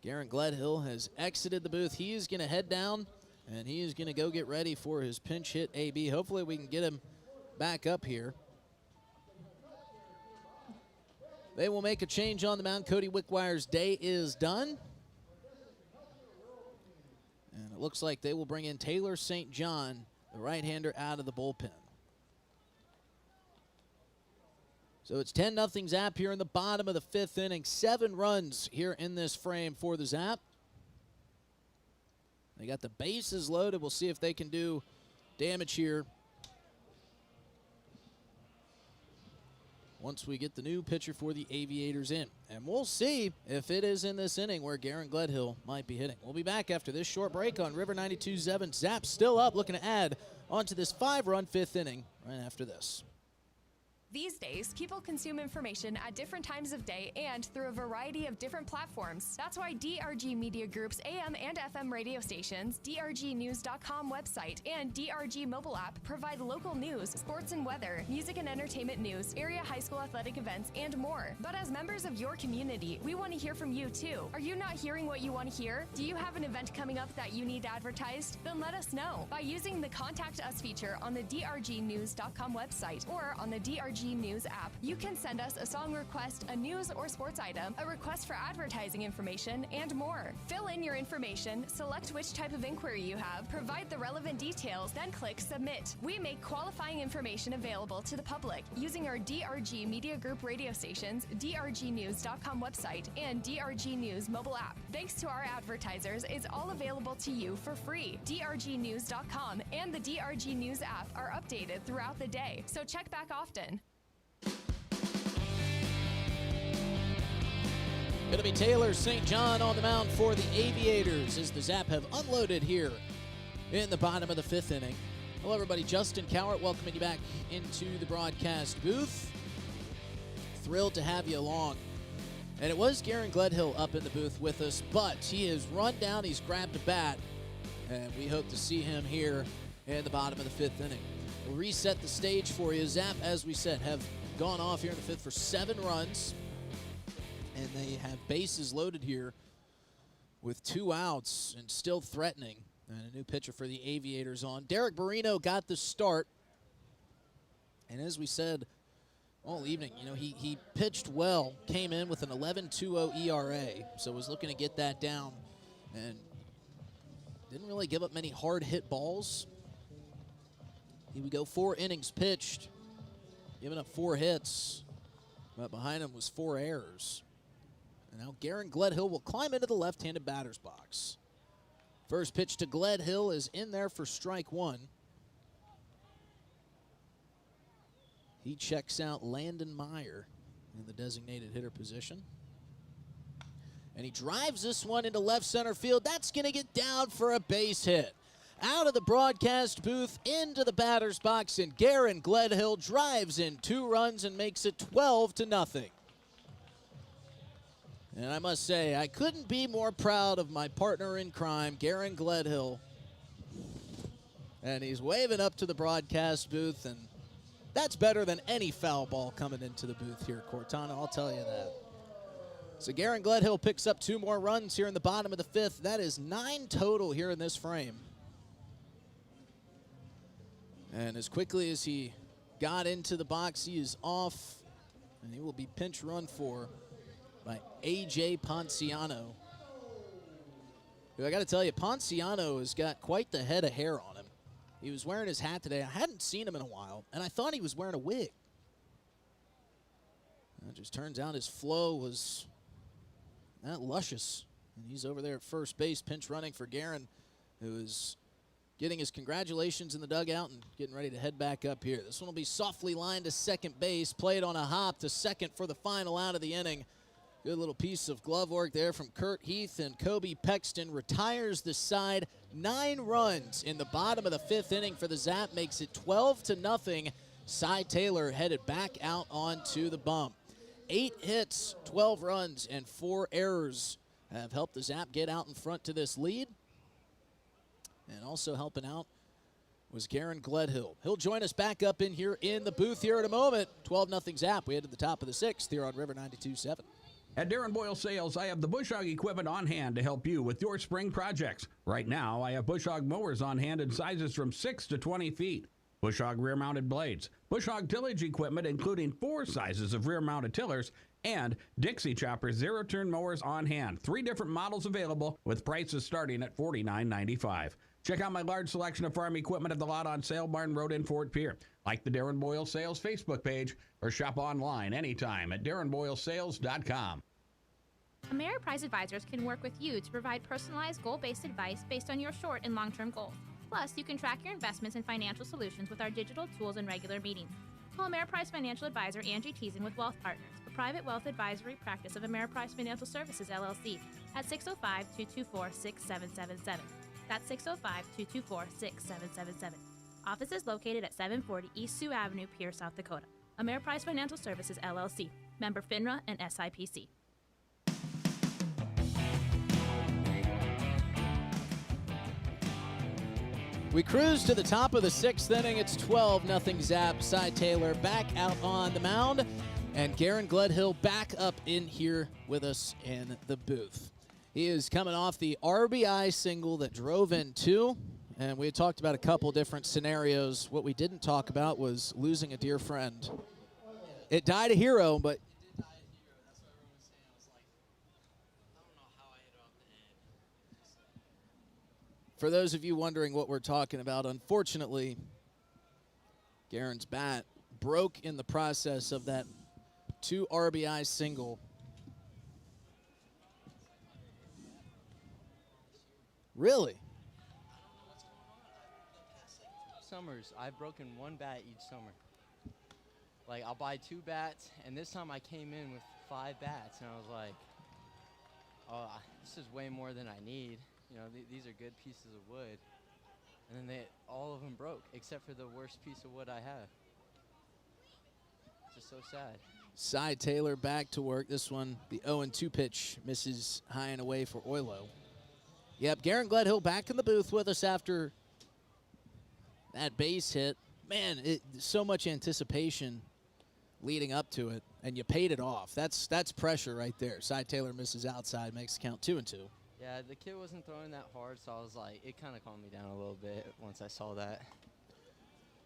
Garen Gledhill has exited the booth. He is going to head down, and he is going to go get ready for his pinch hit AB. Hopefully we can get him back up here. They will make a change on the mound. Cody Wickwire's day is done. And it looks like they will bring in Taylor St. John, the right-hander, out of the bullpen. So it's 10-0 Zap here in the bottom of the 5th inning. 7 runs here in this frame for the Zap. They got the bases loaded. We'll see if they can do damage here once we get the new pitcher for the Aviators in. And we'll see if it is in this inning where Garen Gledhill might be hitting. We'll be back after this short break on River 92.7. Zap still up, looking to add onto this 5-run 5th inning right after this. These days, people consume information at different times of day and through a variety of different platforms. That's why DRG Media Group's AM and FM radio stations, DRGnews.com website, and DRG mobile app provide local news, sports and weather, music and entertainment news, area high school athletic events, and more. But as members of your community, we want to hear from you too. Are you not hearing what you want to hear? Do you have an event coming up that you need advertised? Then let us know by using the Contact Us feature on the DRGnews.com website or on the DRG DRG News app. You can send us a song request, a news or sports item, a request for advertising information, and more. Fill in your information, select which type of inquiry you have, provide the relevant details, then click Submit. We make qualifying information available to the public using our DRG Media Group radio stations, drgnews.com website, and DRG News mobile app. Thanks to our advertisers, it's all available to you for free. drgnews.com and the DRG News app are updated throughout the day, so check back often. Going to be Taylor St. John on the mound for the Aviators as the Zap have unloaded here in the bottom of the 5th inning. Hello, everybody. Justin Cowart welcoming you back into the broadcast booth. Thrilled to have you along. And it was Garen Gledhill up in the booth with us, but he has run down, he's grabbed a bat, and we hope to see him here in the bottom of the 5th inning. We'll reset the stage for you. Zap, as we said, have gone off here in the 5th for 7 runs. And they have bases loaded here with 2 outs and still threatening. And a new pitcher for the Aviators on. Derek Barrino got the start. And as we said all evening, you know, he pitched well, came in with an 11.20 ERA. So was looking to get that down and didn't really give up many hard hit balls. He would go 4 innings pitched, giving up 4 hits. But behind him was 4 errors. And now Garen Gledhill will climb into the left-handed batter's box. First pitch to Gledhill is in there for strike 1. He checks out Landon Meyer in the designated hitter position. And he drives this one into left center field. That's going to get down for a base hit. Out of the broadcast booth into the batter's box, and Garen Gledhill drives in 2 runs and makes it 12-0. And I must say, I couldn't be more proud of my partner in crime, Garen Gledhill. And he's waving up to the broadcast booth, and that's better than any foul ball coming into the booth here, Cortana, I'll tell you that. So Garen Gledhill picks up 2 more runs here in the bottom of the 5th. That is 9 total here in this frame. And as quickly as he got into the box, he is off, and he will be pinch run for by A.J. Ponciano. Who I got to tell you, Ponciano has got quite the head of hair on him. He was wearing his hat today. I hadn't seen him in a while, and I thought he was wearing a wig. It just turns out his flow was that luscious. And he's over there at first base, pinch running for Garen, who is getting his congratulations in the dugout and getting ready to head back up here. This one will be softly lined to second base, played on a hop to second for the final out of the inning. Good little piece of glove work there from Kurt Heath, and Kobe Pexton retires the side. 9 runs in the bottom of the 5th inning for the Zap, makes it 12-0. Cy Taylor headed back out onto the bump. 8 hits, 12 runs, and 4 errors have helped the Zap get out in front to this lead. And also helping out was Garen Gledhill. He'll join us back up in here in the booth here in a moment. 12-0 Zap. We head to the top of the 6th here on River 92.7. At Darren Boyle Sales, I have the Bush Hog equipment on hand to help you with your spring projects. Right now, I have Bush Hog mowers on hand in sizes from 6 to 20 feet. Bush Hog rear-mounted blades, Bush Hog tillage equipment including 4 sizes of rear-mounted tillers, and Dixie Chopper zero-turn mowers on hand. 3 different models available with prices starting at $49.95. Check out my large selection of farm equipment at the lot on Sale Barn Road in Fort Pierre. Like the Darren Boyle Sales Facebook page or shop online anytime at darrenboylesales.com. Ameriprise Advisors can work with you to provide personalized, goal-based advice based on your short and long-term goals. Plus, you can track your investments and financial solutions with our digital tools and regular meetings. Call Ameriprise Financial Advisor Angie Teason with Wealth Partners, a private wealth advisory practice of Ameriprise Financial Services, LLC, at 605-224-6777. That's 605-224-6777. Office is located at 740 East Sioux Avenue, Pierre, South Dakota. Ameriprise Financial Services, LLC, member FINRA and SIPC. We cruise to the top of the 6th inning. It's 12-0 Zap. Cy Taylor back out on the mound, and Garen Gledhill back up in here with us in the booth. He is coming off the RBI single that drove in 2, and we had talked about a couple different scenarios. What we didn't talk about was losing a dear friend It died a hero, but for those of you wondering what we're talking about, unfortunately, Guerin's bat broke in the process of that 2 RBI single. Really? Summers, I've broken 1 bat each summer. Like, I'll buy 2 bats, and this time I came in with 5 bats, and I was like, oh, this is way more than I need. You know, these are good pieces of wood. And then all of them broke, except for the worst piece of wood I have. It's just so sad. Cy Taylor back to work. This one, the 0-2 pitch, misses high and away for Oilo. Yep, Guerin Gledhill back in the booth with us after that base hit. Man, so much anticipation leading up to it, and you paid it off. That's pressure right there. Cy Taylor misses outside, makes the count 2-2. Yeah, the kid wasn't throwing that hard, so I was like, it kind of calmed me down a little bit once I saw that.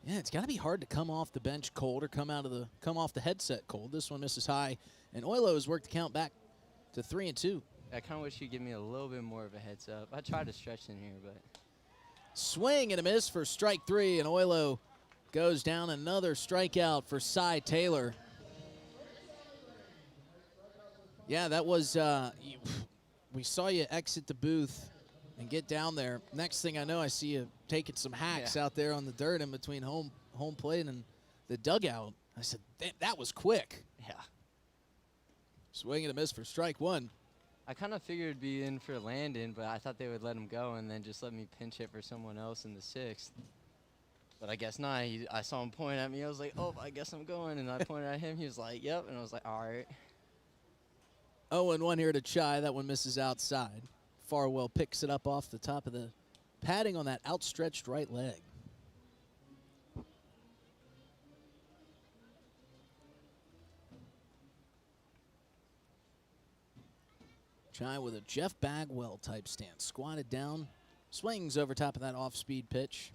Yeah, it's got to be hard to come off the bench cold or come off the headset cold. This one misses high, and Oilo has worked the count back to 3-2. I kind of wish you'd give me a little bit more of a heads up. I tried to stretch in here, but swing and a miss for strike 3, and Oilo goes down. Another strikeout for Cy Taylor. Yeah, that was we saw you exit the booth and get down there. Next thing I know, I see you taking some hacks out there on the dirt in between home plate and the dugout. I said, that was quick. yeah. Swing and a miss for strike 1. I kind of figured it'd be in for Landon, but I thought they would let him go and then just let me pinch hit for someone else in the 6th. But I guess not. I saw him point at me. I was like, oh, I guess I'm going. And I pointed at him. He was like, yep. And I was like, all right. 0-1 here to Chai. That one misses outside. Farwell picks it up off the top of the padding on that outstretched right leg. Chai with a Jeff Bagwell type stance. Squatted down, swings over top of that off-speed pitch.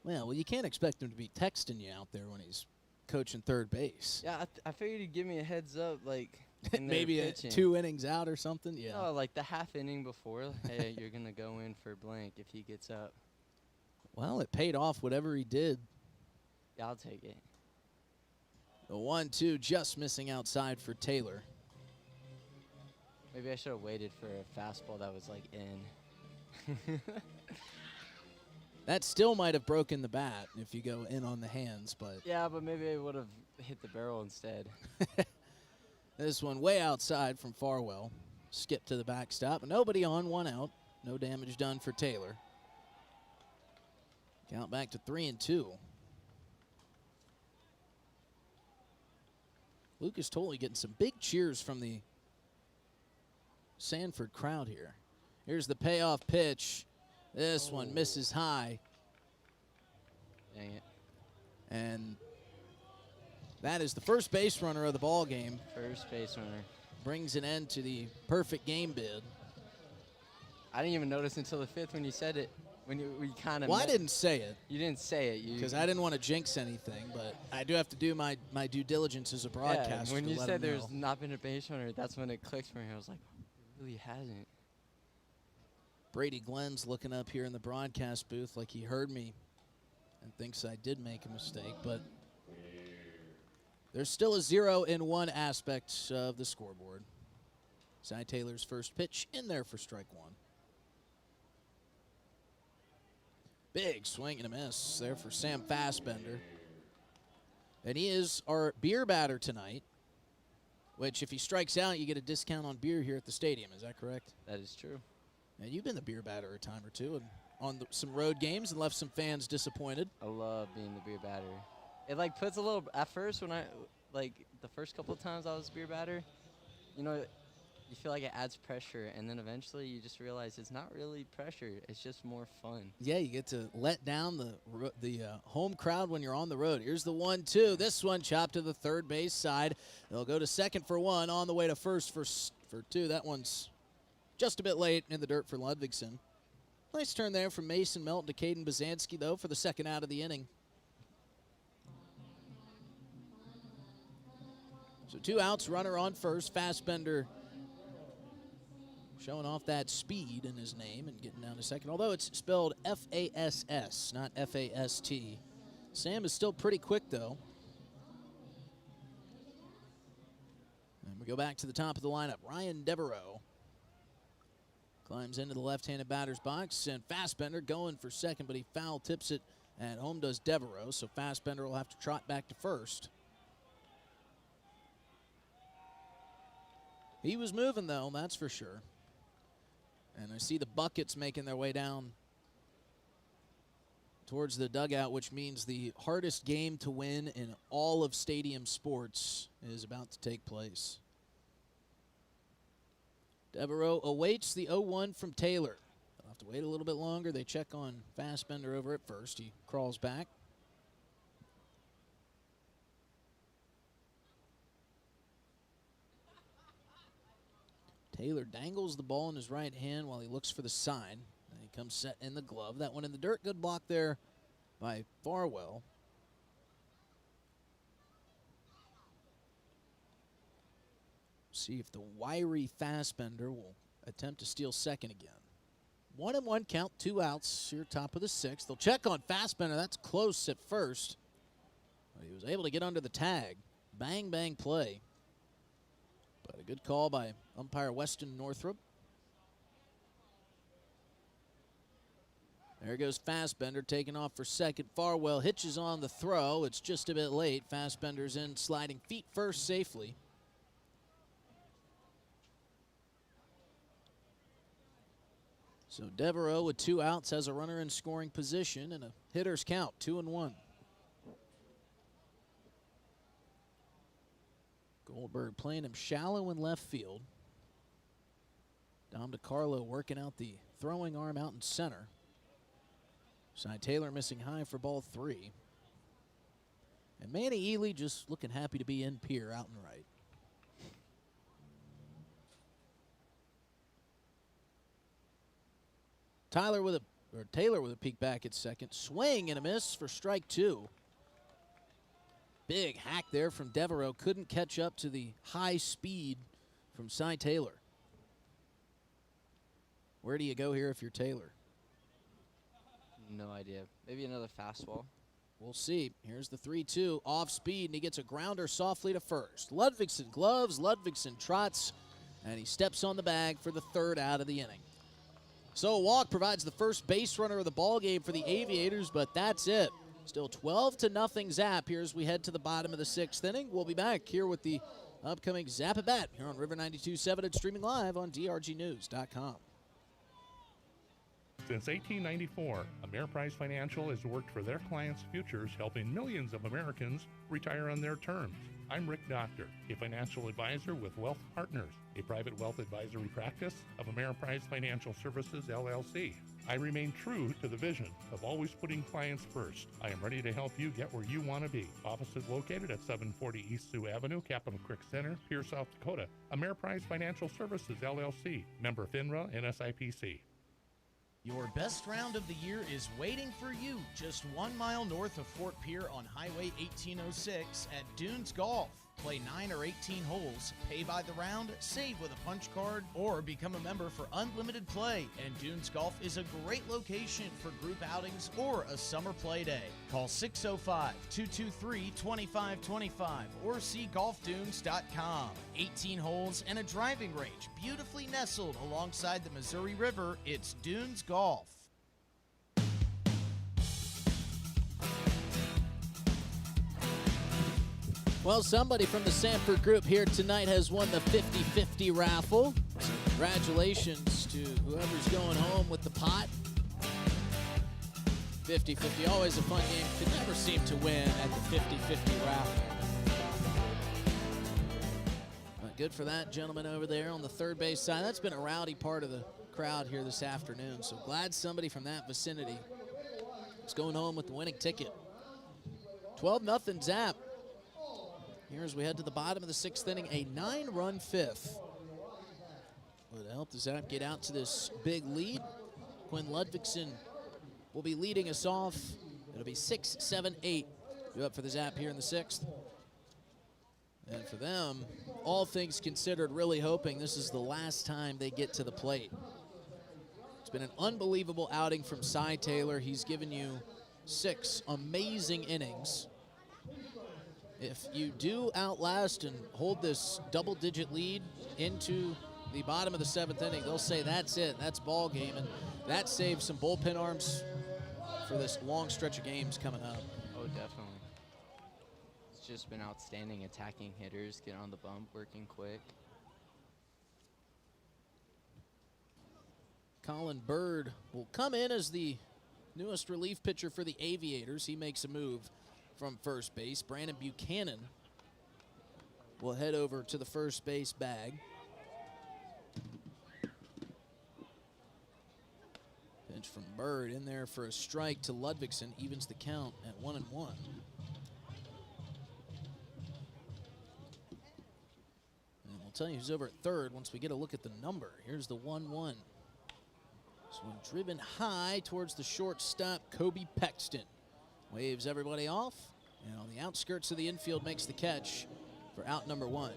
Well, you can't expect him to be texting you out there when he's coaching third base. Yeah, I figured he'd give me a heads up, like, in maybe pitching. 2 innings out or something. Yeah. No, like the half inning before. Hey, you're gonna go in for blank if he gets up. Well, it paid off whatever he did. Yeah, I'll take it. The 1-2 just missing outside for Taylor. Maybe I should have waited for a fastball that was like in. That still might have broken the bat if you go in on the hands, but Yeah, but maybe I would have hit the barrel instead. this one way outside from Farwell. Skip to the backstop. Nobody on, 1 out. No damage done for Taylor. Count back to 3-2. Lucas Tolley getting some big cheers from the Sanford crowd here. Here's the payoff pitch. This one misses high. Dang it. And that is the first base runner of the ball game. First base runner. Brings an end to the perfect game bid. I didn't even notice until the 5th when you said it. When we kind of. Well, I didn't say it. You didn't say it. Because I didn't want to jinx anything, but I do have to do my due diligence as a broadcaster. Yeah, when you to let said them there's know. not been a base runner, that's when it clicked for me. I was like, it really hasn't. Brady Glenn's looking up here in the broadcast booth like he heard me and thinks I did make a mistake, but there's still a 0-1 aspect of the scoreboard. Cy Taylor's first pitch in there for strike 1. Big swing and a miss there for Sam Fassbender. And he is our beer batter tonight, which if he strikes out, you get a discount on beer here at the stadium. Is that correct? That is true. And you've been the beer batter a time or two and on some road games and left some fans disappointed. I love being the beer batter. It like puts a little, at first when the first couple of times I was beer batter, you know, you feel like it adds pressure, and then eventually you just realize it's not really pressure. It's just more fun. Yeah, you get to let down the home crowd when you're on the road. Here's the 1-2. This one chopped to the third base side. They'll go to second for 1, on the way to first for 2. That one's just a bit late in the dirt for Ludvigsen. Nice turn there from Mason Melton to Caden Bazanski, though, for the second out of the inning. So 2 outs, runner on first. Fassbender showing off that speed in his name and getting down to second, although it's spelled F-A-S-S, not F-A-S-T. Sam is still pretty quick, though. And we go back to the top of the lineup. Ryan Devereaux climbs into the left-handed batter's box, and Fassbender going for second, but he foul tips it at home, does Devereaux, so Fassbender will have to trot back to first. He was moving, though, that's for sure. And I see the buckets making their way down towards the dugout, which means the hardest game to win in all of stadium sports is about to take place. Devereaux awaits the 0-1 from Taylor. They'll have to wait a little bit longer. They check on Fassbender over at first. He crawls back. Taylor dangles the ball in his right hand while he looks for the sign. And he comes set in the glove. That one in the dirt. Good block there by Farwell. See if the wiry Fassbender will attempt to steal second again. 1-1 count, 2 outs here, top of the 6th. They'll check on Fassbender. That's close at first. But he was able to get under the tag. Bang, bang play. But a good call by umpire Weston Northrup. There goes Fassbender taking off for second. Farwell hitches on the throw. It's just a bit late. Fassbender's in, sliding feet first safely. So Devereaux with 2 outs has a runner in scoring position and a hitter's count, 2-1. Goldberg playing him shallow in left field. Dom DiCarlo working out the throwing arm out in center. Cy Taylor missing high for ball 3. And Manny Ely just looking happy to be in Pier out and right. Taylor with a peek back at second. Swing and a miss for strike 2. Big hack there from Devereaux. Couldn't catch up to the high speed from Cy Taylor. Where do you go here if you're Taylor? No idea. Maybe another fastball. We'll see. Here's the 3-2 off speed, and he gets a grounder softly to first. Ludvigsen gloves, Ludvigsen trots, and he steps on the bag for the 3rd out of the inning. So a walk provides the first base runner of the ball game for the Aviators, but that's it. Still 12-0 Zap here as we head to the bottom of the 6th inning. We'll be back here with the upcoming Zap at Bat here on River 92.7 and streaming live on drgnews.com. Since 1894, Ameriprise Financial has worked for their clients' futures, helping millions of Americans retire on their terms. I'm Rick Doctor, a financial advisor with Wealth Partners, a private wealth advisory practice of Ameriprise Financial Services, LLC. I remain true to the vision of always putting clients first. I am ready to help you get where you want to be. Offices located at 740 East Sioux Avenue, Capitol Creek Center, Pierre, South Dakota. Ameriprise Financial Services, LLC. Member FINRA and SIPC. Your best round of the year is waiting for you just 1 mile north of Fort Pierre on Highway 1806 at Dunes Golf. Play 9 or 18 holes, pay by the round, save with a punch card, or become a member for unlimited play. And Dunes Golf is a great location for group outings or a summer play day. Call 605-223-2525 or see golfdunes.com. 18 holes and a driving range beautifully nestled alongside the Missouri River. It's Dunes Golf. Well, somebody from the Sanford group here tonight has won the 50-50 raffle. So congratulations to whoever's going home with the pot. 50-50, always a fun game. Could never seem to win at the 50-50 raffle. But good for that gentleman over there on the third base side. That's been a rowdy part of the crowd here this afternoon. So glad somebody from that vicinity is going home with the winning ticket. 12-0 Zap. Here as we head to the bottom of the 6th inning, a 9-run 5th. Would help the Zap get out to this big lead. Quinn Ludvigsen will be leading us off. It'll be 6-7-8. Due up for the Zap here in the 6th. And for them, all things considered, really hoping this is the last time they get to the plate. It's been an unbelievable outing from Cy Taylor. He's given you 6 amazing innings. If you do outlast and hold this double-digit lead into the bottom of the 7th inning, they'll say that's it, that's ball game, and that saves some bullpen arms for this long stretch of games coming up. Oh, definitely. It's just been outstanding attacking hitters, getting on the bump, working quick. Colin Bird will come in as the newest relief pitcher for the Aviators. He makes a move from first base. Brandon Buchanan will head over to the first base bag. Pitch from Bird in there for a strike to Ludvigsen, evens the count at 1-1. And we'll tell you who's over at third once we get a look at the number. Here's the 1-1. This one driven high towards the shortstop, Kobe Pexton. Waves everybody off, and on the outskirts of the infield makes the catch for out number 1.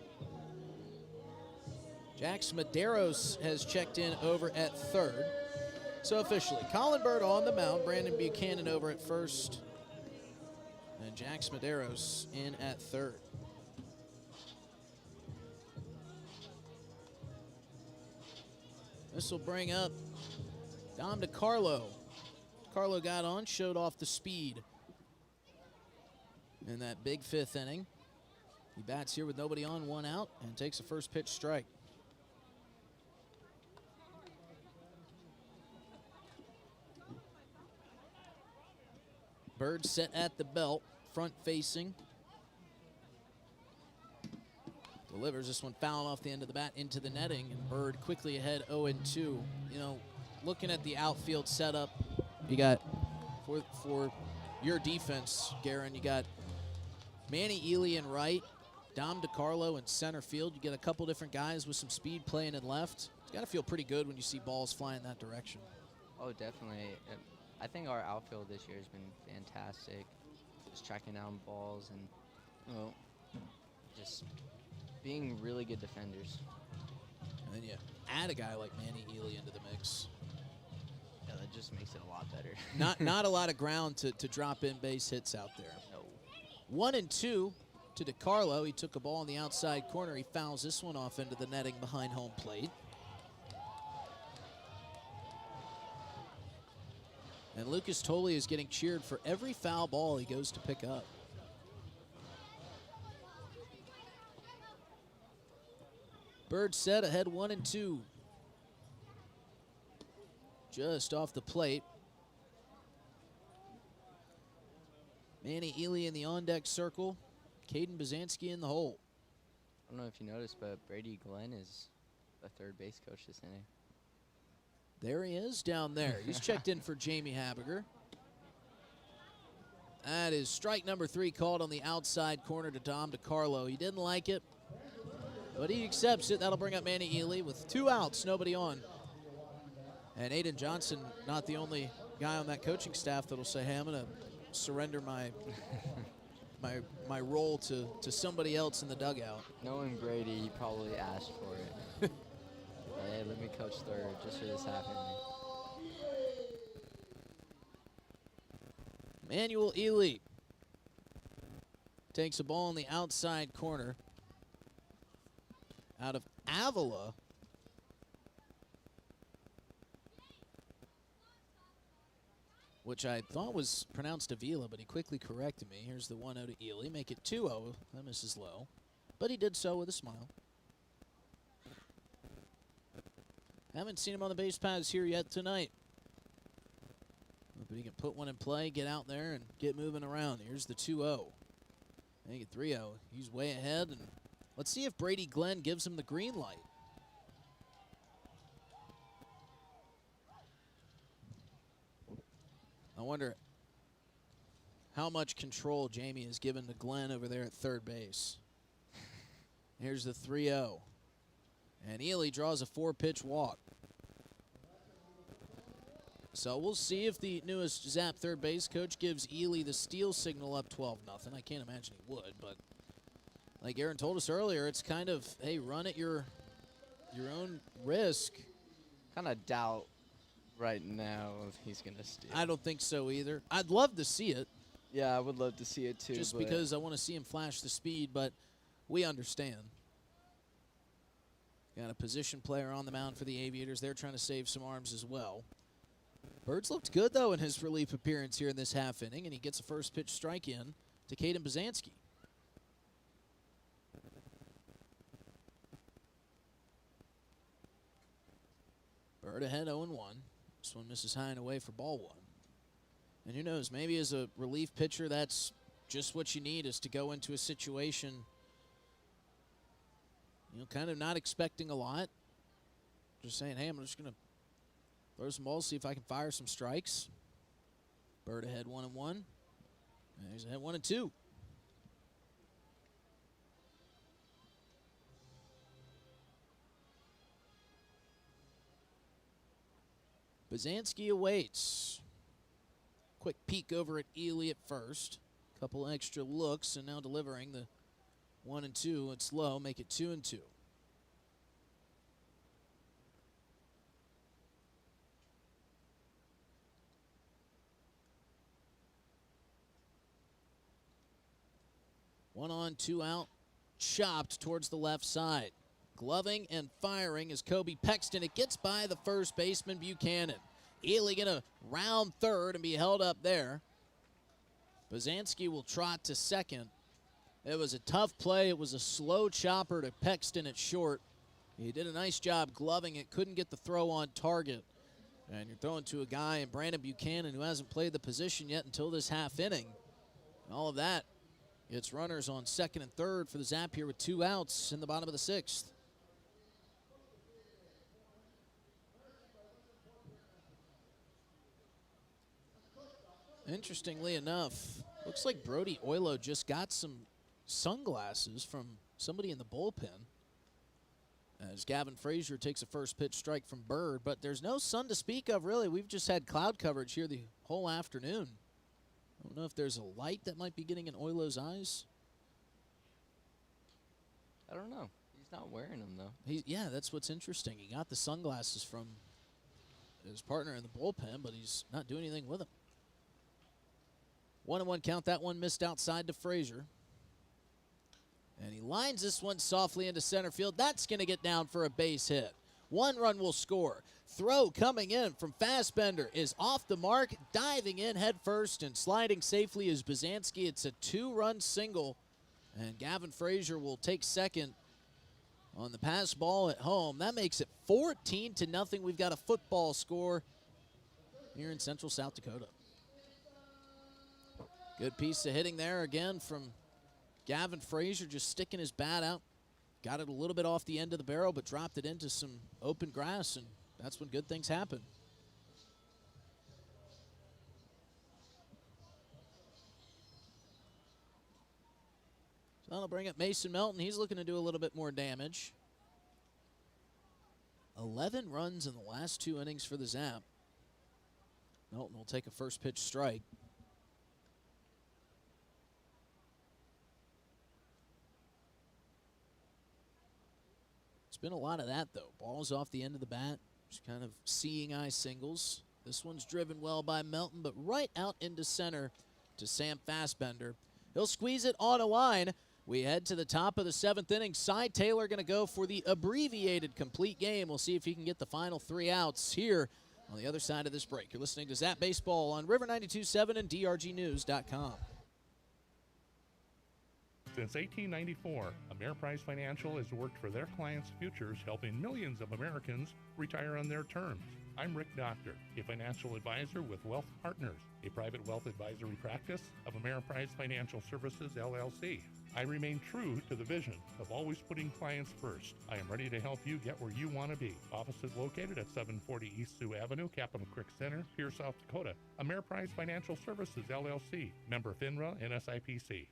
Jax Medeiros has checked in over at third. So officially, Colin Bird on the mound, Brandon Buchanan over at first, and Jax Medeiros in at third. This will bring up Dom DeCarlo. Carlo got on, showed off the speed in that big 5th inning. He bats here with nobody on, 1 out, and takes a first pitch strike. Bird set at the belt, front facing. Delivers this one foul off the end of the bat into the netting, and Bird quickly ahead 0-2. You know, looking at the outfield setup, you got for your defense, Garen, you got Manny Ely in right, Dom DeCarlo in center field. You get a couple different guys with some speed playing in left. It's got to feel pretty good when you see balls flying that direction. Oh, definitely. I think our outfield this year has been fantastic. Just tracking down balls and, you know, just being really good defenders. And then you add a guy like Manny Ely into the mix. Yeah, that just makes it a lot better. Not a lot of ground to drop in base hits out there. No. 1-2 to DeCarlo. He took a ball in the outside corner. He fouls this one off into the netting behind home plate. And Lucas Tolley is getting cheered for every foul ball he goes to pick up. Bird set ahead 1-2. Just off the plate. Manny Ely in the on-deck circle. Caden Bazanski in the hole. I don't know if you noticed, but Brady Glenn is a third base coach this inning. There he is down there. He's checked in for Jamie Habiger. That is strike number 3 called on the outside corner to Dom DeCarlo. He didn't like it, but he accepts it. That'll bring up Manny Ely with 2 outs, nobody on. And Aiden Johnson, not the only guy on that coaching staff that'll say, hey, I'm going to surrender my my role to somebody else in the dugout. Knowing Brady, he probably asked for it. Hey, let me coach third just for this happening. Manuel Ely takes a ball in the outside corner out of Avila. Which I thought was pronounced Avila, but he quickly corrected me. Here's the 1-0 to Ely. Make it 2-0. That misses low. But he did so with a smile. Haven't seen him on the base paths here yet tonight. But he can put one in play, get out there, and get moving around. Here's the 2-0. Make it 3-0. He's way ahead. And let's see if Brady Glenn gives him the green light. I wonder how much control Jamie has given to Glenn over there at third base. Here's the 3-0. And Ely draws a 4-pitch walk. So we'll see if the newest Zap third base coach gives Ely the steal signal up 12-0. I can't imagine he would, but like Aaron told us earlier, it's kind of, hey, run at your own risk. Kind of doubt right now if he's going to steal. I don't think so either. I'd love to see it. Yeah, I would love to see it too. Just because I want to see him flash the speed, but we understand. Got a position player on the mound for the Aviators. They're trying to save some arms as well. Birds looked good, though, in his relief appearance here in this half inning, and he gets a first pitch strike in to Caden Bazanski. Bird ahead 0-1. This one misses high and away for ball one. And who knows, maybe as a relief pitcher, that's just what you need, is to go into a situation, kind of not expecting a lot. Just saying, hey, I'm just going to throw some balls, see if I can fire some strikes. Bird ahead 1-1. And he's ahead 1-2. Bazanski awaits. Quick peek over at Ely at first. Couple extra looks, and now delivering the 1-2. It's low, make it 2-2. One on, two out, chopped towards the left side. Gloving and firing is Kobe Pexton. It gets by the first baseman, Buchanan. Ely gonna round third and be held up there. Bazanski will trot to second. It was a tough play. It was a slow chopper to Pexton at short. He did a nice job gloving it, couldn't get the throw on target. And you're throwing to a guy in Brandon Buchanan who hasn't played the position yet until this half inning. And all of that, it's runners on second and third for the Zap here with 2 outs in the bottom of the 6th. Interestingly enough, looks like Brody Oilo just got some sunglasses from somebody in the bullpen as Gavin Frazier takes a first pitch strike from Bird, but there's no sun to speak of, really. We've just had cloud coverage here the whole afternoon. I don't know if there's a light that might be getting in Oilo's eyes. I don't know. He's not wearing them, though. Yeah, that's what's interesting. He got the sunglasses from his partner in the bullpen, but he's not doing anything with them. 1-1 count. That one missed outside to Frazier. And he lines this one softly into center field. That's going to get down for a base hit. 1 run will score. Throw coming in from Fassbender is off the mark. Diving in head first and sliding safely is Bazanski. It's a 2-run single. And Gavin Frazier will take second on the pass ball at home. That makes it 14-0. We've got a football score here in Central South Dakota. Good piece of hitting there again from Gavin Frazier, just sticking his bat out. Got it a little bit off the end of the barrel, but dropped it into some open grass, and that's when good things happen. So that'll bring up Mason Melton. He's looking to do a little bit more damage. 11 runs in the last 2 innings for the Zap. Melton will take a first pitch strike. Been a lot of that, though. Balls off the end of the bat, just kind of seeing eye singles. This one's driven well by Melton, but right out into center to Sam Fassbender. He'll squeeze it on a line. We head to the top of the 7th inning. Cy Taylor going to go for the abbreviated complete game. We'll see if he can get the final 3 outs here on the other side of this break. You're listening to Zap Baseball on River 92.7 and DRGnews.com. Since 1894, Ameriprise Financial has worked for their clients' futures, helping millions of Americans retire on their terms. I'm Rick Doctor, a financial advisor with Wealth Partners, a private wealth advisory practice of Ameriprise Financial Services, LLC. I remain true to the vision of always putting clients first. I am ready to help you get where you want to be. Offices located at 740 East Sioux Avenue, Capital Creek Center, Pierre, South Dakota. Ameriprise Financial Services, LLC, member FINRA and SIPC.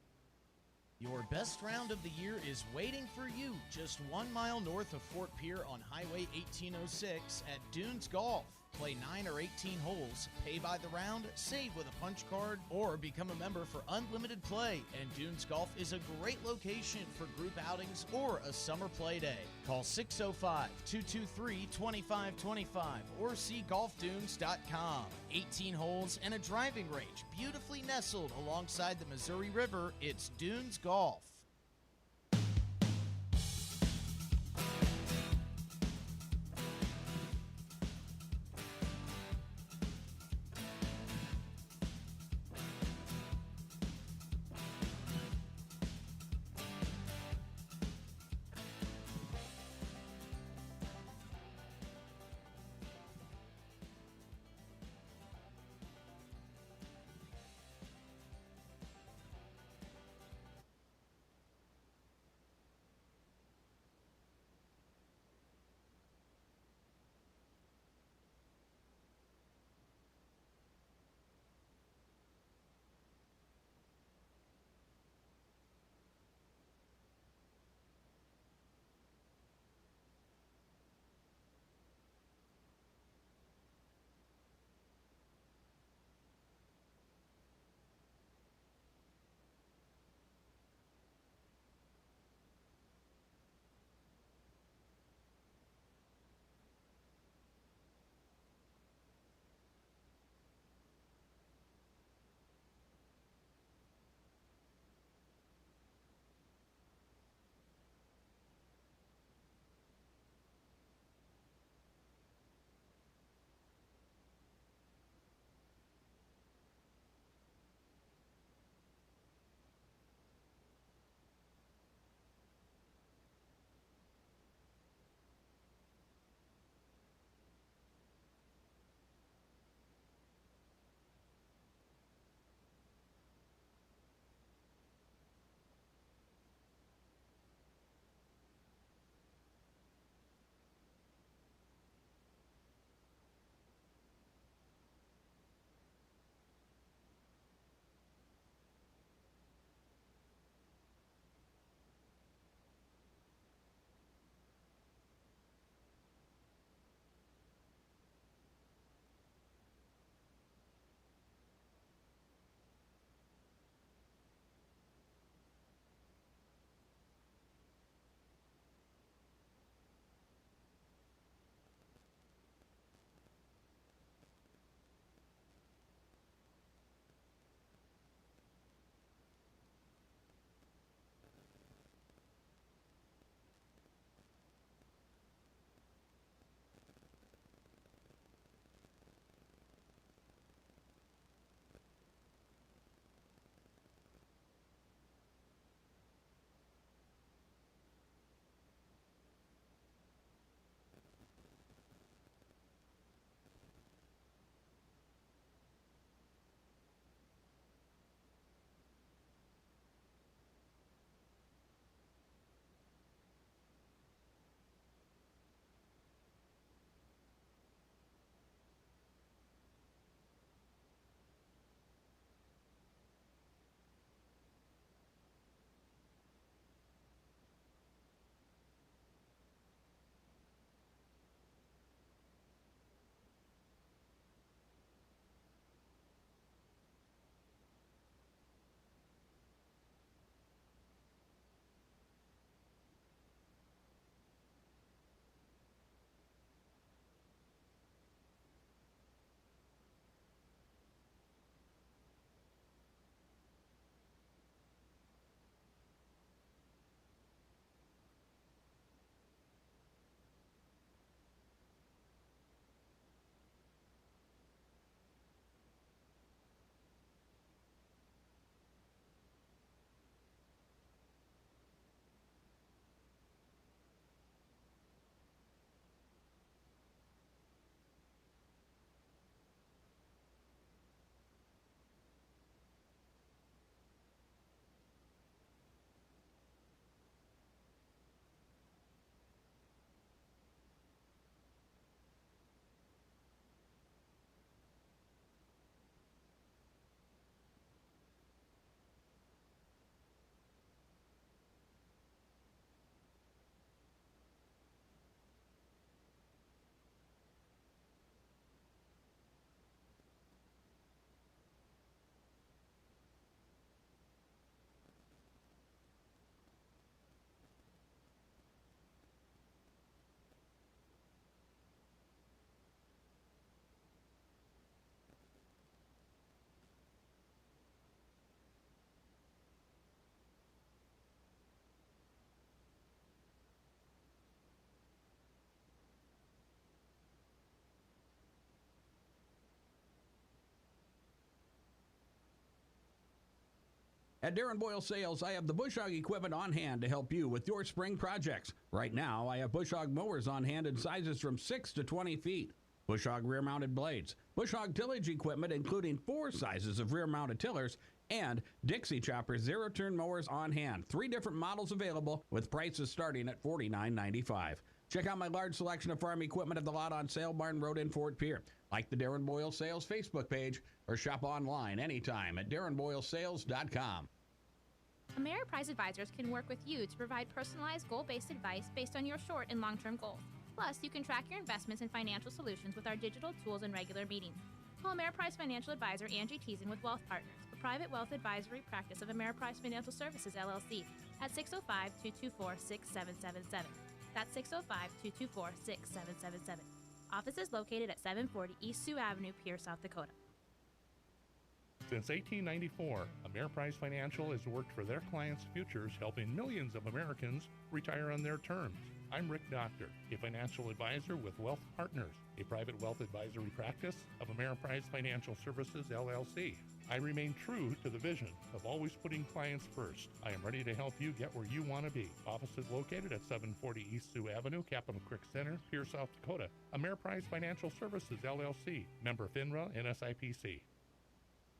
Your best round of the year is waiting for you just 1 mile north of Fort Pierre on Highway 1806 at Dunes Golf. Play 9 or 18 holes, pay by the round, save with a punch card, or become a member for unlimited play. And Dunes Golf is a great location for group outings or a summer play day. Call 605-223-2525 or see golfdunes.com. 18 holes and a driving range beautifully nestled alongside the Missouri River. It's Dunes Golf. At Darren Boyle Sales, I have the bush hog equipment on hand to help you with your spring projects. Right now, I have bush hog mowers on hand in sizes from 6 to 20 feet. Bush hog rear-mounted blades, bush hog tillage equipment including 4 sizes of rear-mounted tillers, and Dixie Chopper zero-turn mowers on hand. 3 different models available with prices starting at $49.95. Check out my large selection of farm equipment at the lot on Sale Barn Road in Fort Pierre. Like the Darren Boyle Sales Facebook page or shop online anytime at darrenboylesales.com. Ameriprise Advisors can work with you to provide personalized, goal-based advice based on your short and long-term goals. Plus, you can track your investments and financial solutions with our digital tools and regular meetings. Call Ameriprise Financial Advisor Angie Teason with Wealth Partners, a private wealth advisory practice of Ameriprise Financial Services, LLC, at 605-224-6777. That's 605-224-6777. Office is located at 740 East Sioux Avenue, Pierre, South Dakota. Since 1894, Ameriprise Financial has worked for their clients' futures, helping millions of Americans retire on their terms. I'm Rick Doctor, a financial advisor with Wealth Partners, a private wealth advisory practice of Ameriprise Financial Services, LLC. I remain true to the vision of always putting clients first. I am ready to help you get where you want to be. Office is located at 740 East Sioux Avenue, Capitol Creek Center, Pierre, South Dakota. Ameriprise Financial Services, LLC, member FINRA and SIPC.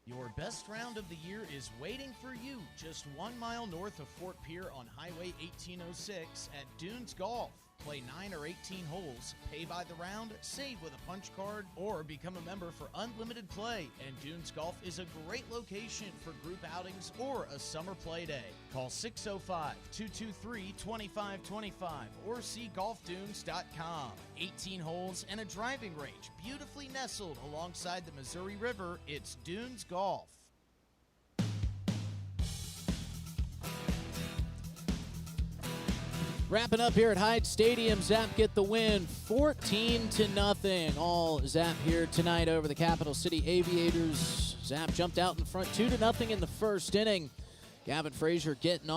Your best round of the year is waiting for you just 1 mile north of Fort Pierre on Highway 1806 at Dunes Golf. Play 9 or 18 holes, pay by the round, save with a punch card, or become a member for unlimited play. And Dunes Golf is a great location for group outings or a summer play day. Call 605-223-2525 or see golfdunes.com. 18 holes and a driving range beautifully nestled alongside the Missouri River. It's Dunes Golf. Wrapping up here at Hyde Stadium, Zap get the win 14-0. All Zap here tonight over the Capital City Aviators. Zap jumped out in front 2-0 in the first inning. Gavin Frazier getting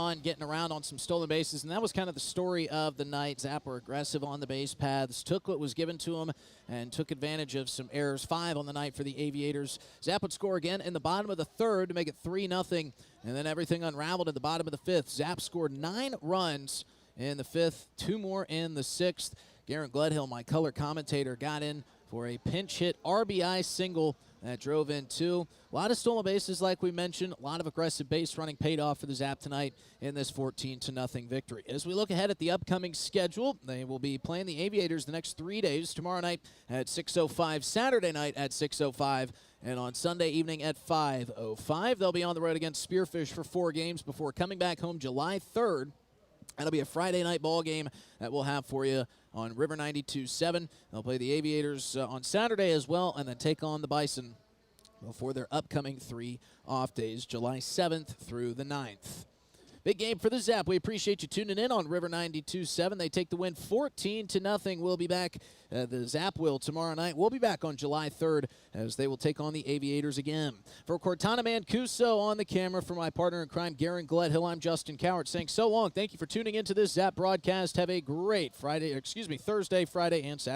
around on some stolen bases, and that was kind of the story of the night. Zap were aggressive on the base paths, took what was given to them, and took advantage of some errors. 5 on the night for the Aviators. Zap would score again in the bottom of the third to make it 3-0, and then everything unraveled at the bottom of the fifth. Zap scored 9 runs in the fifth, 2 more in the sixth. Garrett Gledhill, my color commentator, got in for a pinch hit RBI single that drove in 2. A lot of stolen bases, like we mentioned. A lot of aggressive base running paid off for the Zap tonight in this 14-0 victory. As we look ahead at the upcoming schedule, they will be playing the Aviators the next 3 days. Tomorrow night at 6:05, Saturday night at 6:05, and on Sunday evening at 5:05. They'll be on the road against Spearfish for 4 games before coming back home July 3rd. That'll be a Friday night ball game that we'll have for you on River 92.7. They'll play the Aviators on Saturday as well, and then take on the Bison before their upcoming 3 off days, July 7th through the 9th. Big game for the Zap. We appreciate you tuning in on River 92.7. They take the win 14-0. We'll be back, the Zap will tomorrow night. We'll be back on July 3rd as they will take on the Aviators again. For Cortana Mancuso on the camera, for my partner in crime, Garrett Gledhill, I'm Justin Cowart saying so long. Thank you for tuning into this Zap broadcast. Have a great Thursday, Friday, and Saturday.